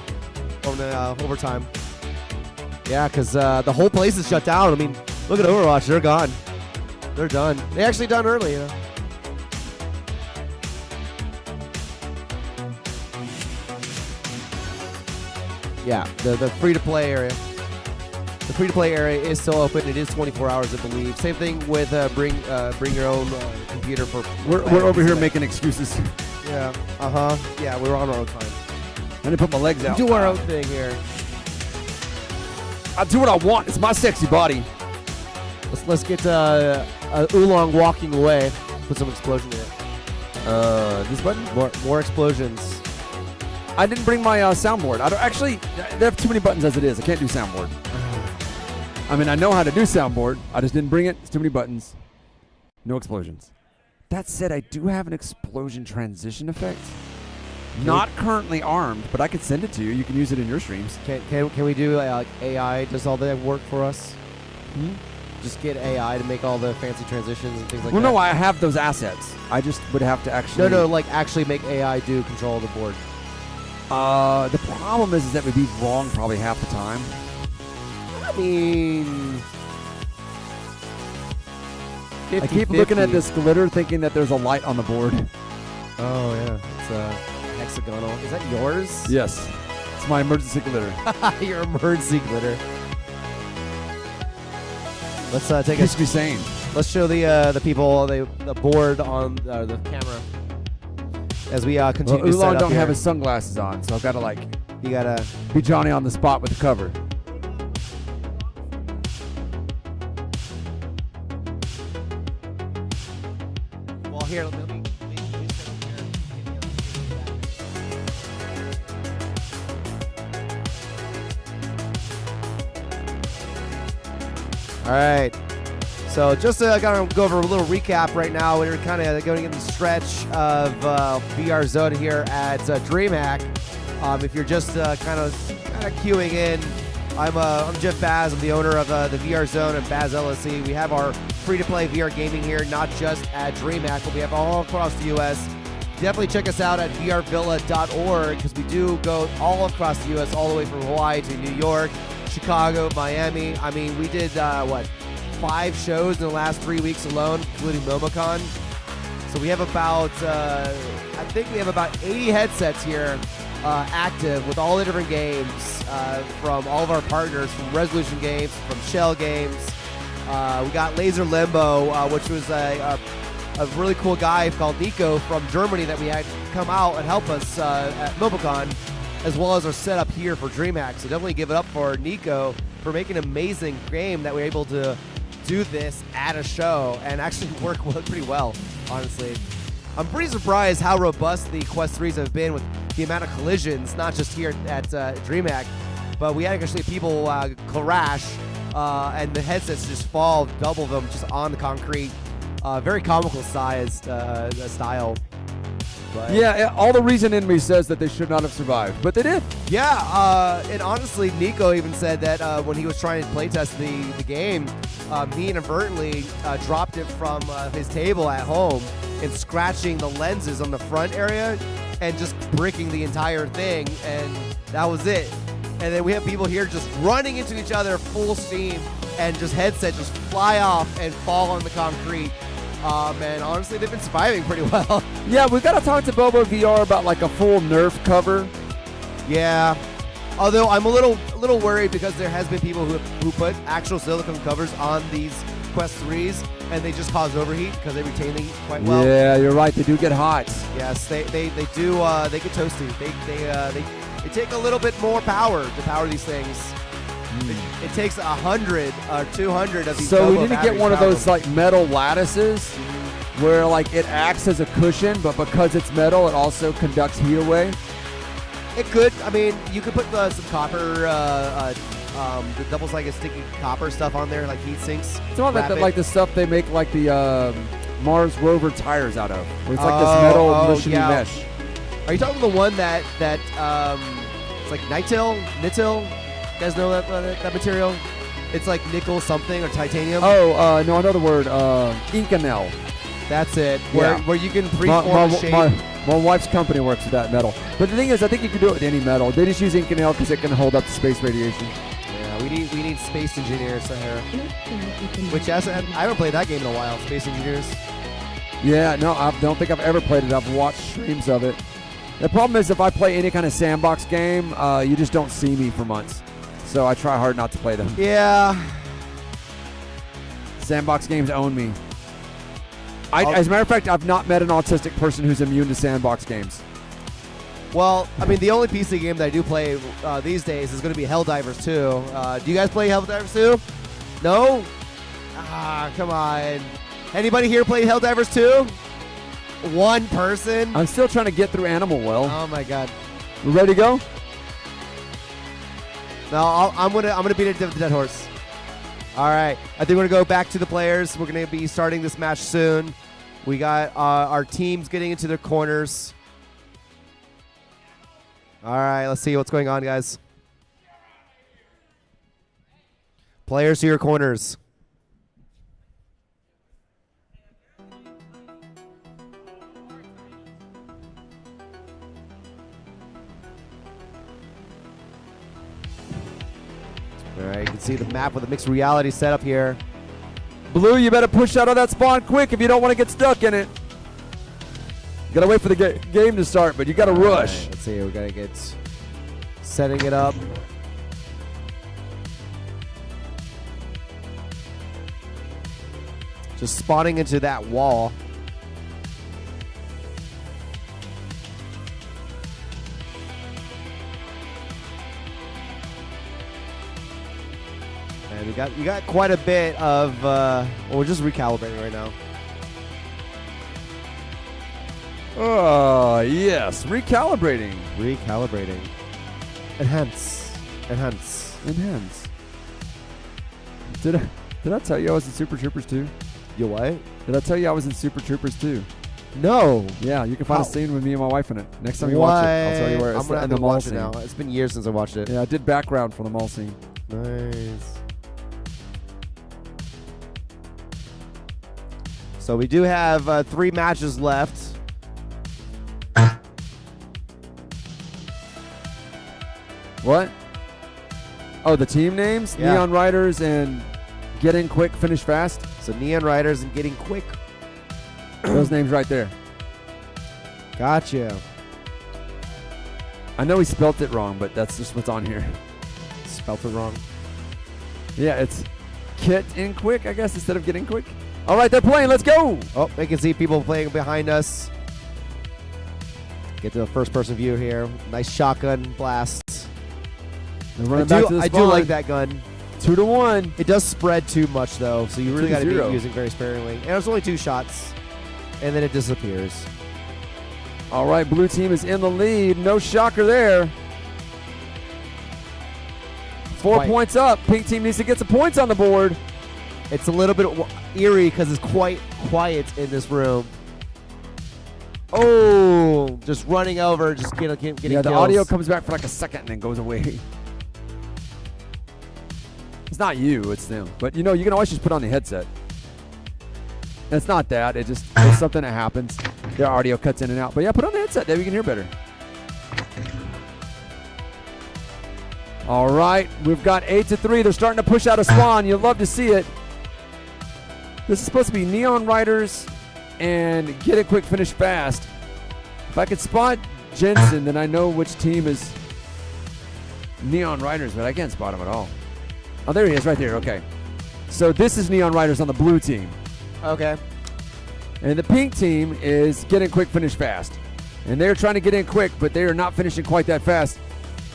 on the overtime. Yeah, because the whole place is shut down. I mean, look at Overwatch, they're gone. They're done. They actually done early, you know. Yeah, the free-to-play area. The free-to-play area is still open. It is 24 hours, I believe. Same thing with bring your own computer for. We're over here making excuses. Yeah. Yeah, we're on our own time. I need to put my legs out. We do our own thing here. I do what I want. It's my sexy body. Let's get Oolong walking away. Put some explosion in it. This button? More explosions. I didn't bring my soundboard. I don't actually. They have too many buttons as it is. I can't do soundboard. I mean, I know how to do soundboard. I just didn't bring it. It's too many buttons. No explosions. That said, I do have an explosion transition effect. Not currently armed, but I could send it to you. You can use it in your streams. Can we do like AI does all that work for us? Just get AI to make all the fancy transitions and things like that? Well, no, I have those assets. I just would have to actually... No, like actually make AI do control of the board. The problem is that would be wrong probably half the time. I mean... 50, I keep looking at this glitter thinking that there's a light on the board. Oh, yeah. It's hexagonal. Is that yours? Yes. It's my emergency glitter. Your emergency glitter. Let's take Keeps me sane. Let's show the people the board on the camera as we continue to set Oolong up don't here. have his sunglasses on, so I've got to You gotta be Johnny on the spot with the cover. Well, here, let me All right. So just gonna go over a little recap right now. We're kind of going in the stretch of VR Zone here at DreamHack. If you're just kind of queuing in, I'm Jeff Baz. I'm the owner of the VR Zone and Baz LLC. We have our free-to-play VR gaming here, not just at DreamHack, but we have all across the U.S. Definitely check us out at vrvilla.org because we do go all across the U.S., all the way from Hawaii to New York, Chicago, Miami. I mean, we did, 5 shows in the last 3 weeks alone, including MomoCon. So we have about, I think we have about 80 headsets here active with all the different games from all of our partners, from Resolution Games, from Shell Games. We got Laser Limbo, which was a really cool guy called Nico from Germany that we had come out and help us at MomoCon, as well as our setup here for DreamHack. So definitely give it up for Nico for making an amazing game that we're able to do this at a show and actually work pretty well, honestly. I'm pretty surprised how robust the Quest 3s have been with the amount of collisions, not just here at DreamHack, but we had actually people crash and the headsets just fall, double them just on the concrete. Very comical sized style. But Yeah, all the reason in me says that they should not have survived, but they did. yeah, and honestly, Nico even said that when he was trying to playtest the game, he inadvertently dropped it from his table at home and scratching the lenses on the front area and just bricking the entire thing, and that was it. And then we have people here just running into each other full steam and just headsets just fly off and fall on the concrete. And honestly, they've been surviving pretty well. Yeah, we've got to talk to Bobo VR about like a full Nerf cover. Yeah. Although I'm a little worried because there has been people who put actual silicone covers on these Quest 3s and they just cause overheat because they retain the heat quite well. Yeah, you're right. They do get hot. Yes, they do. They get toasty. They take a little bit more power to power these things. It takes 100 or 200 of these. So we Bobo need to get batteries one of power those them. like metal lattices where like it acts as a cushion, but because it's metal, it also conducts heat away. It could. I mean, you could put some copper, the double sided sticky copper stuff on there, like heat sinks. It's not Wrap it. like the stuff they make like the Mars rover tires out of, where it's like this metal cushiony yeah. mesh. Are you talking the one that it's like Nitil? You guys know that material? It's like nickel something or titanium. Oh, no, another word, Inconel. That's it. Yeah. Where you can preform the shape. My wife's company works with that metal. But the thing is, I think you can do it with any metal. They just use Inconel because it can hold up to space radiation. Yeah, we need space engineers here. Which I haven't played that game in a while. Space Engineers. Yeah, no, I don't think I've ever played it. I've watched streams of it. The problem is if I play any kind of sandbox game, you just don't see me for months. So I try hard not to play them. Yeah. Sandbox games own me. As a matter of fact, I've not met an autistic person who's immune to sandbox games. Well, I mean, the only PC game that I do play these days is going to be Helldivers 2. Do you guys play Helldivers 2? No? Ah, come on. Anybody here play Helldivers 2? One person? I'm still trying to get through Animal Well. Oh my god. We ready to go? No, I'm gonna beat a dead horse. All right, I think we're gonna go back to the players. We're gonna be starting this match soon. We got our teams getting into their corners. All right, let's see what's going on, guys. Players to your corners. All right, you can see the map with a mixed reality setup here. Blue, you better push out of that spawn quick if you don't want to get stuck in it. You gotta wait for the game to start, but you gotta rush. Right, let's see, we gotta get setting it up. Just spawning into that wall. And you got quite a bit of well, we're just recalibrating right now. Oh, yes. Recalibrating. Recalibrating. Enhance. Did I tell you I was in Super Troopers 2? You what? Did I tell you I was in Super Troopers 2? No. Yeah, you can find How? a scene with me and my wife in it. Next time you watch it, I'll tell you where. I'm It's gonna in have the to mall watch it scene. now. It's been years since I watched it. Yeah, I did background for the mall scene. Nice. So we do have 3 matches left. What? Oh, the team names? Yeah. Neon Riders and Get In Quick, Finish Fast. So Neon Riders and Getting Quick. Those names right there. Gotcha. I know he spelt it wrong, but that's just what's on here. Spelt it wrong. Yeah, it's Get In Quick, I guess, instead of Getting Quick. All right, they're playing. Let's go. Oh, we can see people playing behind us. Get to the first-person view here. Nice shotgun blast. They're running back to the I do spawn. like that gun. 2-1. It does spread too much, though, so you really got to 2-0. be using very sparingly. And there's only 2 shots, and then it disappears. All right, blue team is in the lead. No shocker there. 4 Quite. points up. Pink team needs to get some points on the board. It's a little bit eerie because it's quite quiet in this room. Oh, just running over, just getting Yeah, the kills. audio comes back for like a second and then goes away. It's not you, it's them. But you know, you can always just put on the headset. And it's not that. It's something that happens. Their audio cuts in and out. But yeah, put on the headset. Then you can hear better. All right, we've got 8-3. They're starting to push out a spawn. You'll love to see it. This is supposed to be Neon Riders and Get It Quick, Finish Fast. If I could spot Jensen, then I know which team is Neon Riders, but I can't spot him at all. Oh, there he is right there. Okay. So this is Neon Riders on the blue team. Okay. And the pink team is Get In Quick, Finish Fast. And they're trying to get in quick, but they are not finishing quite that fast.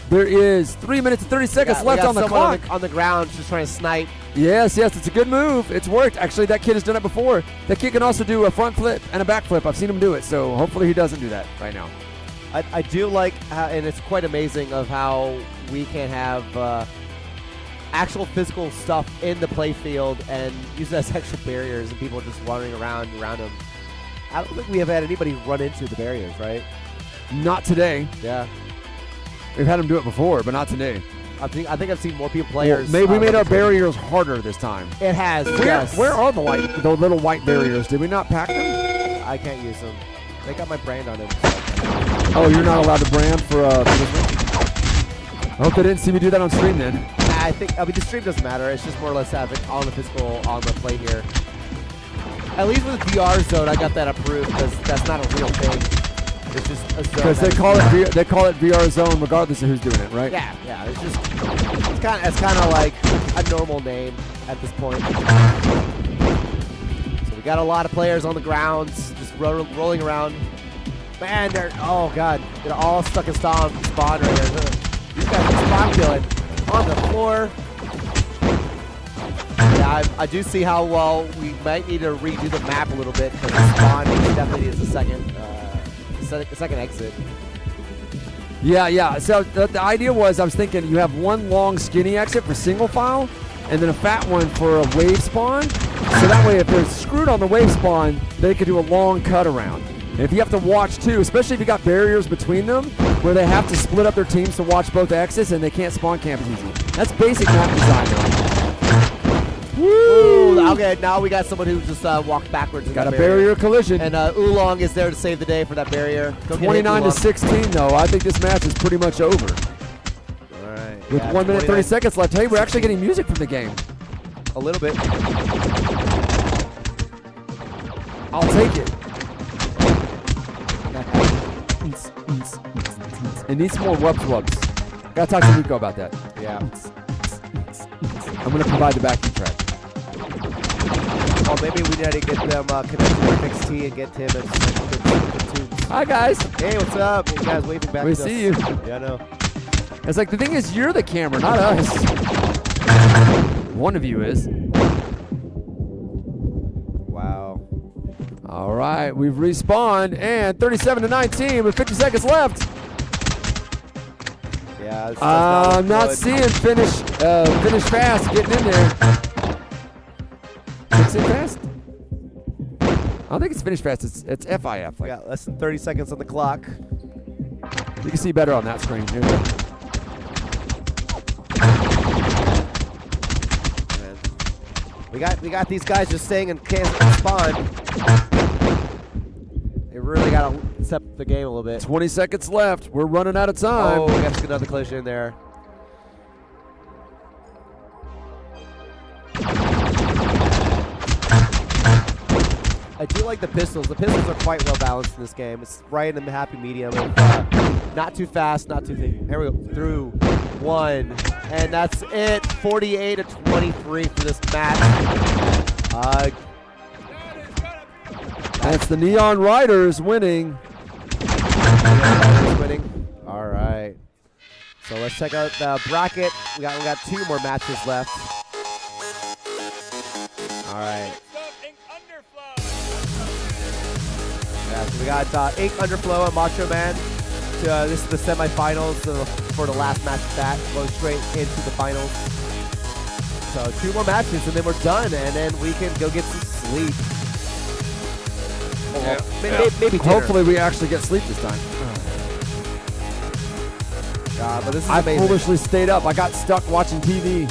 There is 3 minutes and 30 seconds We left got on the someone clock. on the ground just trying to snipe. Yes, it's a good move. It's worked. Actually, that kid has done it before. That kid can also do a front flip and a back flip. I've seen him do it, so hopefully he doesn't do that right now. I do like how, and it's quite amazing of how we can have actual physical stuff in the play field and use it as extra barriers and people just wandering around them. I don't think we have had anybody run into the barriers, right? Not today. Yeah. We've had him do it before, but not today. I think I've seen more people players. Maybe we made our run into barriers harder this time. it. It has. Yes. Where are the little white barriers? Did we not pack them? I can't use them. They got my brand on them. Oh, you're not allowed to brand for this one? I hope they didn't see me do that on stream then. I mean, the stream doesn't matter. It's just more or less having on the physical on the play here. At least with VR zone, I got that approved because that's not a real thing. It's just a zone. Because they call it VR zone regardless of who's doing it, right? Yeah. It's kind of like a normal name at this point. So we got a lot of players on the grounds, just rolling around. Man, they're all stuck in spawn right here. These guys are spawn killing on the floor. Yeah, I do see how well we might need to redo the map a little bit because the spawn definitely is a second exit. Yeah. So the idea was, I was thinking you have one long skinny exit for single file, and then a fat one for a wave spawn. So that way, if they're screwed on the wave spawn, they could do a long cut around. And if you have to watch too, especially if you got barriers between them, where they have to split up their teams to watch both exits, and they can't spawn camp as easy. That's basic map design, though. Woo! Okay, now we got someone who just walked backwards. Got a barrier collision. And Oolong is there to save the day for that barrier. Go get it, 29-16, though. I think this match is pretty much over. All right. With 1 minute 30 seconds left. Hey, we're actually getting music from the game. A little bit. I'll take it. It needs some more wubs. Gotta talk to Nico about that. Yeah. I'm gonna provide the backing track. Well, maybe we need to get them connected to XT and get him and tunes. Hi, guys. Hey, what's up? You guys waving back We to us. see you. Yeah, I know. It's like, the thing is, you're the camera, not us. One of you is. Wow. All right, we've respawned, and 37-19 with 50 seconds left. Yeah. This I'm not good. seeing finish fast getting in there. Finish it fast? I don't think it's finish fast. It's FIF. We got less than 30 seconds on the clock. You can see better on that screen. Here we go. Man. We got these guys just staying in spawn. They really gotta step the game a little bit. 20 seconds left. We're running out of time. Oh, we got to get another collision in there. I do like the pistols. The pistols are quite well balanced in this game. It's right in the happy medium of not too fast, not too thick. Here we go. Through one. And that's it. 48-23 for this match. That's the Neon Riders winning. Winning. All right. So let's check out the bracket. We got 2 more matches left. All right. Yeah, so we got Ink Underflow and Macho Man. This is the semifinals for the last match of that. Go straight into the finals. So 2 more matches and then we're done, and then we can go get some sleep. Well, maybe dinner. Hopefully we actually get sleep this time. But this is I amazing. foolishly stayed up. I got stuck watching TV.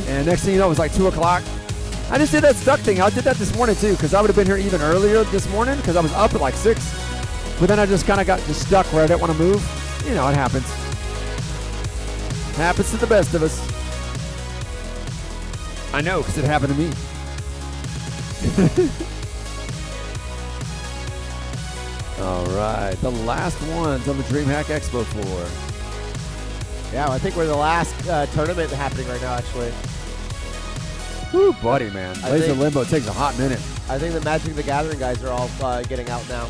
And next thing you know, it was like 2 o'clock. I just did that stuck thing. I did that this morning too, because I would have been here even earlier this morning because I was up at like 6. But then I just kind of got just stuck where I didn't want to move. You know, it happens. Happens to the best of us. I know, because it happened to me. All right, the last ones on the DreamHack Expo floor. Yeah, I think we're the last tournament happening right now, actually. Woo, buddy, man. Laser Limbo takes a hot minute. I think the Magic the Gathering guys are all getting out now.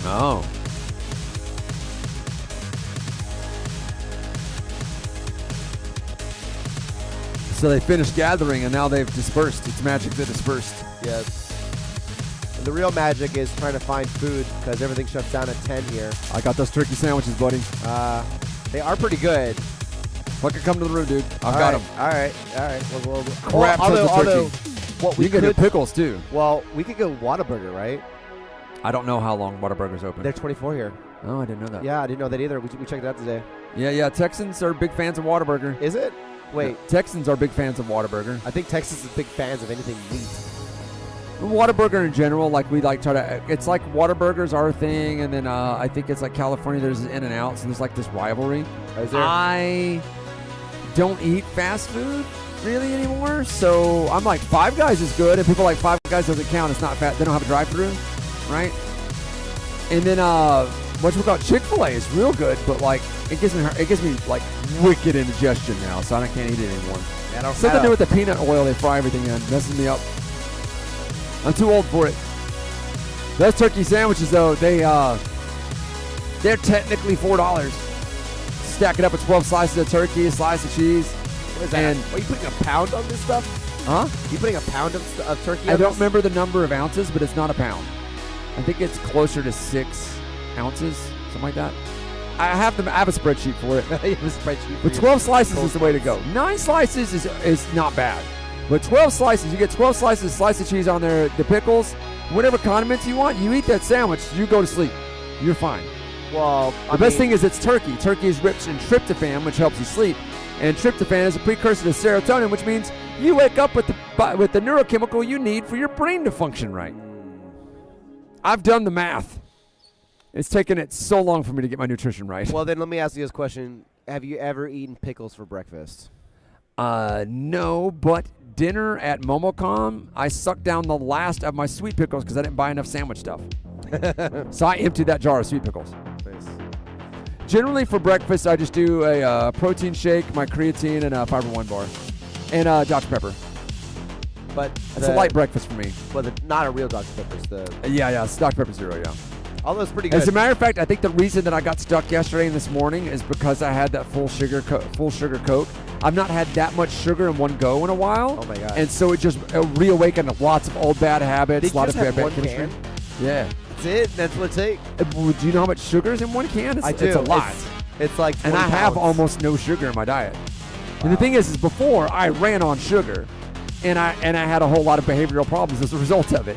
Oh. So they finished gathering and now they've dispersed. It's Magic that dispersed. Yes. And the real magic is trying to find food because everything shuts down at 10 here. I got those turkey sandwiches, buddy. They are pretty good. Fucking come to the room, dude. I've got them. All right. Well, Crap tons of turkey. What You can get pickles, too. Well, we could go Whataburger, right? I don't know how long Whataburger's open. They're 24 here. Oh, I didn't know that. Yeah, I didn't know that either. We checked it out today. Yeah. Texans are big fans of Whataburger. Is it? Wait. Yeah, Texans are big fans of Whataburger. I think Texas is big fans of anything meat. Whataburger in general, like we like try to, it's like Whataburger's our thing, and then I think it's like California, there's In-N-Out, so there's like this rivalry. Is there? I don't eat fast food really anymore, so I'm like Five Guys is good, and people are like Five Guys doesn't count, it's not fat, they don't have a drive-thru, right? And then whatchamacallit, Chick-fil-A is real good, but like it gives me like wicked indigestion now, so I can't eat it anymore. Yeah, Something to do with the peanut oil they fry everything in, messes me up. I'm too old for it. Those turkey sandwiches, though, they're technically $4. Stack it up with 12 slices of turkey, a slice of cheese. What is that? And Are you putting a pound on this stuff? Huh? You putting a pound of turkey I on don't this? remember the number of ounces, but it's not a pound. I think it's closer to 6 ounces, something like that. I have a spreadsheet for it. You have a spreadsheet for But 12 slices is the way to go. 9 slices is not bad. But 12 slices, you get 12 slices, slice of cheese on there, the pickles, whatever condiments you want, you eat that sandwich, you go to sleep. You're fine. Well, The best thing is it's turkey. Turkey is rich in tryptophan, which helps you sleep. And tryptophan is a precursor to serotonin, which means you wake up with the neurochemical you need for your brain to function right. I've done the math. It's taken it so long for me to get my nutrition right. Well, then let me ask you this question. Have you ever eaten pickles for breakfast? No, but dinner at Momocom, I sucked down the last of my sweet pickles because I didn't buy enough sandwich stuff. So I emptied that jar of sweet pickles. Nice. Generally for breakfast, I just do a protein shake, my creatine, and a Fiber One bar, and Dr. Pepper. But It's a light breakfast for me. But not a real Dr. Pepper. Yeah, it's Dr. Pepper Zero, yeah. Although it's pretty good. As a matter of fact, I think the reason that I got stuck yesterday and this morning is because I had that full sugar Coke. I've not had that much sugar in one go in a while. Oh my god! And so it just reawakened lots of old bad habits. Did you just have one can? Yeah. That's it. That's what it takes. Do you know how much sugar is in one can? I do. It's a lot. It's like 20 and I have pounds. almost no sugar in my diet. Wow. And the thing is before I ran on sugar, and I had a whole lot of behavioral problems as a result of it.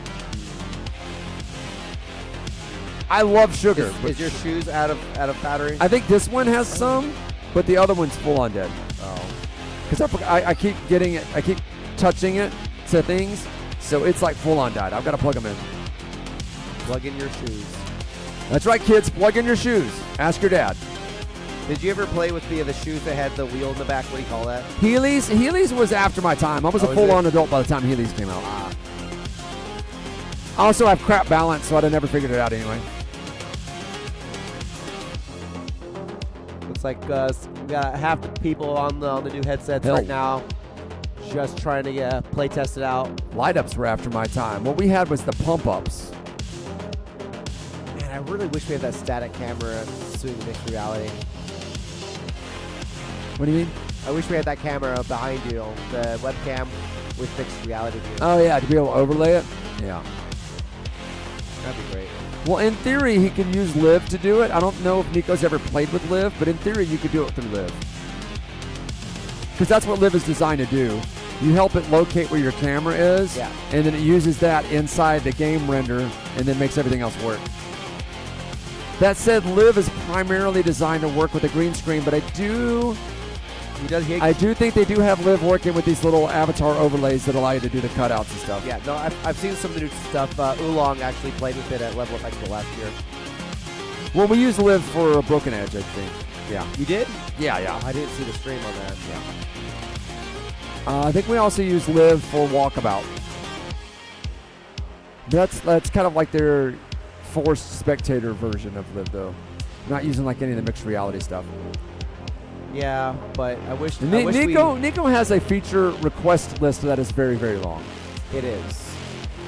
I love sugar. Is your shoes out of battery? I think this one has some, but the other one's full on dead. Oh. Because I keep getting it. I keep touching it to things. So it's like full on died. I've got to plug them in. Plug in your shoes. That's right, kids. Plug in your shoes. Ask your dad. Did you ever play with the shoes that had the wheel in the back? What do you call that? Heelys was after my time. I was a is full-on it? adult by the time Heelys came out. I also have crap balance, so I'd have never figured it out anyway. Looks like we got half the people on the new headsets Hell. right now, just trying to play test it out. Light-ups were after my time. What we had was the pump-ups. Man, I really wish we had that static camera suiting mixed reality. What do you mean? I wish we had that camera behind you, the webcam with mixed reality view. Oh, yeah, to be able to overlay it? Yeah. That'd be great. Well, in theory, he can use Live to do it. I don't know if Nico's ever played with Live, but in theory, you could do it through Live. Because that's what Live is designed to do. You help it locate where your camera is, Yeah. and then it uses that inside the game render, and then makes everything else work. That said, Live is primarily designed to work with a green screen, but I do think they do have Live working with these little avatar overlays that allow you to do the cutouts and stuff. Yeah, no, I've seen some of the new stuff. Oolong actually played with it at Level Up Expo last year. Well, we use Live for Broken Edge, I think. Yeah. You did? Yeah, yeah. I didn't see the stream on that. Yeah. I think we also use Live for Walkabout. That's kind of like their forced spectator version of Live, though. Not using like any of the mixed reality stuff. Yeah, but I wish Nico has a feature request list that is very, very long. It is.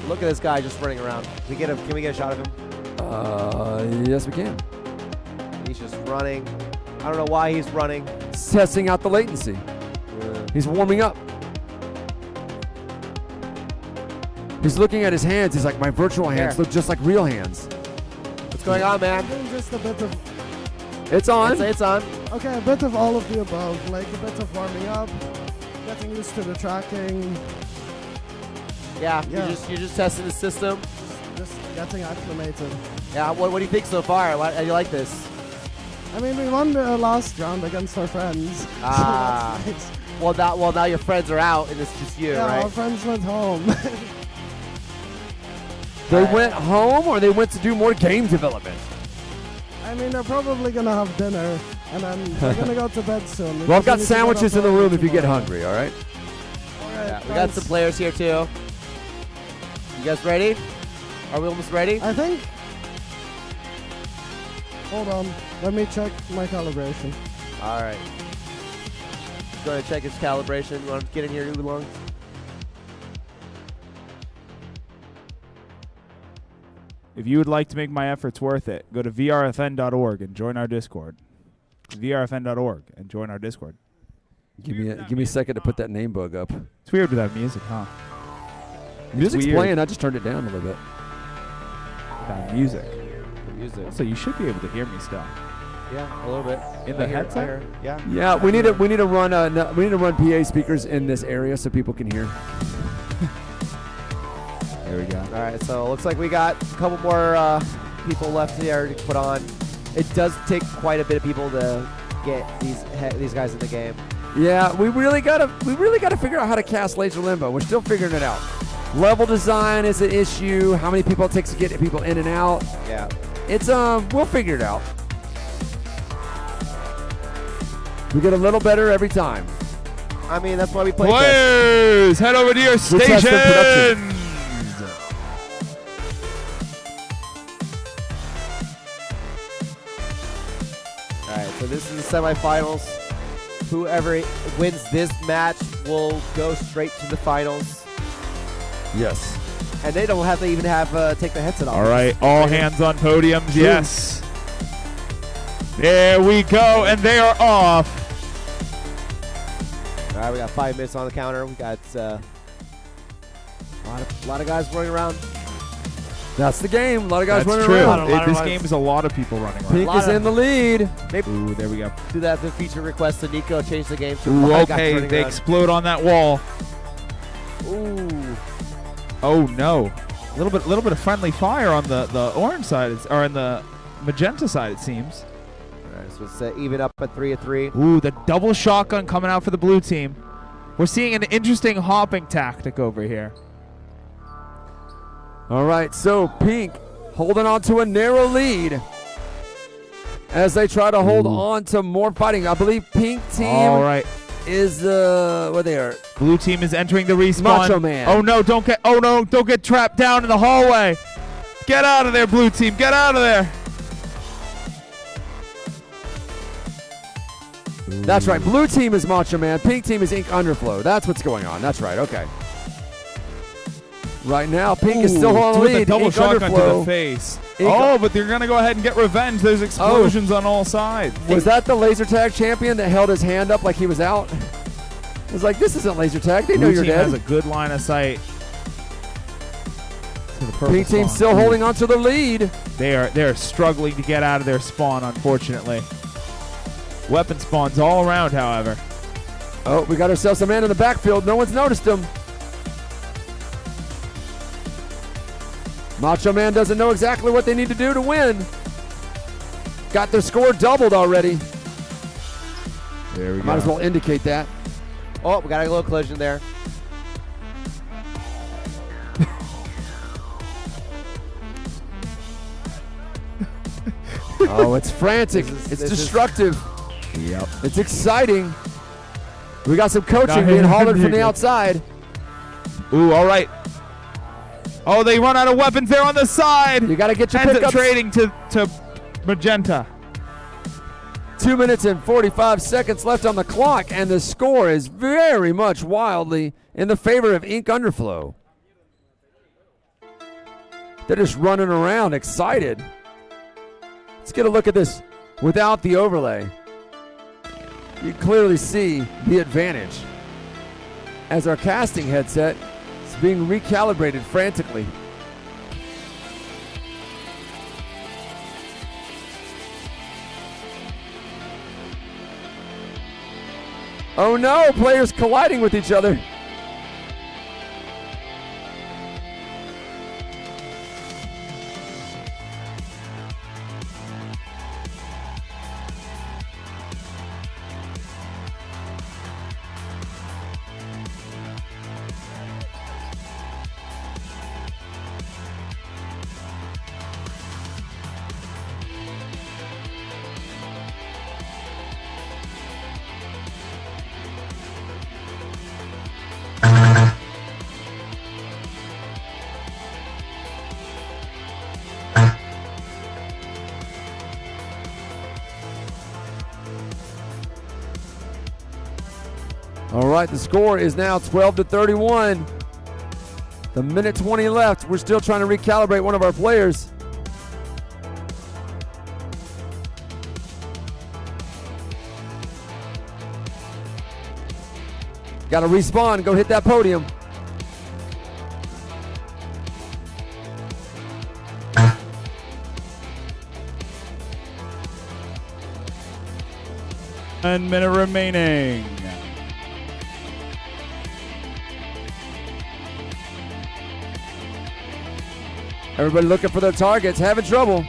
Look at this guy just running around. Can we get a shot of him? Yes, we can. He's just running. I don't know why he's running. Testing out the latency. He's warming up. He's looking at his hands. He's like, my virtual hands look just like real hands. What's going on, man? Just a bit of, It's on. It's on. okay, a bit of all of the above, like a bit of warming up, getting used to the tracking, Yeah, Yeah. You're just testing the system. just getting acclimated. Yeah, what do you think so far? How do you like this? I mean, we won the last round against our friends. Ah. So that's nice. Well, now your friends are out and it's just you, Yeah, our right? friends went home. They went home, or they went to do more game development. I mean, they're probably gonna have dinner, and then they're gonna go to bed soon. Well, I've got because we need to get sandwiches up in the early room if you get tomorrow. hungry, all right? All right, Yeah, we got some players here too. You guys ready? Are we almost ready? I think. Hold on, let me check my calibration. All right. Going to check his calibration. You want to get in here, Oolong? If you would like to make my efforts worth it, go to vrfn.org and join our Discord. vrfn.org and join our Discord. Give me a second to put that name bug up. It's weird without music, huh? Music's weird. playing. I just turned it down a little bit. Without music. Music. So you should be able to hear me still. Yeah, a little bit. In the headset? Yeah. Yeah, we need to run PA speakers in this area so people can hear. There we go. All right, so it looks like we got a couple more people left here to put on. It does take quite a bit of people to get these guys in the game. Yeah, we really gotta figure out how to cast Laser Limbo. We're still figuring it out. Level design is an issue. How many people it takes to get people in and out. Yeah. It's we'll figure it out. We get a little better every time. I mean, that's why we play test. Players, head over to your test in production. stations. All right, so this is the semifinals. Whoever wins this match will go straight to the finals, Yes. and they don't have to even take the headset off. All right, all hands on podiums. Yes. There we go, and they are off. All right, we got 5 minutes on the counter. We got a lot of guys running around. That's the game. A lot of guys That's running true. around. This game is a lot of people running around. Pink is in the lead. Maybe Ooh, there we go. do that the feature request to Nico, change the game to Ooh, 5 guys okay, running they around. explode on that wall. Ooh. Oh no, a little bit of friendly fire on the orange side, or on the magenta side, it seems. All right, so it's even up at 3-3. Ooh, the double shotgun coming out for the blue team. We're seeing an interesting hopping tactic over here. All right, so Pink holding on to a narrow lead as they try to hold on to more fighting. I believe Pink team All right. is what they are. Blue team is entering the respawn. Macho Man. Oh no, don't get trapped down in the hallway. Get out of there, blue team. Get out of there. That's right. Blue team is Macho Man. Pink team is Ink Underflow. That's what's going on. That's right. Okay. Right now, Pink is still on the with a lead. double Ink shotgun to Underflow. the face. Ink- Oh, but they're gonna go ahead and get revenge. There's explosions on all sides. Was that the laser tag champion that held his hand up like he was out? It was like, this isn't laser tag. They know Blue you're team dead. has a good line of sight. To the purple Pink team spawn. still holding on to the lead. They're struggling to get out of their spawn, unfortunately. Weapon spawns all around, however. Oh, we got ourselves a man in the backfield. No one's noticed him. Macho Man doesn't know exactly what they need to do to win. Got their score doubled already. There we go. Might as well indicate that. Oh, we got a little collision there. Oh, it's frantic. This is- It's this is- destructive. Yep. It's exciting. We got some Now coaching being here- hollered from the outside. Ooh, all right. Oh, they run out of weapons there on the side. You got to get your Ends up pickups. trading to Magenta. 2 minutes and 45 seconds left on the clock, and the score is very much wildly in the favor of Ink Underflow. They're just running around excited. Let's get a look at this without the overlay. You clearly see the advantage as our casting headset is being recalibrated frantically. Oh no, players colliding with each other. All right, the score is now 12-31. The minute 20 left. We're still trying to recalibrate one of our players. Got to respawn. Go hit that podium. One minute remaining. Everybody looking for their targets, having trouble.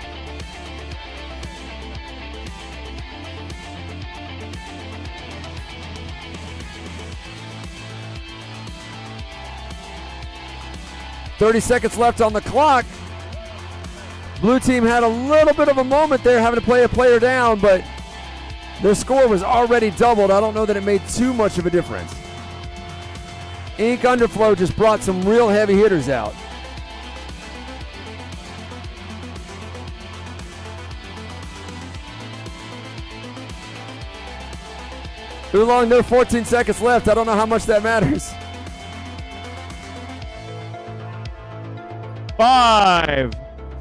.30 seconds left on the clock. Blue team had a little bit of a moment there having to play a player down, but their score was already doubled. I don't know that it made too much of a difference. Ink Underflow just brought some real heavy hitters out. Oolong, there are 14 seconds left. I don't know how much that matters. 5,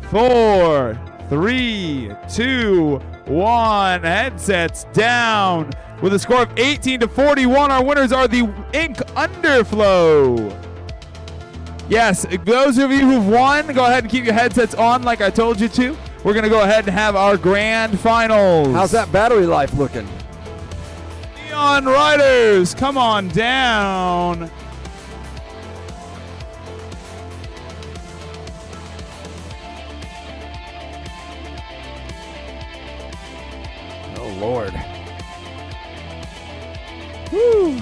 4, 3, 2, 1. Headsets down. With a score of 18-41, our winners are the Ink Underflow. Yes, those of you who've won, go ahead and keep your headsets on like I told you to. We're going to go ahead and have our grand finals. How's that battery life looking? Neon Riders, come on down. Oh, Lord. Woo.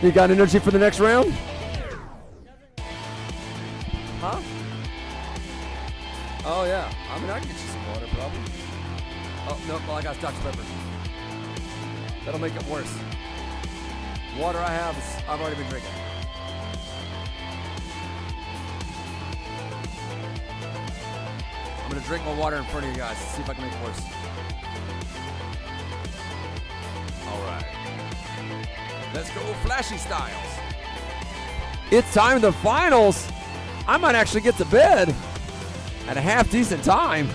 You got energy for the next round? Huh? Oh, yeah. I mean, I can get you some water, probably. Oh, no. Well, I got Dr. Pepper. That'll make it worse. Water I have is, I've already been drinking. I'm going to drink my water in front of you guys to see if I can make it worse. All right. Let's go Flashy Styles. It's time the finals. I might actually get to bed at a half decent time.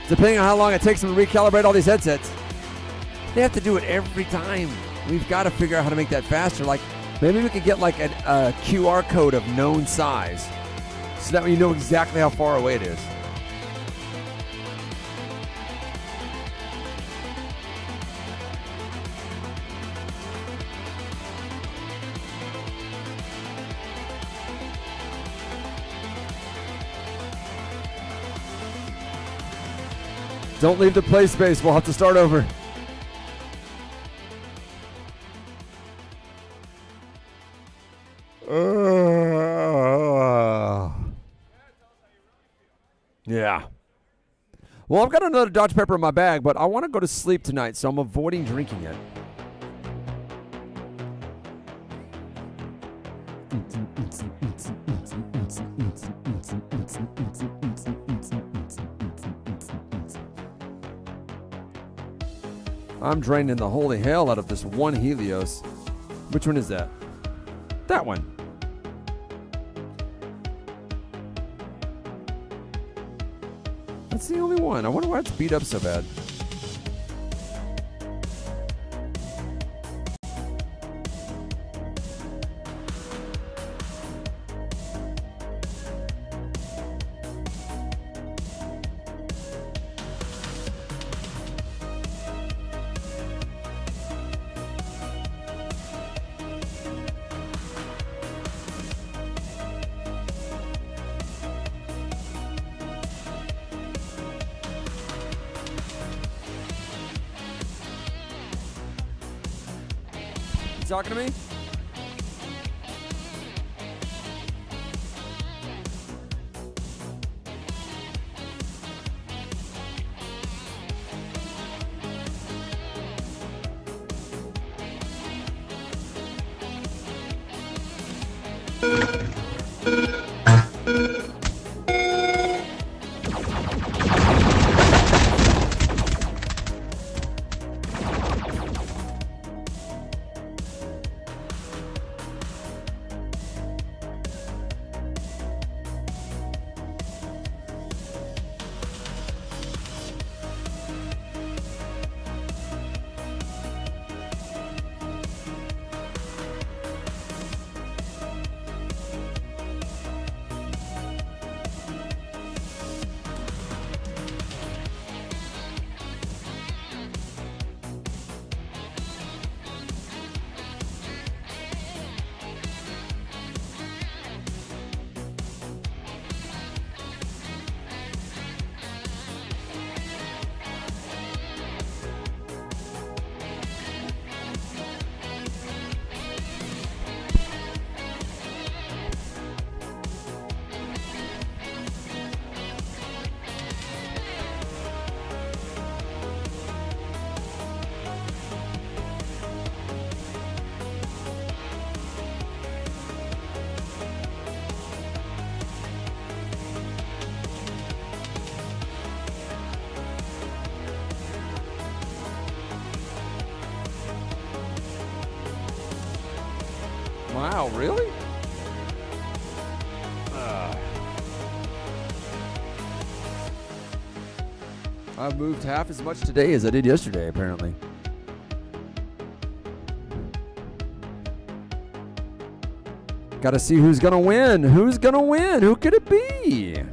Depending on how long it takes them to recalibrate all these headsets. They have to do it every time. We've got to figure out how to make that faster. Like, maybe we could get like a QR code of known size so that way you know exactly how far away it is. Don't leave the play space. We'll have to start over. Yeah. Well, I've got another Dr. Pepper in my bag, but I want to go to sleep tonight, so I'm avoiding drinking it. I'm draining the holy hell out of this one Helios. Which one is that? That one. That's the only one. I wonder why it's beat up so bad. Talking to me? Wow, really? I've moved half as much today as I did yesterday, apparently. Gotta see who's gonna win. Who's gonna win? Who could it be?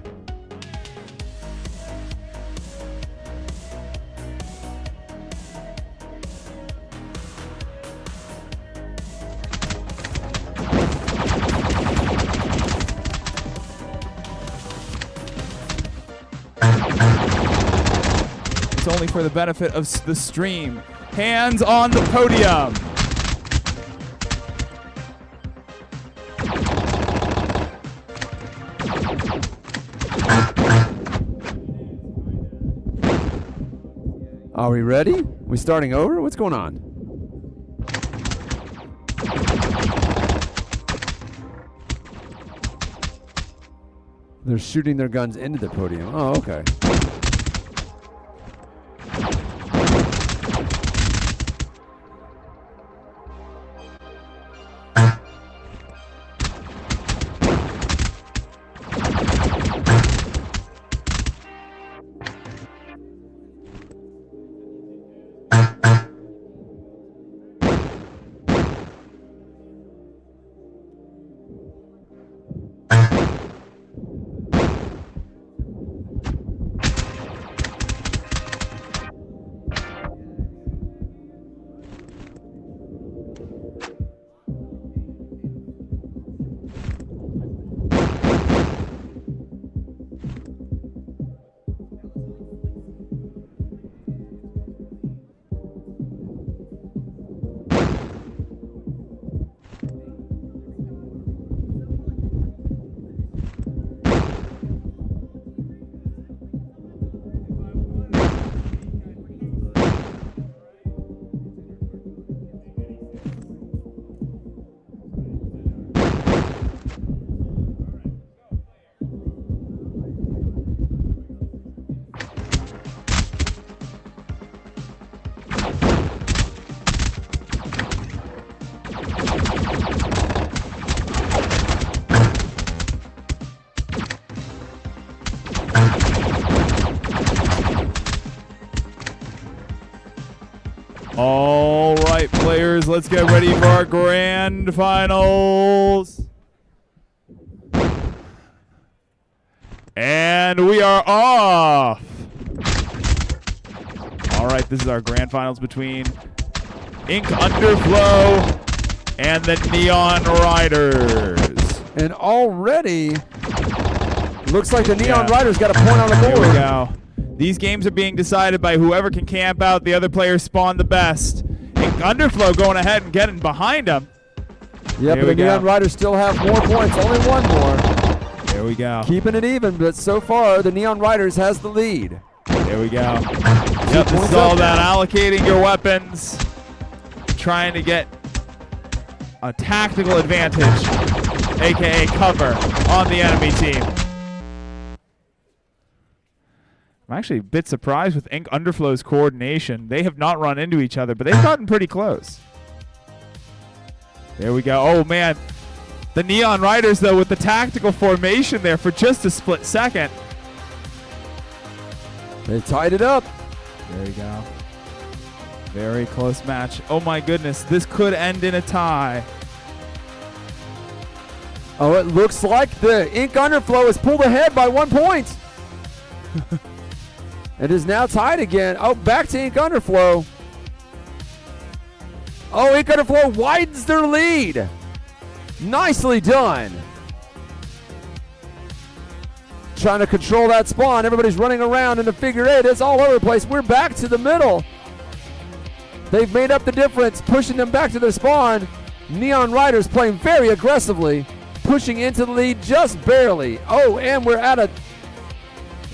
Only for the benefit of the stream. Hands on the podium. Are we ready? We starting over? What's going on? They're shooting their guns into the podium. Oh, okay. All right, players, let's get ready for our grand finals. And we are off. All right, this is our grand finals between Ink Underflow and the Neon Riders. And already, looks like the Neon Riders got a point on the board. Here we go. These games are being decided by whoever can camp out the other players spawn the best. Ink Underflow going ahead and getting behind them. Yeah, but the Neon Riders still have more points, only one more. There we go. Keeping it even, but so far, the Neon Riders has the lead. There we go. Yep, this is all about allocating your weapons, trying to get a tactical advantage, aka cover, on the enemy team. I'm actually a bit surprised with Ink Underflow's coordination. They have not run into each other, but they've gotten pretty close. There we go. Oh, man. The Neon Riders, though, with the tactical formation there for just a split second. They tied it up. There you go. Very close match. Oh, my goodness. This could end in a tie. Oh, it looks like the Ink Underflow has pulled ahead by 1 point. It is now tied again. Oh, back to Ink Underflow. Oh, Ink Underflow widens their lead. Nicely done. Trying to control that spawn. Everybody's running around in the figure eight. It's all over the place. We're back to the middle. They've made up the difference, pushing them back to their spawn. Neon Riders playing very aggressively, pushing into the lead just barely. Oh, and we're at a...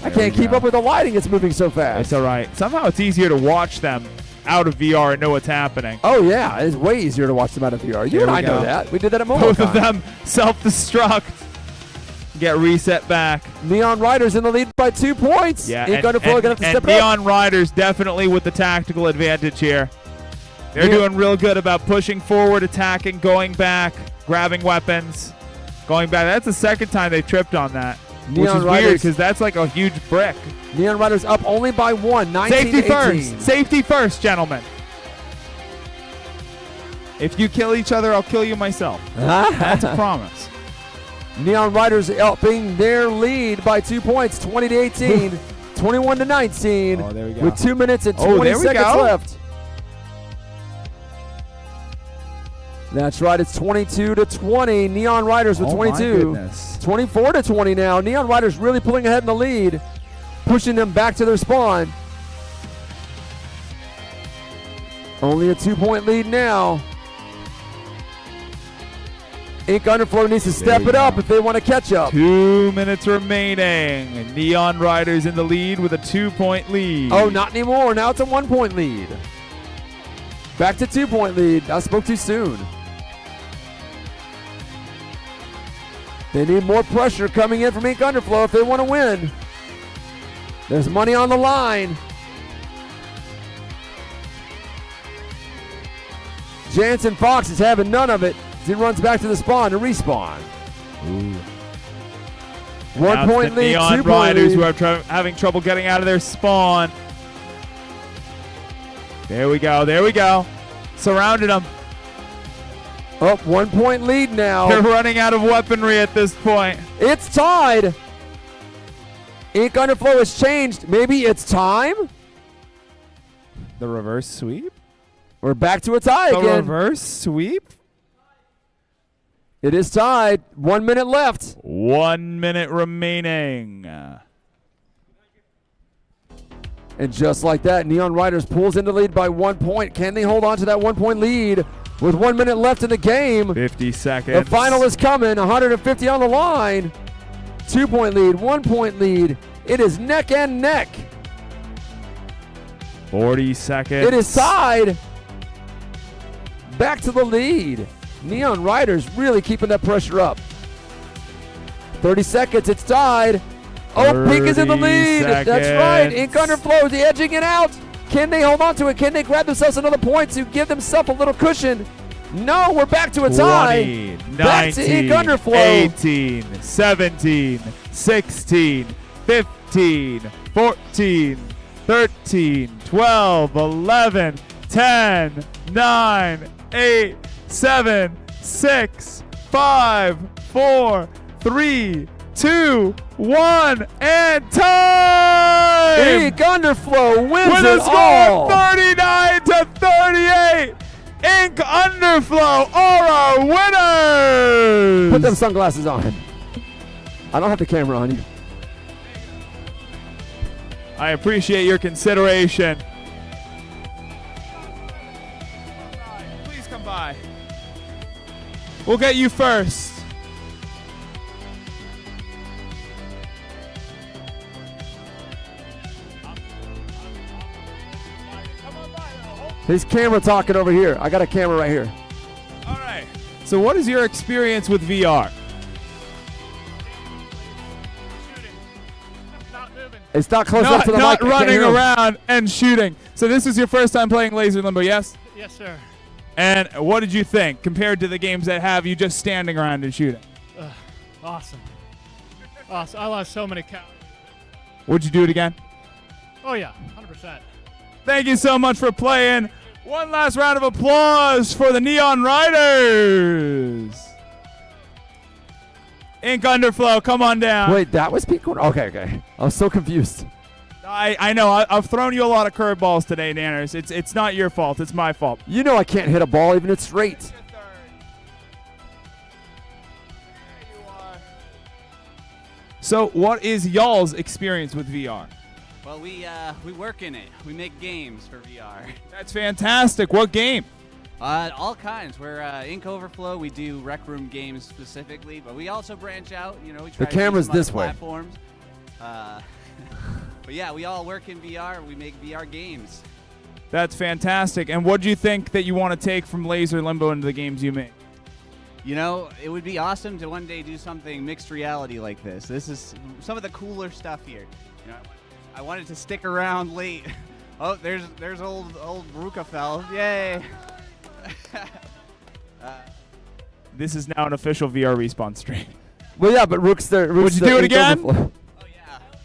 I can't keep up with the lighting. It's moving so fast. It's all right. Somehow it's easier to watch them out of VR and know what's happening. Oh, yeah. It's way easier to watch them out of VR. You and I know that. We did that at Mobile. Both of them self-destruct. Get reset back. Neon Riders in the lead by 2 points. Yeah, Ink Underflow going to have to step it up. Neon Riders definitely with the tactical advantage here. They're doing real good about pushing forward, attacking, going back, grabbing weapons, going back. That's the second time they've tripped on that. Which is weird because that's like a huge brick. Neon Riders up only by 1, 19-18. Safety first. Safety first, gentlemen. If you kill each other, I'll kill you myself. That's a promise. Neon Riders upping their lead by 2 points, 20-18, 21-19. Oh, there we go. With 2 minutes and 20 seconds left. That's right, it's 22-20. Neon Riders with 22. 24-20 now. Neon Riders really pulling ahead in the lead, pushing them back to their spawn. Only a 2 point lead now. Ink Underflow needs to step it up if they want to catch up. 2 minutes remaining. Neon Riders in the lead with a 2-point lead. Oh, not anymore. Now it's a 1-point lead. Back to 2-point lead. I spoke too soon. They need more pressure coming in from Ink Underflow if they want to win. There's money on the line. Jansen Fox is having none of it as he runs back to the spawn to respawn. 1 point lead, Neon 2 point Riders lead. who are having trouble getting out of their spawn. There we go. There we go. Surrounded them. Up 1 point lead now. They're running out of weaponry at this point. It's tied. Ink Underflow has changed. Maybe it's time. The reverse sweep? We're back to a tie The again. reverse sweep? It is tied. 1 minute left. 1 minute remaining. And just like that, Neon Riders pulls into lead by 1 point. Can they hold on to that 1 point lead with 1 minute left in the game? 50 seconds. The final is coming. 150 on the line. 2 point lead, 1 point lead. It is neck and neck. 40 seconds. It is tied. Back to the lead. Neon Riders really keeping that pressure up. 30 seconds. It's tied. Oh, Pink is in the 30 lead. That's right. Ink seconds. Underflow is edging it out. Can they hold on to it? Can they grab themselves another point to give themselves a little cushion? No, we're back to a tie. 20, Back to 19, Ink Underflow. 18, 17, 16, 15, 14, 13, 12, 11, 10, 9, 8, 7, 6, 5, 4, 3, 2, 1, and time! Ink Underflow wins With it a score all. of 39 to 38, Ink Underflow are our winners! Put them sunglasses on. I don't have the camera on you. I appreciate your consideration. Please come by. We'll get you first. His camera talking over here. I got a camera right here. All right. So what is your experience with VR? It's not close enough to the Not mic. I can't running hear him. around and shooting. So this is your first time playing Laser Limbo, yes? Yes, sir. And what did you think compared to the games that have you just standing around and shooting? Awesome. Awesome. I lost so many counts. Would you do it again? Oh, yeah. 100%. Thank you so much for playing. One last round of applause for the Neon Riders. Ink Underflow, come on down. Wait, that was Pink Corner? Okay. I was so confused. I know. I've thrown you a lot of curveballs today, Nanners. It's not your fault. It's my fault. You know I can't hit a ball even if it's straight. So what is y'all's experience with VR? Well, we work in it. We make games for VR. That's fantastic. What game? All kinds. We're Ink Overflow. We do Rec Room games specifically, but we also branch out. You know, we try The to do camera's some other this way. platforms. But yeah, we all work in VR. We make VR games. That's fantastic. And what do you think that you want to take from Laser Limbo into the games you make? You know, it would be awesome to one day do something mixed reality like this. This is some of the cooler stuff here. You know, I wanted to stick around late. Oh, there's old Ruka fell. Yay! This is now an official VR respawn stream. Well, yeah, but Rook's there. Would you do it again?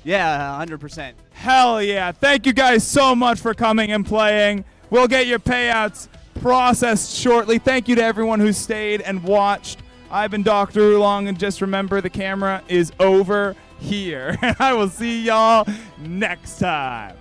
Yeah, 100%. Hell yeah. Thank you guys so much for coming and playing. We'll get your payouts processed shortly. Thank you to everyone who stayed and watched. I've been Dr. Oolong, and just remember the camera is over here. And I will see y'all next time.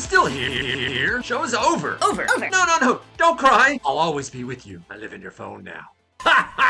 still here. Show's over. Over. No, don't cry. I'll always be with you. I live in your phone now. Ha ha!